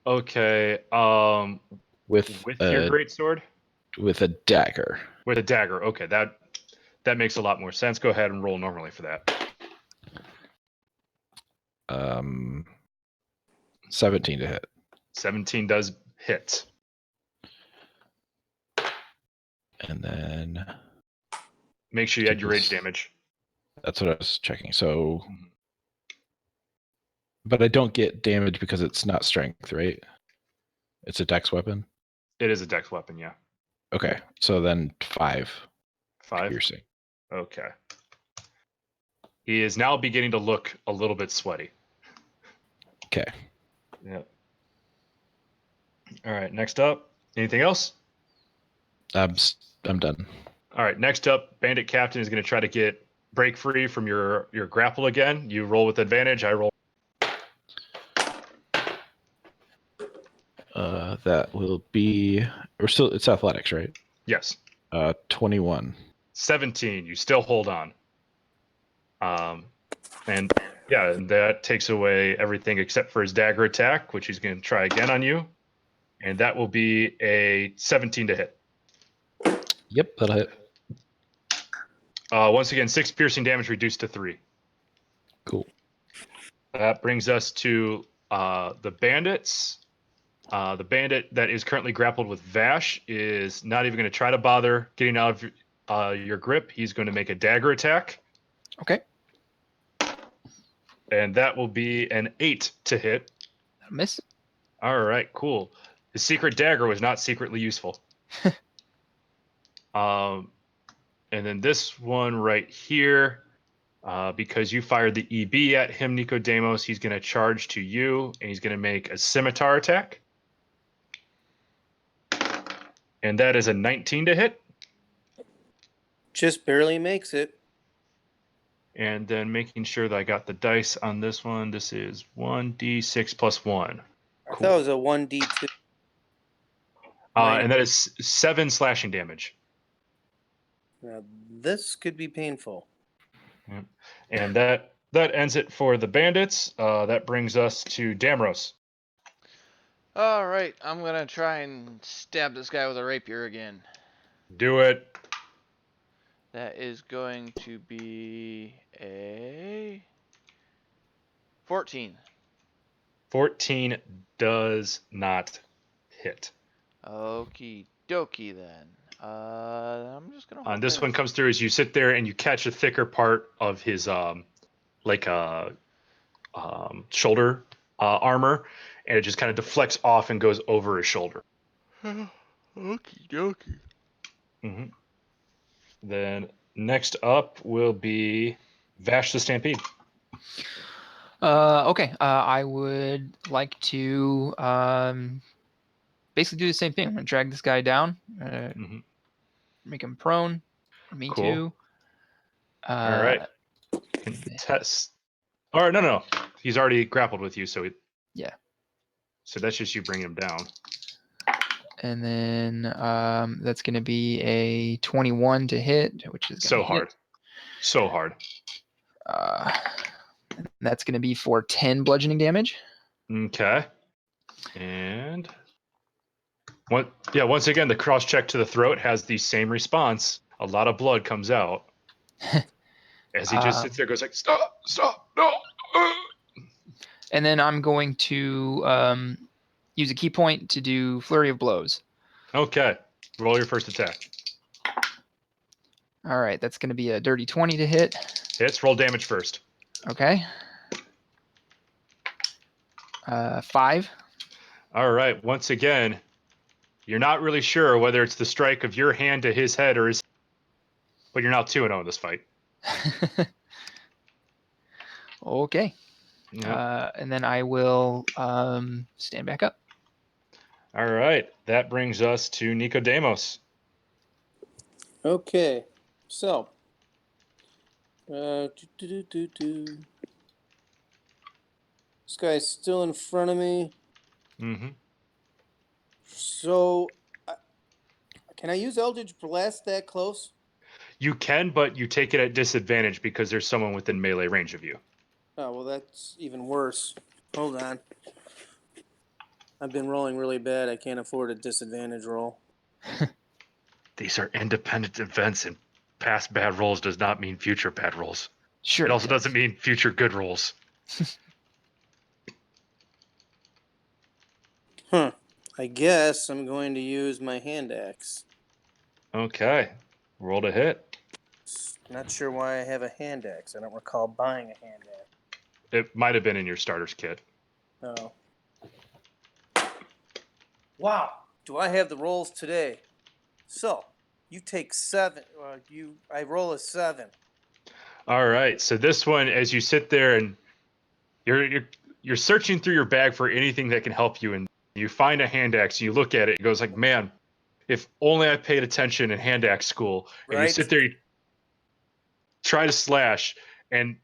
Okay. with With your greatsword? with a dagger. With a dagger. Okay, that makes a lot more sense. Go ahead and roll normally for that. 17 to hit. 17 does hit. And then Make sure you add your rage damage. that's what I was checking. So, but I don't get damage because it's not strength, right? It's a dex weapon. It is a dex weapon, yeah. Okay, so then 5. 5. Piercing. Okay. He is now beginning to look a little bit sweaty. Okay. Yep. All right, next up. Anything else? I'm done. All right, next up, Bandit Captain is going to try to break free from your grapple again. You roll with advantage. I roll. That will be. It's athletics, right? Yes. 21. 17. You still hold on. And yeah, that takes away everything except for his dagger attack, which he's going to try again on you. And that will be a 17 to hit. Yep, that'll hit. Once again, 6 piercing damage reduced to 3. Cool. That brings us to the bandits. The bandit that is currently grappled with Vash is not even going to try to bother getting out of your grip. He's going to make a dagger attack. Okay. And that will be an 8 to hit. That'll miss. All right, cool. His secret dagger was not secretly useful. And then this one right here, because you fired the EB at him, Nicodemus, he's going to charge to you, and he's going to make a scimitar attack. And that is a 19 to hit. Just barely makes it. And then making sure that I got the dice on this one. This is 1d6 plus 1. I thought it was a 1d2. And that is 7 slashing damage. Now, this could be painful. Yep. And that ends it for the bandits. That brings us to Damros. All right, I'm gonna try and stab this guy with a rapier again. Do it. That is going to be a 14. 14 does not hit. Okie dokie then. I'm just gonna. On this one comes through as you sit there and you catch a thicker part of his shoulder armor, and it just kind of deflects off and goes over his shoulder. Okie dokie. Mm-hmm. Then next up will be Vash the Stampede. Okay. I would like to basically do the same thing. I'm gonna drag this guy down, make him prone. Me Cool. too. All right. Test. Or no. He's already grappled with you, so yeah. So that's just you bringing him down. And then that's going to be a 21 to hit, which is so hard. So hard. That's going to be for 10 bludgeoning damage. Okay. And once again, the cross check to the throat has the same response. A lot of blood comes out as he just sits there, goes like, "Stop, no." And then I'm going to use a key point to do flurry of blows. Okay. Roll your first attack. All right, that's going to be a dirty 20 to hit. Hits. Roll damage first. Okay. 5. All right. Once again, you're not really sure whether it's the strike of your hand to his head or his, but you're now 2-0 in this fight. Okay. Yep. And then I will stand back up. All right. That brings us to Nicodemus. Okay. So. This guy's still in front of me. Mm-hmm. So, can I use Eldritch Blast that close? You can, but you take it at disadvantage because there's someone within melee range of you. Oh, well, that's even worse. Hold on. I've been rolling really bad. I can't afford a disadvantage roll. These are independent events, and past bad rolls does not mean future bad rolls. Sure. It also doesn't mean future good rolls. I guess I'm going to use my hand axe. Okay. Roll to hit. Not sure why I have a hand axe. I don't recall buying a hand axe. It might have been in your starter's kit. Oh. Wow. Do I have the rolls today? So, you take 7. I roll a 7. All right. So this one, as you sit there and you're searching through your bag for anything that can help you, and you find a hand axe. You look at it. It goes like, man, if only I paid attention in hand axe school. And Right. you sit there, you try to slash, and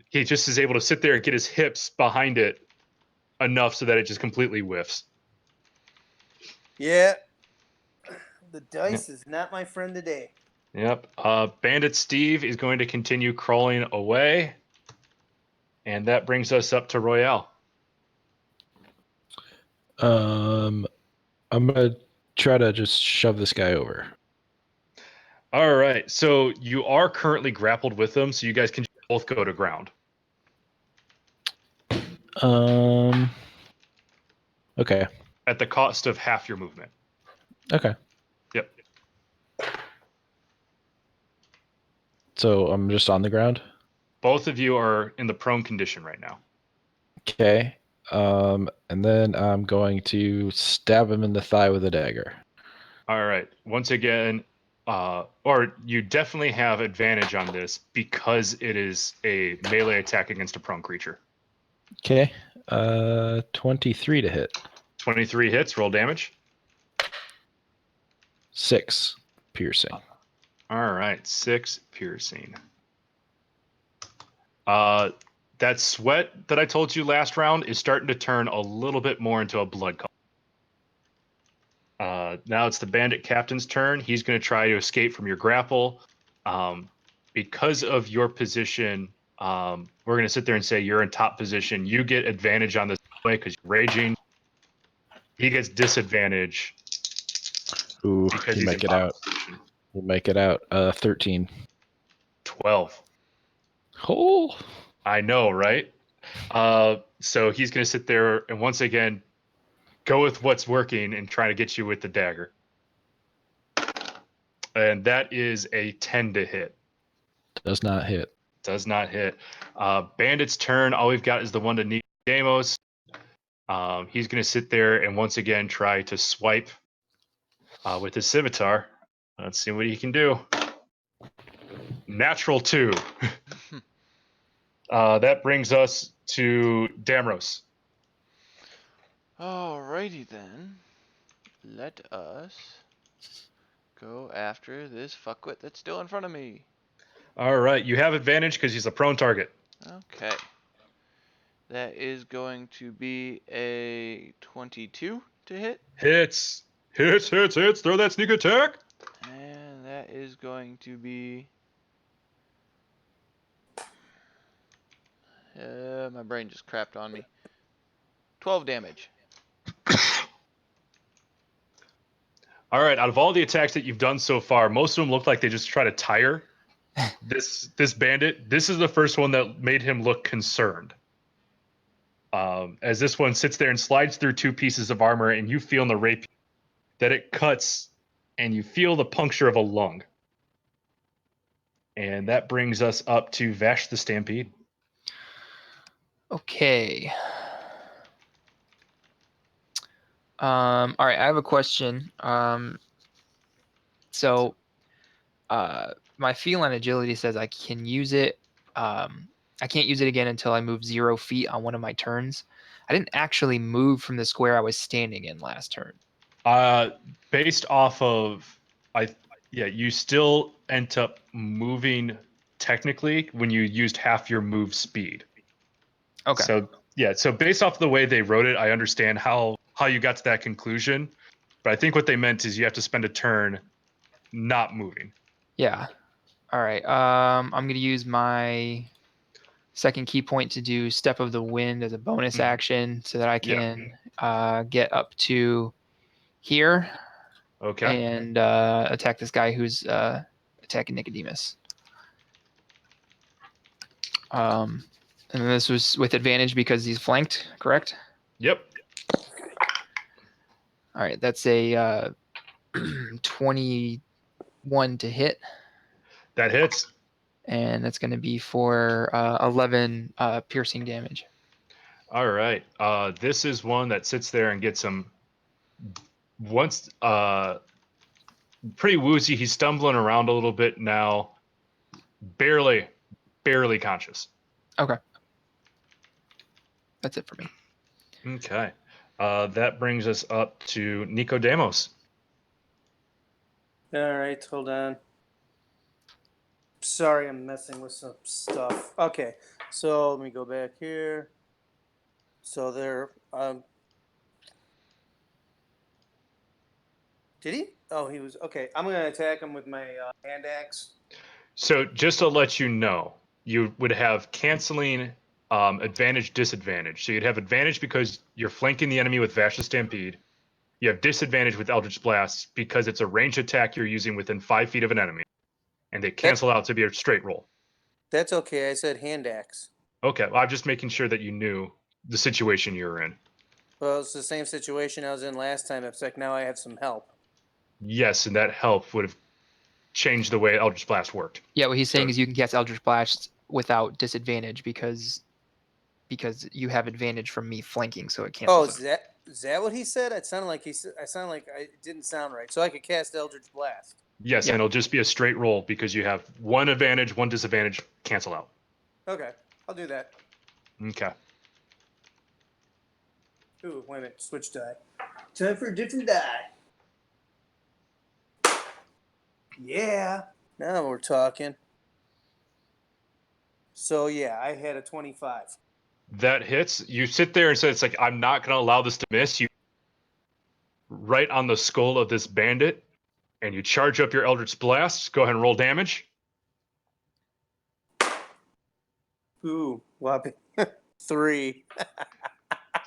he just is able to sit there and get his hips behind it enough so that it just completely whiffs. Yeah. The dice is not my friend today. Yep. Bandit Steve is going to continue crawling away. And that brings us up to Royale. I'm gonna try to just shove this guy over. All right. So you are currently grappled with them, so you guys can both go to ground. Okay. At the cost of half your movement. Okay. Yep. So I'm just on the ground. Both of you are in the prone condition right now. Okay. And then I'm going to stab him in the thigh with a dagger. All right. Once again, or you definitely have advantage on this because it is a melee attack against a prone creature. Okay. 23 to hit. 23 hits. Roll damage. 6 piercing. All right. 6 piercing. That sweat that I told you last round is starting to turn a little bit more into a blood color. Now it's the bandit captain's turn. He's going to try to escape from your grapple. Because of your position, we're going to sit there and say you're in top position. You get advantage on this play because you're raging. He gets disadvantage Ooh, because you he's in make it bottom out. position. We'll make it out. 13. 12. Oh. I know, right? So he's going to sit there and once again go with what's working and try to get you with the dagger. And that is a 10 to hit. Does not hit. Does not hit. Bandit's turn. All we've got is the one to Nicodemus. He's going to sit there and once again try to swipe with his scimitar. Let's see what he can do. Natural 2. That brings us to Damros. Alrighty then. Let us go after this fuckwit that's still in front of me. All right. You have advantage because he's a prone target. Okay. That is going to be a 22 to hit. Hits. Hits. Throw that sneak attack. And that is going to be... my brain just crapped on me. 12 damage. All right. Out of all the attacks that you've done so far, most of them look like they just try to tire this bandit. This is the first one that made him look concerned. As this one sits there and slides through 2 pieces of armor, and you feel in the rapier that it cuts, and you feel the puncture of a lung. And that brings us up to Vash the Stampede. Okay. All right, I have a question. So my feline agility says I can use it. I can't use it again until I move 0 feet on one of my turns. I didn't actually move from the square I was standing in last turn. Based off of, you still end up moving technically when you used half your move speed. Okay. So based off the way they wrote it, I understand how you got to that conclusion. But I think what they meant is you have to spend a turn not moving. Yeah. All right. I'm going to use my second key point to do Step of the Wind as a bonus action so that I can get up to here Okay. and attack this guy who's attacking Nicodemus. And this was with advantage because he's flanked, correct? Yep. All right, that's a 21 to hit. That hits. And that's going to be for 11 piercing damage. All right. This is one that sits there and gets him once pretty woozy. He's stumbling around a little bit now. Barely conscious. Okay. That's it for me. Okay. That brings us up to Nicodemus. All right, hold on. Sorry, I'm messing with some stuff. Okay, so let me go back here. So there, did he? Oh, he was okay. I'm gonna attack him with my hand axe. So just to let you know, you would have canceling advantage, disadvantage. So you'd have advantage because you're flanking the enemy with Vash the Stampede. You have disadvantage with Eldritch Blast because it's a ranged attack you're using within 5 feet of an enemy, and they cancel out to be a straight roll. That's okay. I said hand axe. Okay, well, I'm just making sure that you knew the situation you were in. Well, it's the same situation I was in last time, except now I have some help. Yes, and that help would have changed the way Eldritch Blast worked. Yeah, what he's saying So- is you can cast Eldritch Blast without disadvantage because you have advantage from me flanking, so it Oh, cancels. is that what he said? It sounded like it didn't sound right. So I could cast Eldritch Blast. Yes, Yeah. and it'll just be a straight roll because you have one advantage, one disadvantage, cancel out. Okay, I'll do that. Okay. Ooh, wait a minute. Switch die. Time for a different die. Yeah. Now we're talking. So yeah, I had a 25. That hits. You sit there and say, it's like, I'm not going to allow this to miss. You right on the skull of this bandit, and you charge up your Eldritch Blast. Go ahead and roll damage. Ooh, whopping 3.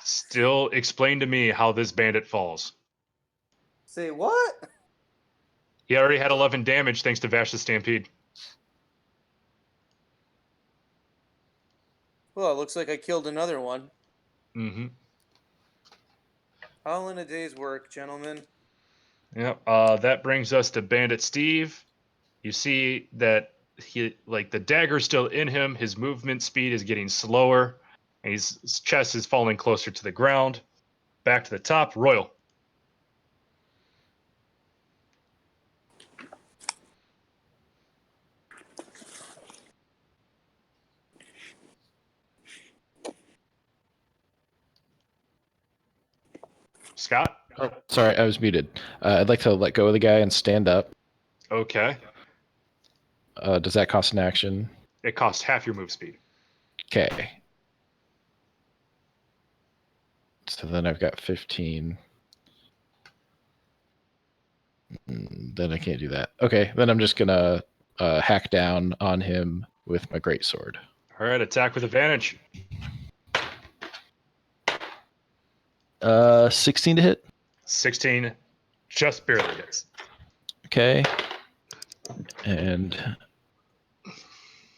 Still explain to me how this bandit falls. Say what? He already had 11 damage thanks to Vash the Stampede. Well, it looks like I killed another one. Mm-hmm. All in a day's work, gentlemen. Yep. That brings us to Bandit Steve. You see that the dagger's still in him. His movement speed is getting slower, and his chest is falling closer to the ground. Back to the top, Royal. Scott. Oh, sorry, I was muted. I'd like to let go of the guy and stand up. Okay. Does that cost an action? It costs half your move speed. Okay. So then I've got 15. Then I can't do that. Okay, then I'm just gonna hack down on him with my greatsword. All right, attack with advantage. 16 to hit. 16 just barely hits. Okay. And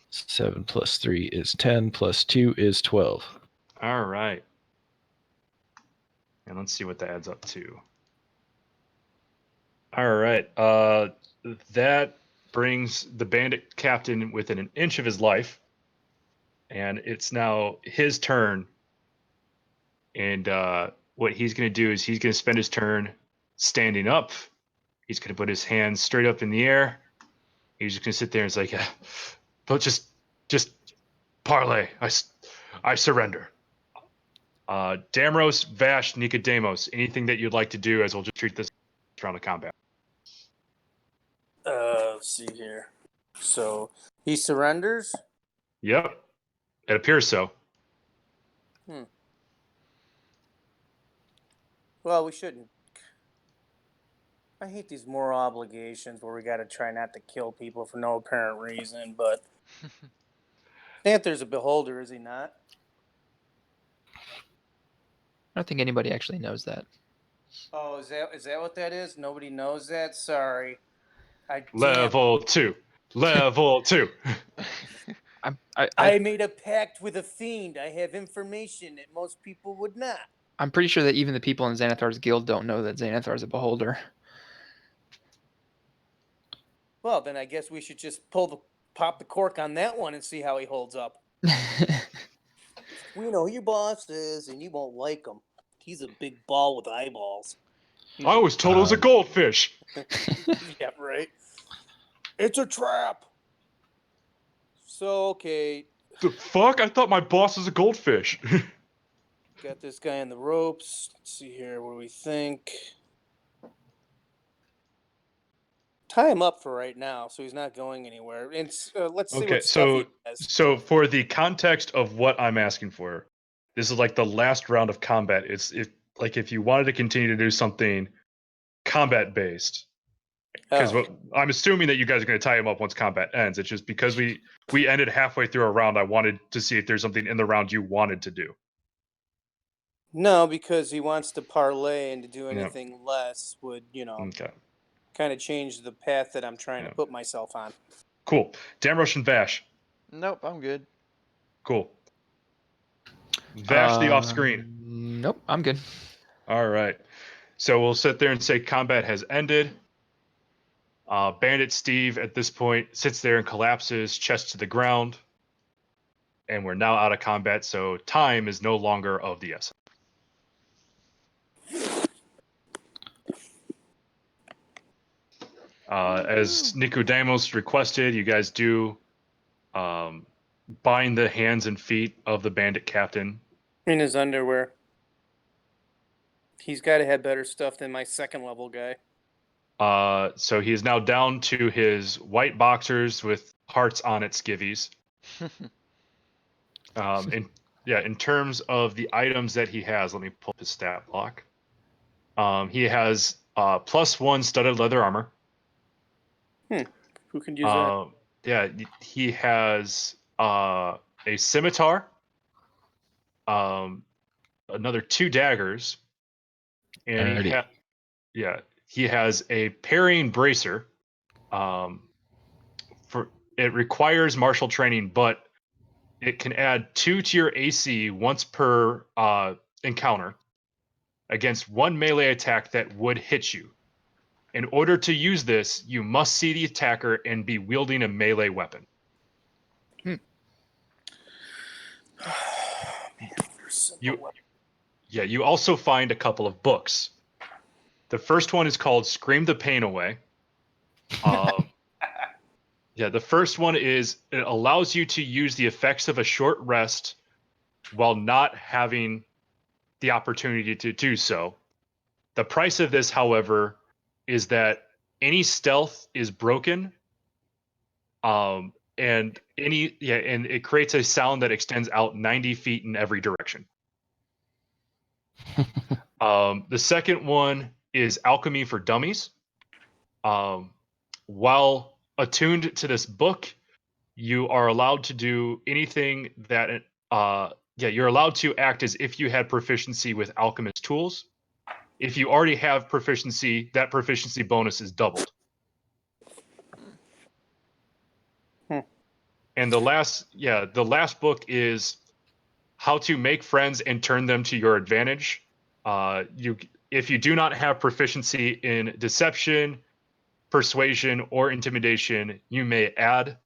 7 plus 3 is 10, plus 2 is 12. All right. And let's see what that adds up to. All right. That brings the bandit captain within an inch of his life. And it's now his turn. And what he's going to do is he's going to spend his turn standing up. He's going to put his hands straight up in the air. He's just going to sit there and it's like, but just parlay. I surrender. Damros, Vash, Nicodemus, anything that you'd like to do as we'll just treat this round of combat. Let's see here. So he surrenders. Yep. It appears so. Well, we shouldn't. I hate these moral obligations where we got to try not to kill people for no apparent reason, but Panther's a beholder, is he not? I don't think anybody actually knows that. Oh, is that what that is? Nobody knows that? Sorry. Level 2. Level 2. I made a pact with a fiend. I have information that most people would not. I'm pretty sure that even the people in Xanathar's guild don't know that Xanathar's a beholder. Well, then I guess we should just pop the cork on that one and see how he holds up. We know who your boss is, and you won't like him. He's a big ball with eyeballs. I was told it was a goldfish. Yeah, right. It's a trap. So, okay, The fuck? I thought my boss was a goldfish. got this guy on the ropes. Let's see here. What do we think? Tie him up for right now, so he's not going anywhere. And let's see Okay, what stuff he has. so for the context of what I'm asking for, this is like the last round of combat. It's if you wanted to continue to do something combat based, because I'm assuming that you guys are going to tie him up once combat ends. It's just because we ended halfway through a round. I wanted to see if there's something in the round you wanted to do. No, because he wants to parlay, and to do Yeah. anything less would, Okay. kind of change the path that I'm trying to Yeah. put myself on. Cool. Damrosh and Vash. Nope, I'm good. Cool. Vash the off screen. Nope, I'm good. All right. So we'll sit there and say combat has ended. Bandit Steve at this point sits there and collapses, chest to the ground. And we're now out of combat, so time is no longer of the essence. As Nicodemus requested, you guys do bind the hands and feet of the bandit captain. In his underwear. He's got to have better stuff than my second level guy. So he is now down to his white boxers with hearts on it skivvies. In terms of the items that he has, let me pull up his stat block. He has +1 studded leather armor. Who can use that? Yeah, he has a scimitar, another 2 daggers, and he has a parrying bracer. It requires martial training, but it can add 2 to your AC once per encounter against 1 melee attack that would hit you. In order to use this, you must see the attacker and be wielding a melee weapon. You also find a couple of books. The first one is called Scream the Pain Away. The first one is it allows you to use the effects of a short rest while not having the opportunity to do so. The price of this, however, is that any stealth is broken, and it creates a sound that extends out 90 feet in every direction. The second one is Alchemy for Dummies. While attuned to this book, you are allowed to do anything that you're allowed to act as if you had proficiency with alchemist tools. If you already have proficiency, that proficiency bonus is doubled. And the last book is How to Make Friends and Turn Them to Your Advantage. If you do not have proficiency in deception, persuasion, or intimidation, you may add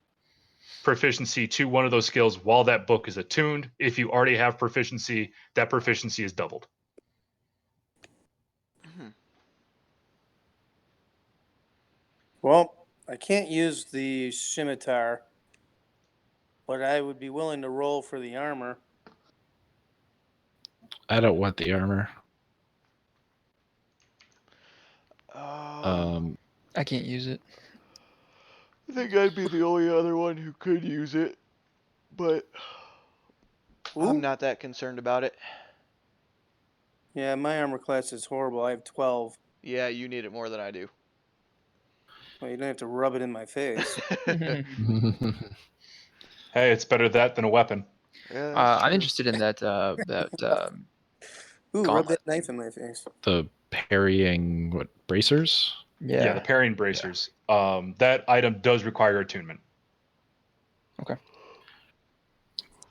proficiency to one of those skills while that book is attuned. If you already have proficiency, that proficiency is doubled. Well, I can't use the scimitar, but I would be willing to roll for the armor. I don't want the armor. I can't use it. I think I'd be the only other one who could use it, but I'm not that concerned about it. Yeah, my armor class is horrible. I have 12. Yeah, you need it more than I do. Well, you don't have to rub it in my face. Hey, it's better that than a weapon. Yeah, that's I'm true. interested in that. Ooh, rub Gauntlet. that knife in my face. The parrying bracers? Yeah, the parrying bracers. That item does require attunement. Okay.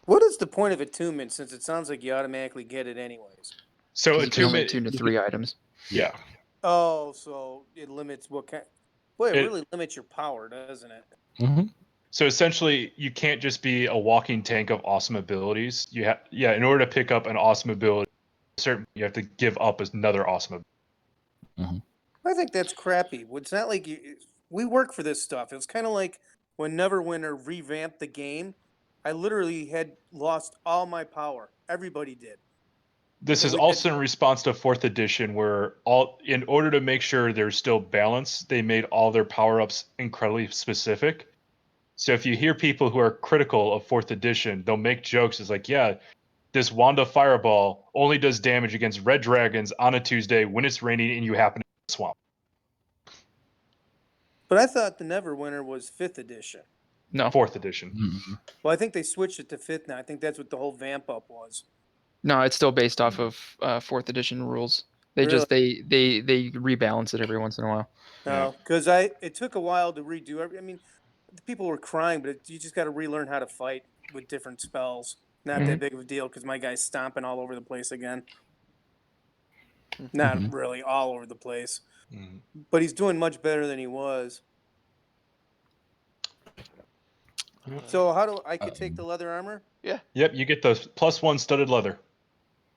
What is the point of attunement, since it sounds like you automatically get it anyways? So You can only attunement, attune to 3 items. yeah. Oh, so it limits what kind... Boy, it really limits your power, doesn't it? Mm-hmm. So essentially, you can't just be a walking tank of awesome abilities. In order to pick up an awesome ability, you have to give up another awesome ability. Mm-hmm. I think that's crappy. It's not like we work for this stuff. It's kind of like when Neverwinter revamped the game. I literally had lost all my power. Everybody did. This is also in response to 4th edition, where in order to make sure there's still balance, they made all their power-ups incredibly specific. So if you hear people who are critical of 4th edition, they'll make jokes. It's like, yeah, this Wanda Fireball only does damage against red dragons on a Tuesday when it's raining and you happen to be in the swamp. But I thought the Neverwinter was 5th edition. No. 4th edition. Mm-hmm. Well, I think they switched it to 5th now. I think that's what the whole vamp up was. No, it's still based off of 4th edition rules. They Really? just they rebalance it every once in a while. No, because it took a while to redo. I mean, the people were crying, but you just got to relearn how to fight with different spells. Not that big of a deal because my guy's stomping all over the place again. Not Mhm. really all over the place, Mhm. but he's doing much better than he was. So how do I could take the leather armor? Yep, you get the +1 studded leather.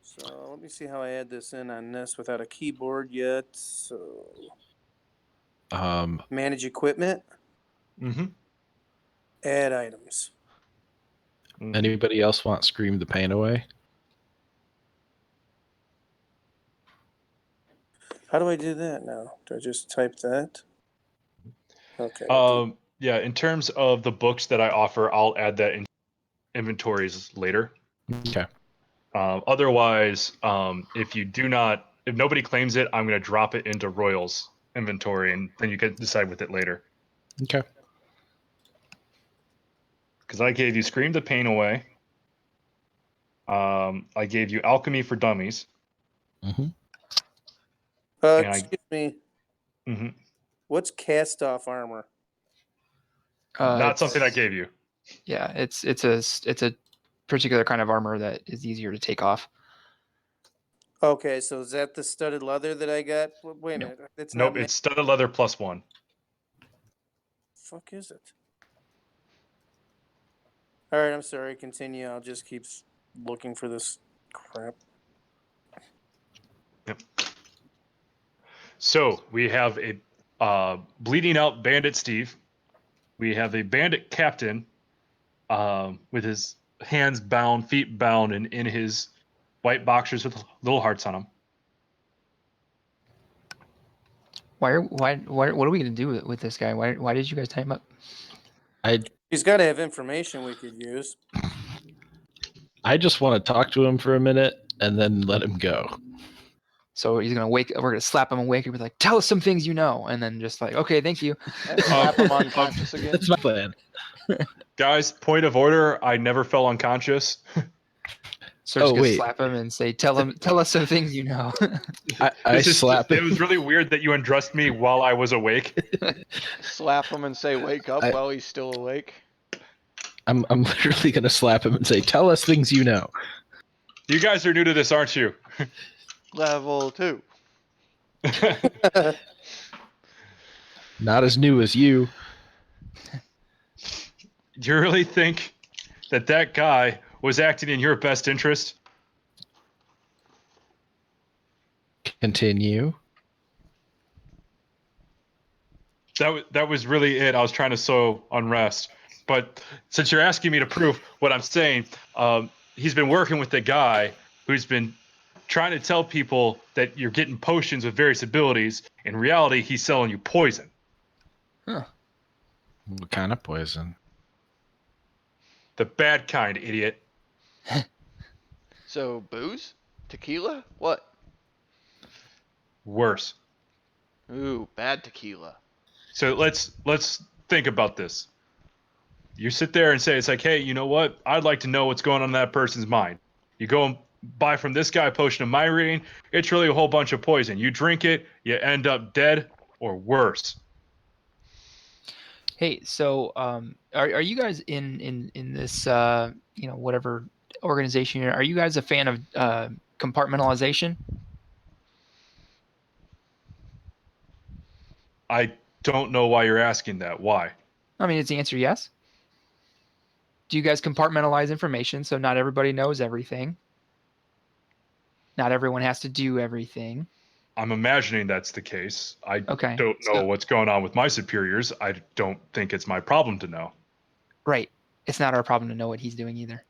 So let me see how I add this in on this without a keyboard yet. So manage equipment, Mm-hmm. add items. Anybody else want Scream the Pain Away? How do I do that now? Do I just type that? Okay. Yeah, in terms of the books that I offer, I'll add that in inventories later. Okay. Otherwise, if nobody claims it, I'm going to drop it into Royal's inventory, and then you can decide with it later. Okay. Because I gave you Scream the Pain Away. I gave you Alchemy for Dummies. Mm-hmm. And Excuse me. Mm-hmm. What's cast off armor? Not something I gave you. Yeah, it's a particular kind of armor that is easier to take off. Okay, so is that the studded leather that I got? Wait a No. minute. It's Nope, not. it's studded leather +1. Fuck is it? All right, I'm sorry. Continue. I'll just keep looking for this crap. Yep. So we have a bleeding out bandit Steve. We have a bandit captain with his hands bound, feet bound, and in his white boxers with little hearts on them. What are we gonna do with this guy? Why did you guys tie him up? He's got to have information we could use. I just want to talk to him for a minute and then let him go. So he's gonna wake. We're gonna slap him and wake him. Be like, tell us some things you know, and then just like, okay, thank you. And slap him unconscious again. That's my plan. Guys, point of order: I never fell unconscious. So just Oh, gonna wait. slap him and say, tell us some things you know. I slap It him. was really weird that you undressed me while I was awake. Slap him and say, "Wake up!" while he's still awake. I'm literally gonna slap him and say, "Tell us things you know." You guys are new to this, aren't you? Level 2. Not as new as you. Do you really think that guy was acting in your best interest? Continue. That was really it. I was trying to sow unrest. But since you're asking me to prove what I'm saying, he's been working with a guy who's been trying to tell people that you're getting potions with various abilities. In reality, he's selling you poison. Huh. What kind of poison? The bad kind, idiot. So booze, tequila, what? Worse. Ooh, bad tequila. So let's think about this. You sit there and say, it's like, hey, you know what? I'd like to know what's going on in that person's mind. You go and buy from this guy a potion of my reading. It's really a whole bunch of poison. You drink it, you end up dead or worse. Hey, so are you guys in this whatever organization you're in, are you guys a fan of compartmentalization? I don't know why you're asking that. Why? I mean, is the answer yes? Do you guys compartmentalize information so not everybody knows everything? Not everyone has to do everything. I'm imagining that's the case. I Okay. don't know So, what's going on with my superiors. I don't think it's my problem to know. right. It's not our problem to know what he's doing either.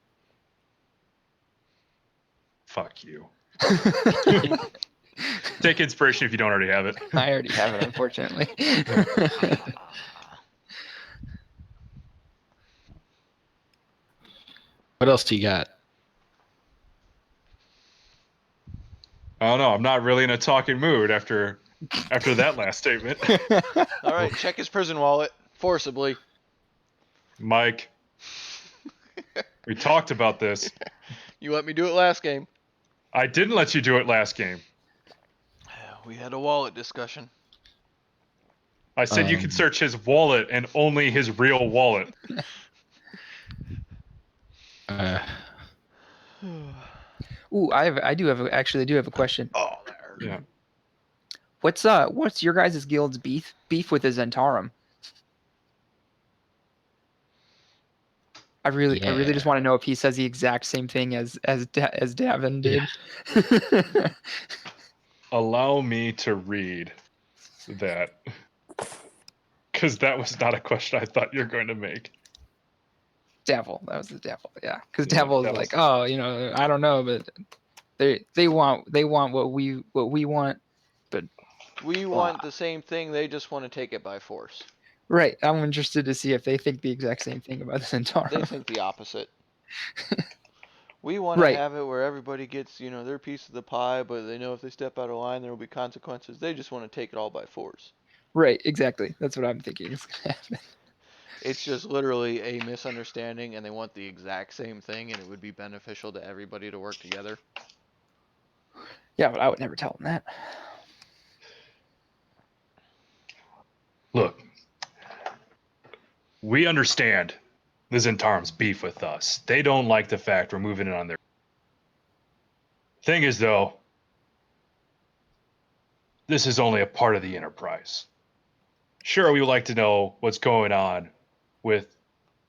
Fuck you. Take inspiration if you don't already have it. I already have it, unfortunately. What else do you got? I don't know. I'm not really in a talking mood after that last statement. All right, check his prison wallet forcibly. Mike, we talked about this. You let me do it last game. I didn't let you do it last game. We had a wallet discussion. I said you could search his wallet and only his real wallet. Ooh, I do have a question. Oh, that hurt. Yeah. What's your guys' guild's beef with the Zentarum? I really just want to know if he says the exact same thing as Davin did. Allow me to read that. Because that was not a question I thought you were going to make. Devil, that was the devil, yeah. Because Yeah, Devil is Devil's- like, oh, I don't know, but they want what we want, but We want the same thing. They just want to take it by force. right. I'm interested to see if they think the exact same thing about the Zentarum. They think the opposite. We want to have it where everybody gets, their piece of the pie, but they know if they step out of line, there will be consequences. They just want to take it all by force. Right, exactly. That's what I'm thinking is gonna happen. It's just literally a misunderstanding, and they want the exact same thing, and it would be beneficial to everybody to work together. Yeah, but I would never tell them that. Look, we understand the Zentarum's beef with us. They don't like the fact we're moving in on their. Thing is, though, this is only a part of the enterprise. Sure, we would like to know what's going on with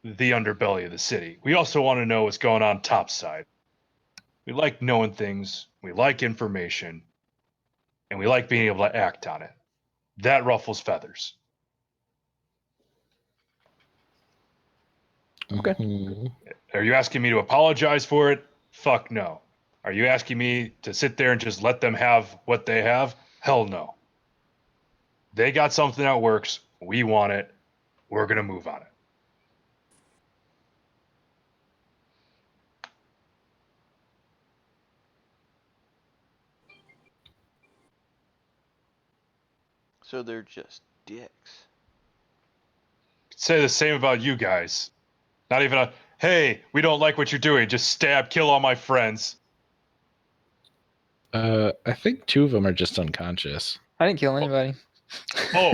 the underbelly of the city. We also want to know what's going on topside. We like knowing things, we like information, and we like being able to act on it. That ruffles feathers. Okay. Are you asking me to apologize for it? Fuck no. Are you asking me to sit there and just let them have what they have? Hell no. They got something that works. We want it. We're going to move on it. So they're just dicks. Say the same about you guys. Not even a, hey, we don't like what you're doing. Just stab, kill all my friends. I think 2 of them are just unconscious. I didn't kill anybody. Oh,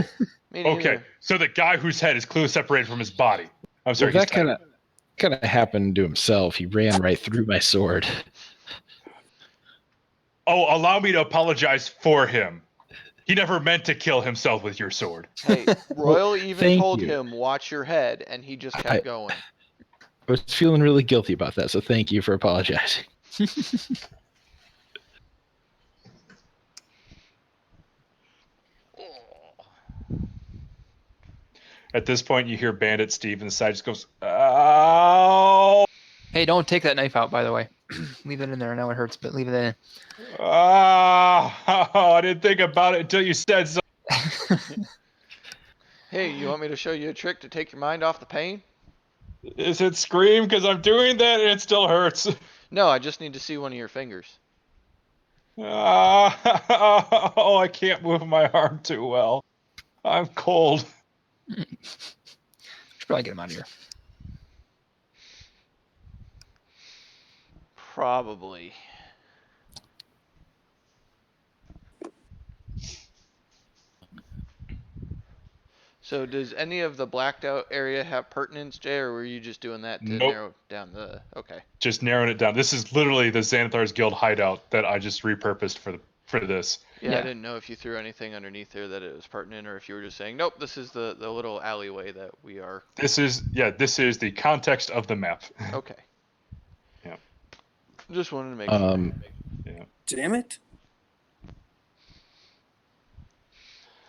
Me neither. okay. So the guy whose head is clearly separated from his body. I'm sorry. Well, that kind of happened to himself. He ran right through my sword. Oh, allow me to apologize for him. He never meant to kill himself with your sword. Hey, Royal even thank told you. him, watch your head, and he just kept going. I was feeling really guilty about that, so thank you for apologizing. At this point, you hear Bandit Steve, and the side just goes, "Ow! Hey, don't take that knife out, by the way. Leave it in there. I know it hurts, but leave it in. Ah, I didn't think about it until you said so." Hey, you want me to show you a trick to take your mind off the pain? Is it scream? Because I'm doing that and it still hurts. No, I just need to see one of your fingers. Ah, oh, I can't move my arm too well. I'm cold. Should probably get him out of here. Probably. So does any of the blacked out area have pertinence, Jay, or were you just doing that to Nope. narrow down the... Okay. Just narrowing it down. This is literally the Xanathar's Guild hideout that I just repurposed for this. Yeah, I Yeah. didn't know if you threw anything underneath there that it was pertinent, or if you were just saying, nope, this is the little alleyway that we are... This is the context of the map. Okay. Yeah. Just wanted to make sure. Yeah. Damn it.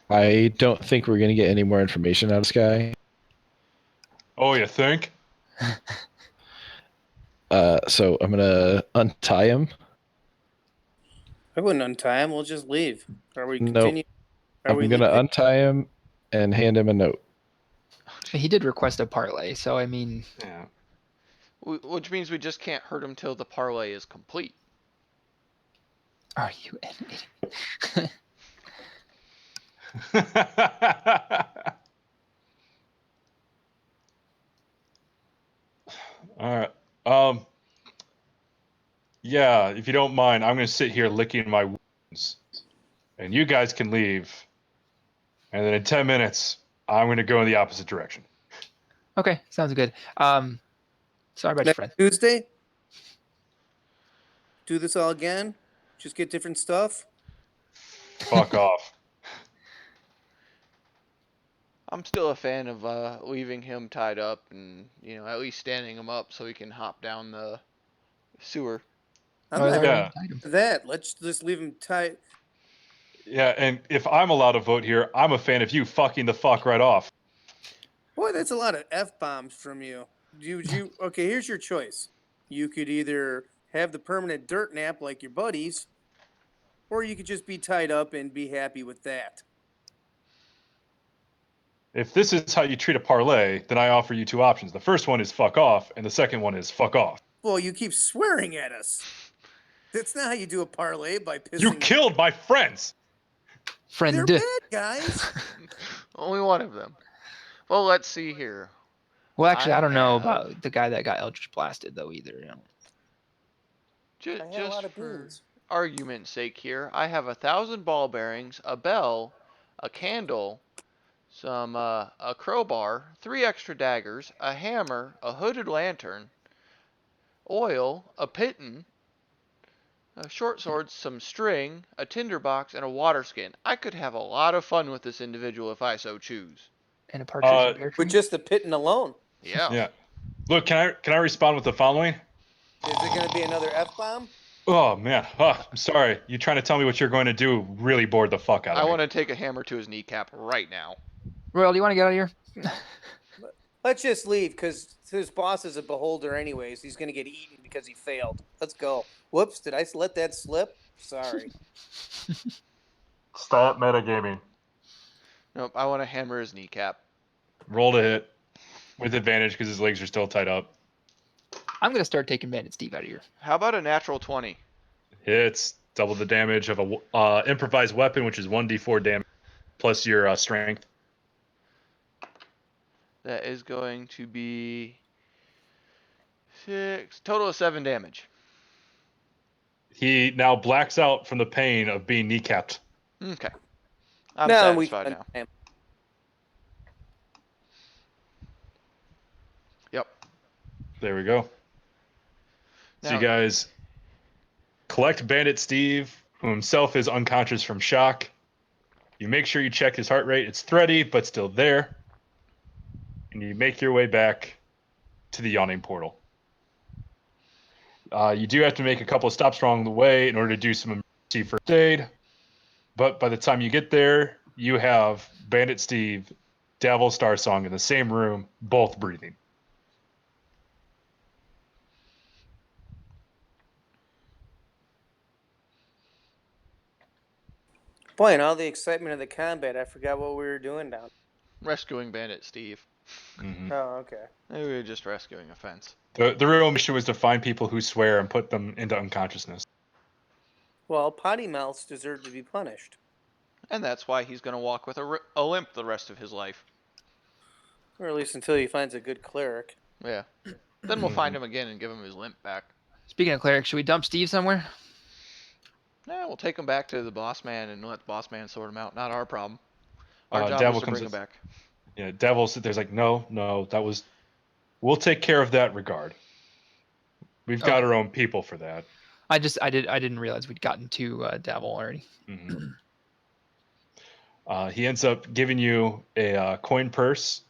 I don't think we're going to get any more information out of Sky. Oh, you think? So I'm going to untie him. I wouldn't untie him. We'll just leave. Are we Nope. continue? Are I'm we going to leaving? untie him and hand him a note. He did request a parlay, so I mean, Yeah. Which means we just can't hurt him till the parlay is complete. are you an idiot? All right. Yeah, if you don't mind, I'm going to sit here licking my wounds. And you guys can leave. And then in 10 minutes, I'm going to go in the opposite direction. Okay, sounds good. Sorry about your Next friend. Tuesday? Do this all again? Just get different stuff? Fuck off. I'm still a fan of leaving him tied up and, at least standing him up so he can hop down the sewer. I'm Oh, not there Yeah. we go. that. Let's just leave him tight. Yeah, and if I'm allowed to vote here, I'm a fan of you fucking the fuck right off. Boy, that's a lot of F bombs from you. Okay, here's your choice. You could either have the permanent dirt nap like your buddies, or you could just be tied up and be happy with that. If this is how you treat a parlay, then I offer you two options. The first one is fuck off, and the second one is fuck off. Well, you keep swearing at us. That's not how you do a parlay by pissing. You killed my friends! Friend. They're bad guys. Only one of them. Well, let's see here. Well, actually, I don't know have- about the guy that got Eldritch blasted though either. I had a lot of beans. Argument's sake here, I have 1,000 ball bearings, a bell, a candle, some a crowbar, 3 extra daggers, a hammer, a hooded lantern, oil, a piton, a short sword, some string, a tinderbox, and a water skin. I could have a lot of fun with this individual if I so choose. And a partridge in pear tree. With just the pitting alone. Yeah. Yeah. Look, can I respond with the following? Is it going to be another F bomb? Oh man, I'm sorry. You trying to tell me what you're going to do really bored the fuck out of I me. want to take a hammer to his kneecap right now. Royal, do you want to get out of here? Let's just leave because his boss is a beholder, anyways. He's going to get eaten because he failed. Let's go. Whoops, did I let that slip? Sorry. Stop metagaming. Nope, I want to hammer his kneecap. Roll to hit with advantage because his legs are still tied up. I'm gonna start taking Bandit Steve out of here. How about a natural 20? Hits double the damage of a improvised weapon, which is 1d4 damage plus your strength. That is going to be 6, total of 7 damage. He now blacks out from the pain of being kneecapped. Okay. I'm No, we satisfied now. Yep. There we go. So Now- you guys collect Bandit Steve, who himself is unconscious from shock. You make sure you check his heart rate. It's thready, but still there. And you make your way back to the yawning portal. You do have to make a couple of stops along the way in order to do some emergency first aid. But by the time you get there, you have Bandit Steve, Devil Starsong in the same room, both breathing. Boy, in all the excitement of the combat, I forgot what we were doing down. Rescuing Bandit Steve. Mm-hmm. Oh, okay. Maybe we were just rescuing a fence. The real mission was to find people who swear and put them into unconsciousness. Well, potty mouths deserve to be punished. And that's why he's going to walk with a limp the rest of his life. Or at least until he finds a good cleric. Yeah. Then we'll find him again and give him his limp back. Speaking of clerics, should we dump Steve somewhere? Yeah, we'll take him back to the boss man and let the boss man sort him out. Not our problem. Our job Devil is to comes bring him back. Yeah, Devil sit there's like, no, we'll take care of that regard. We've got Okay. our own people for that. I didn't realize we'd gotten to Devil already. Mhm. He ends up giving you a coin purse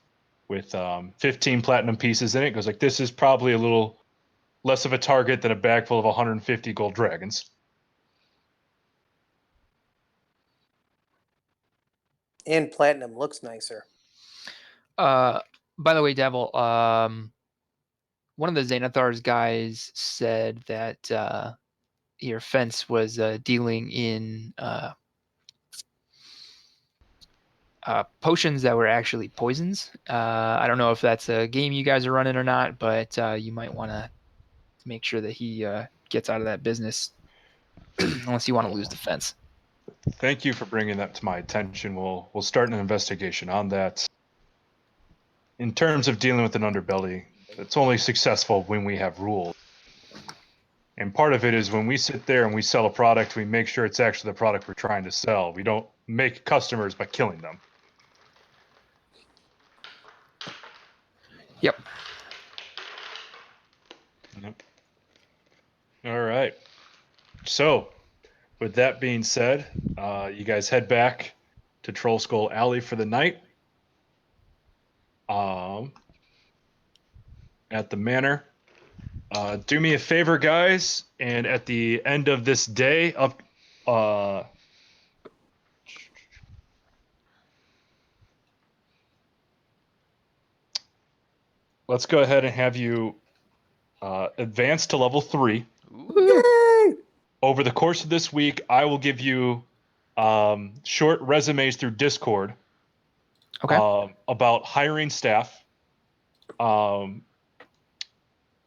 with 15 platinum pieces in it. Goes like, this is probably a little less of a target than a bag full of 150 gold dragons. And platinum looks nicer. By the way, Devil, one of the Xanathar's guys said that your fence was dealing in potions that were actually poisons. I don't know if that's a game you guys are running or not, but you might want to make sure that he gets out of that business unless you want to lose the fence. Thank you for bringing that to my attention. We'll start an investigation on that. In terms of dealing with an underbelly, it's only successful when we have rules. And part of it is when we sit there and we sell a product, we make sure it's actually the product we're trying to sell. We don't make customers by killing them. Yep. Yep. All right. So, with that being said, you guys head back to Troll Skull Alley for the night. At the manor. Do me a favor, guys, and at the end of this day, let's go ahead and have you advance to level 3. Ooh. Over the course of this week, I will give you short resumes through Discord about hiring staff,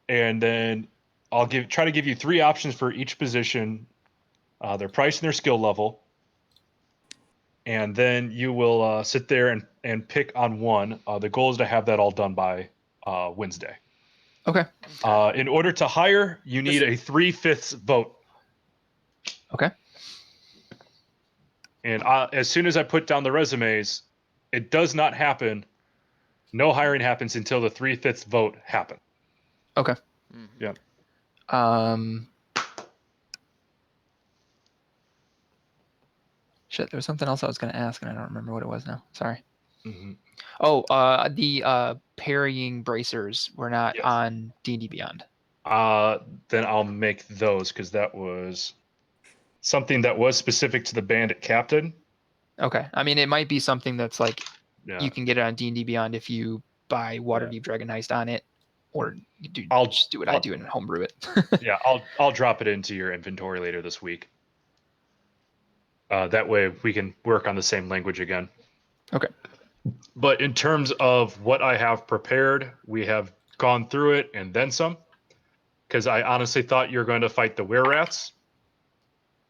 and then I'll try to give you 3 options for each position, their price and their skill level, and then you will sit there and pick on one. The goal is to have that all done by Wednesday. Okay. In order to hire, you need a 3/5 vote. Okay. And as soon as I put down the resumes, it does not happen. No hiring happens until the 3/5 vote happens. Okay. Mhm. Yep. Shit, there was something else I was going to ask, and I don't remember what it was now. Sorry. Mm-hmm. Oh, the parrying bracers were not Yes. on D&D Beyond. Then I'll make those because that was something that was specific to the bandit captain. Okay. I mean, it might be something that's like Yeah. you can get it on D&D Beyond if you buy Waterdeep Dragon Heist on it, or you do just do what I do and homebrew it. Yeah, I'll drop it into your inventory later this week. That way we can work on the same language again. Okay. But in terms of what I have prepared, we have gone through it and then some. Because I honestly thought you were going to fight the were-rats.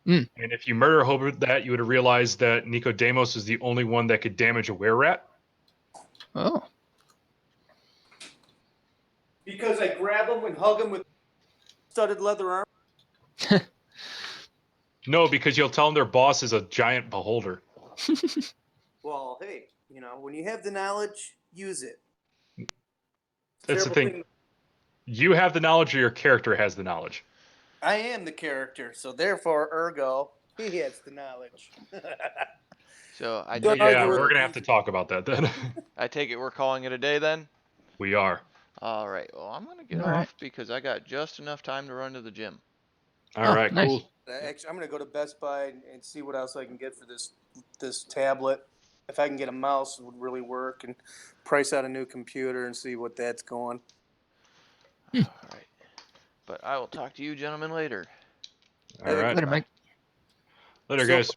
Mm. And if you murder Hobart that, you would have realized that Nicodemus is the only one that could damage a were-rat. Oh. Because I grab him and hug him with studded leather armor. No, because you'll tell them their boss is a giant beholder. Well, hey, when you have the knowledge, use it. That's the thing. You have the knowledge or your character has the knowledge? I am the character, so therefore, ergo, he has the knowledge. So I Don't take argue Yeah, it with we're we're, going to have to talk about that then. I take it we're calling it a day then? We are. All right. Well, I'm going to get All right. off because I got just enough time to run to the gym. All right, nice. cool. Actually, I'm gonna go to Best Buy and see what else I can get for this tablet. If I can get a mouse, it would really work, and price out a new computer and see what that's going. All right. But I will talk to you gentlemen later. All right. Later, Mike. Later, So- guys.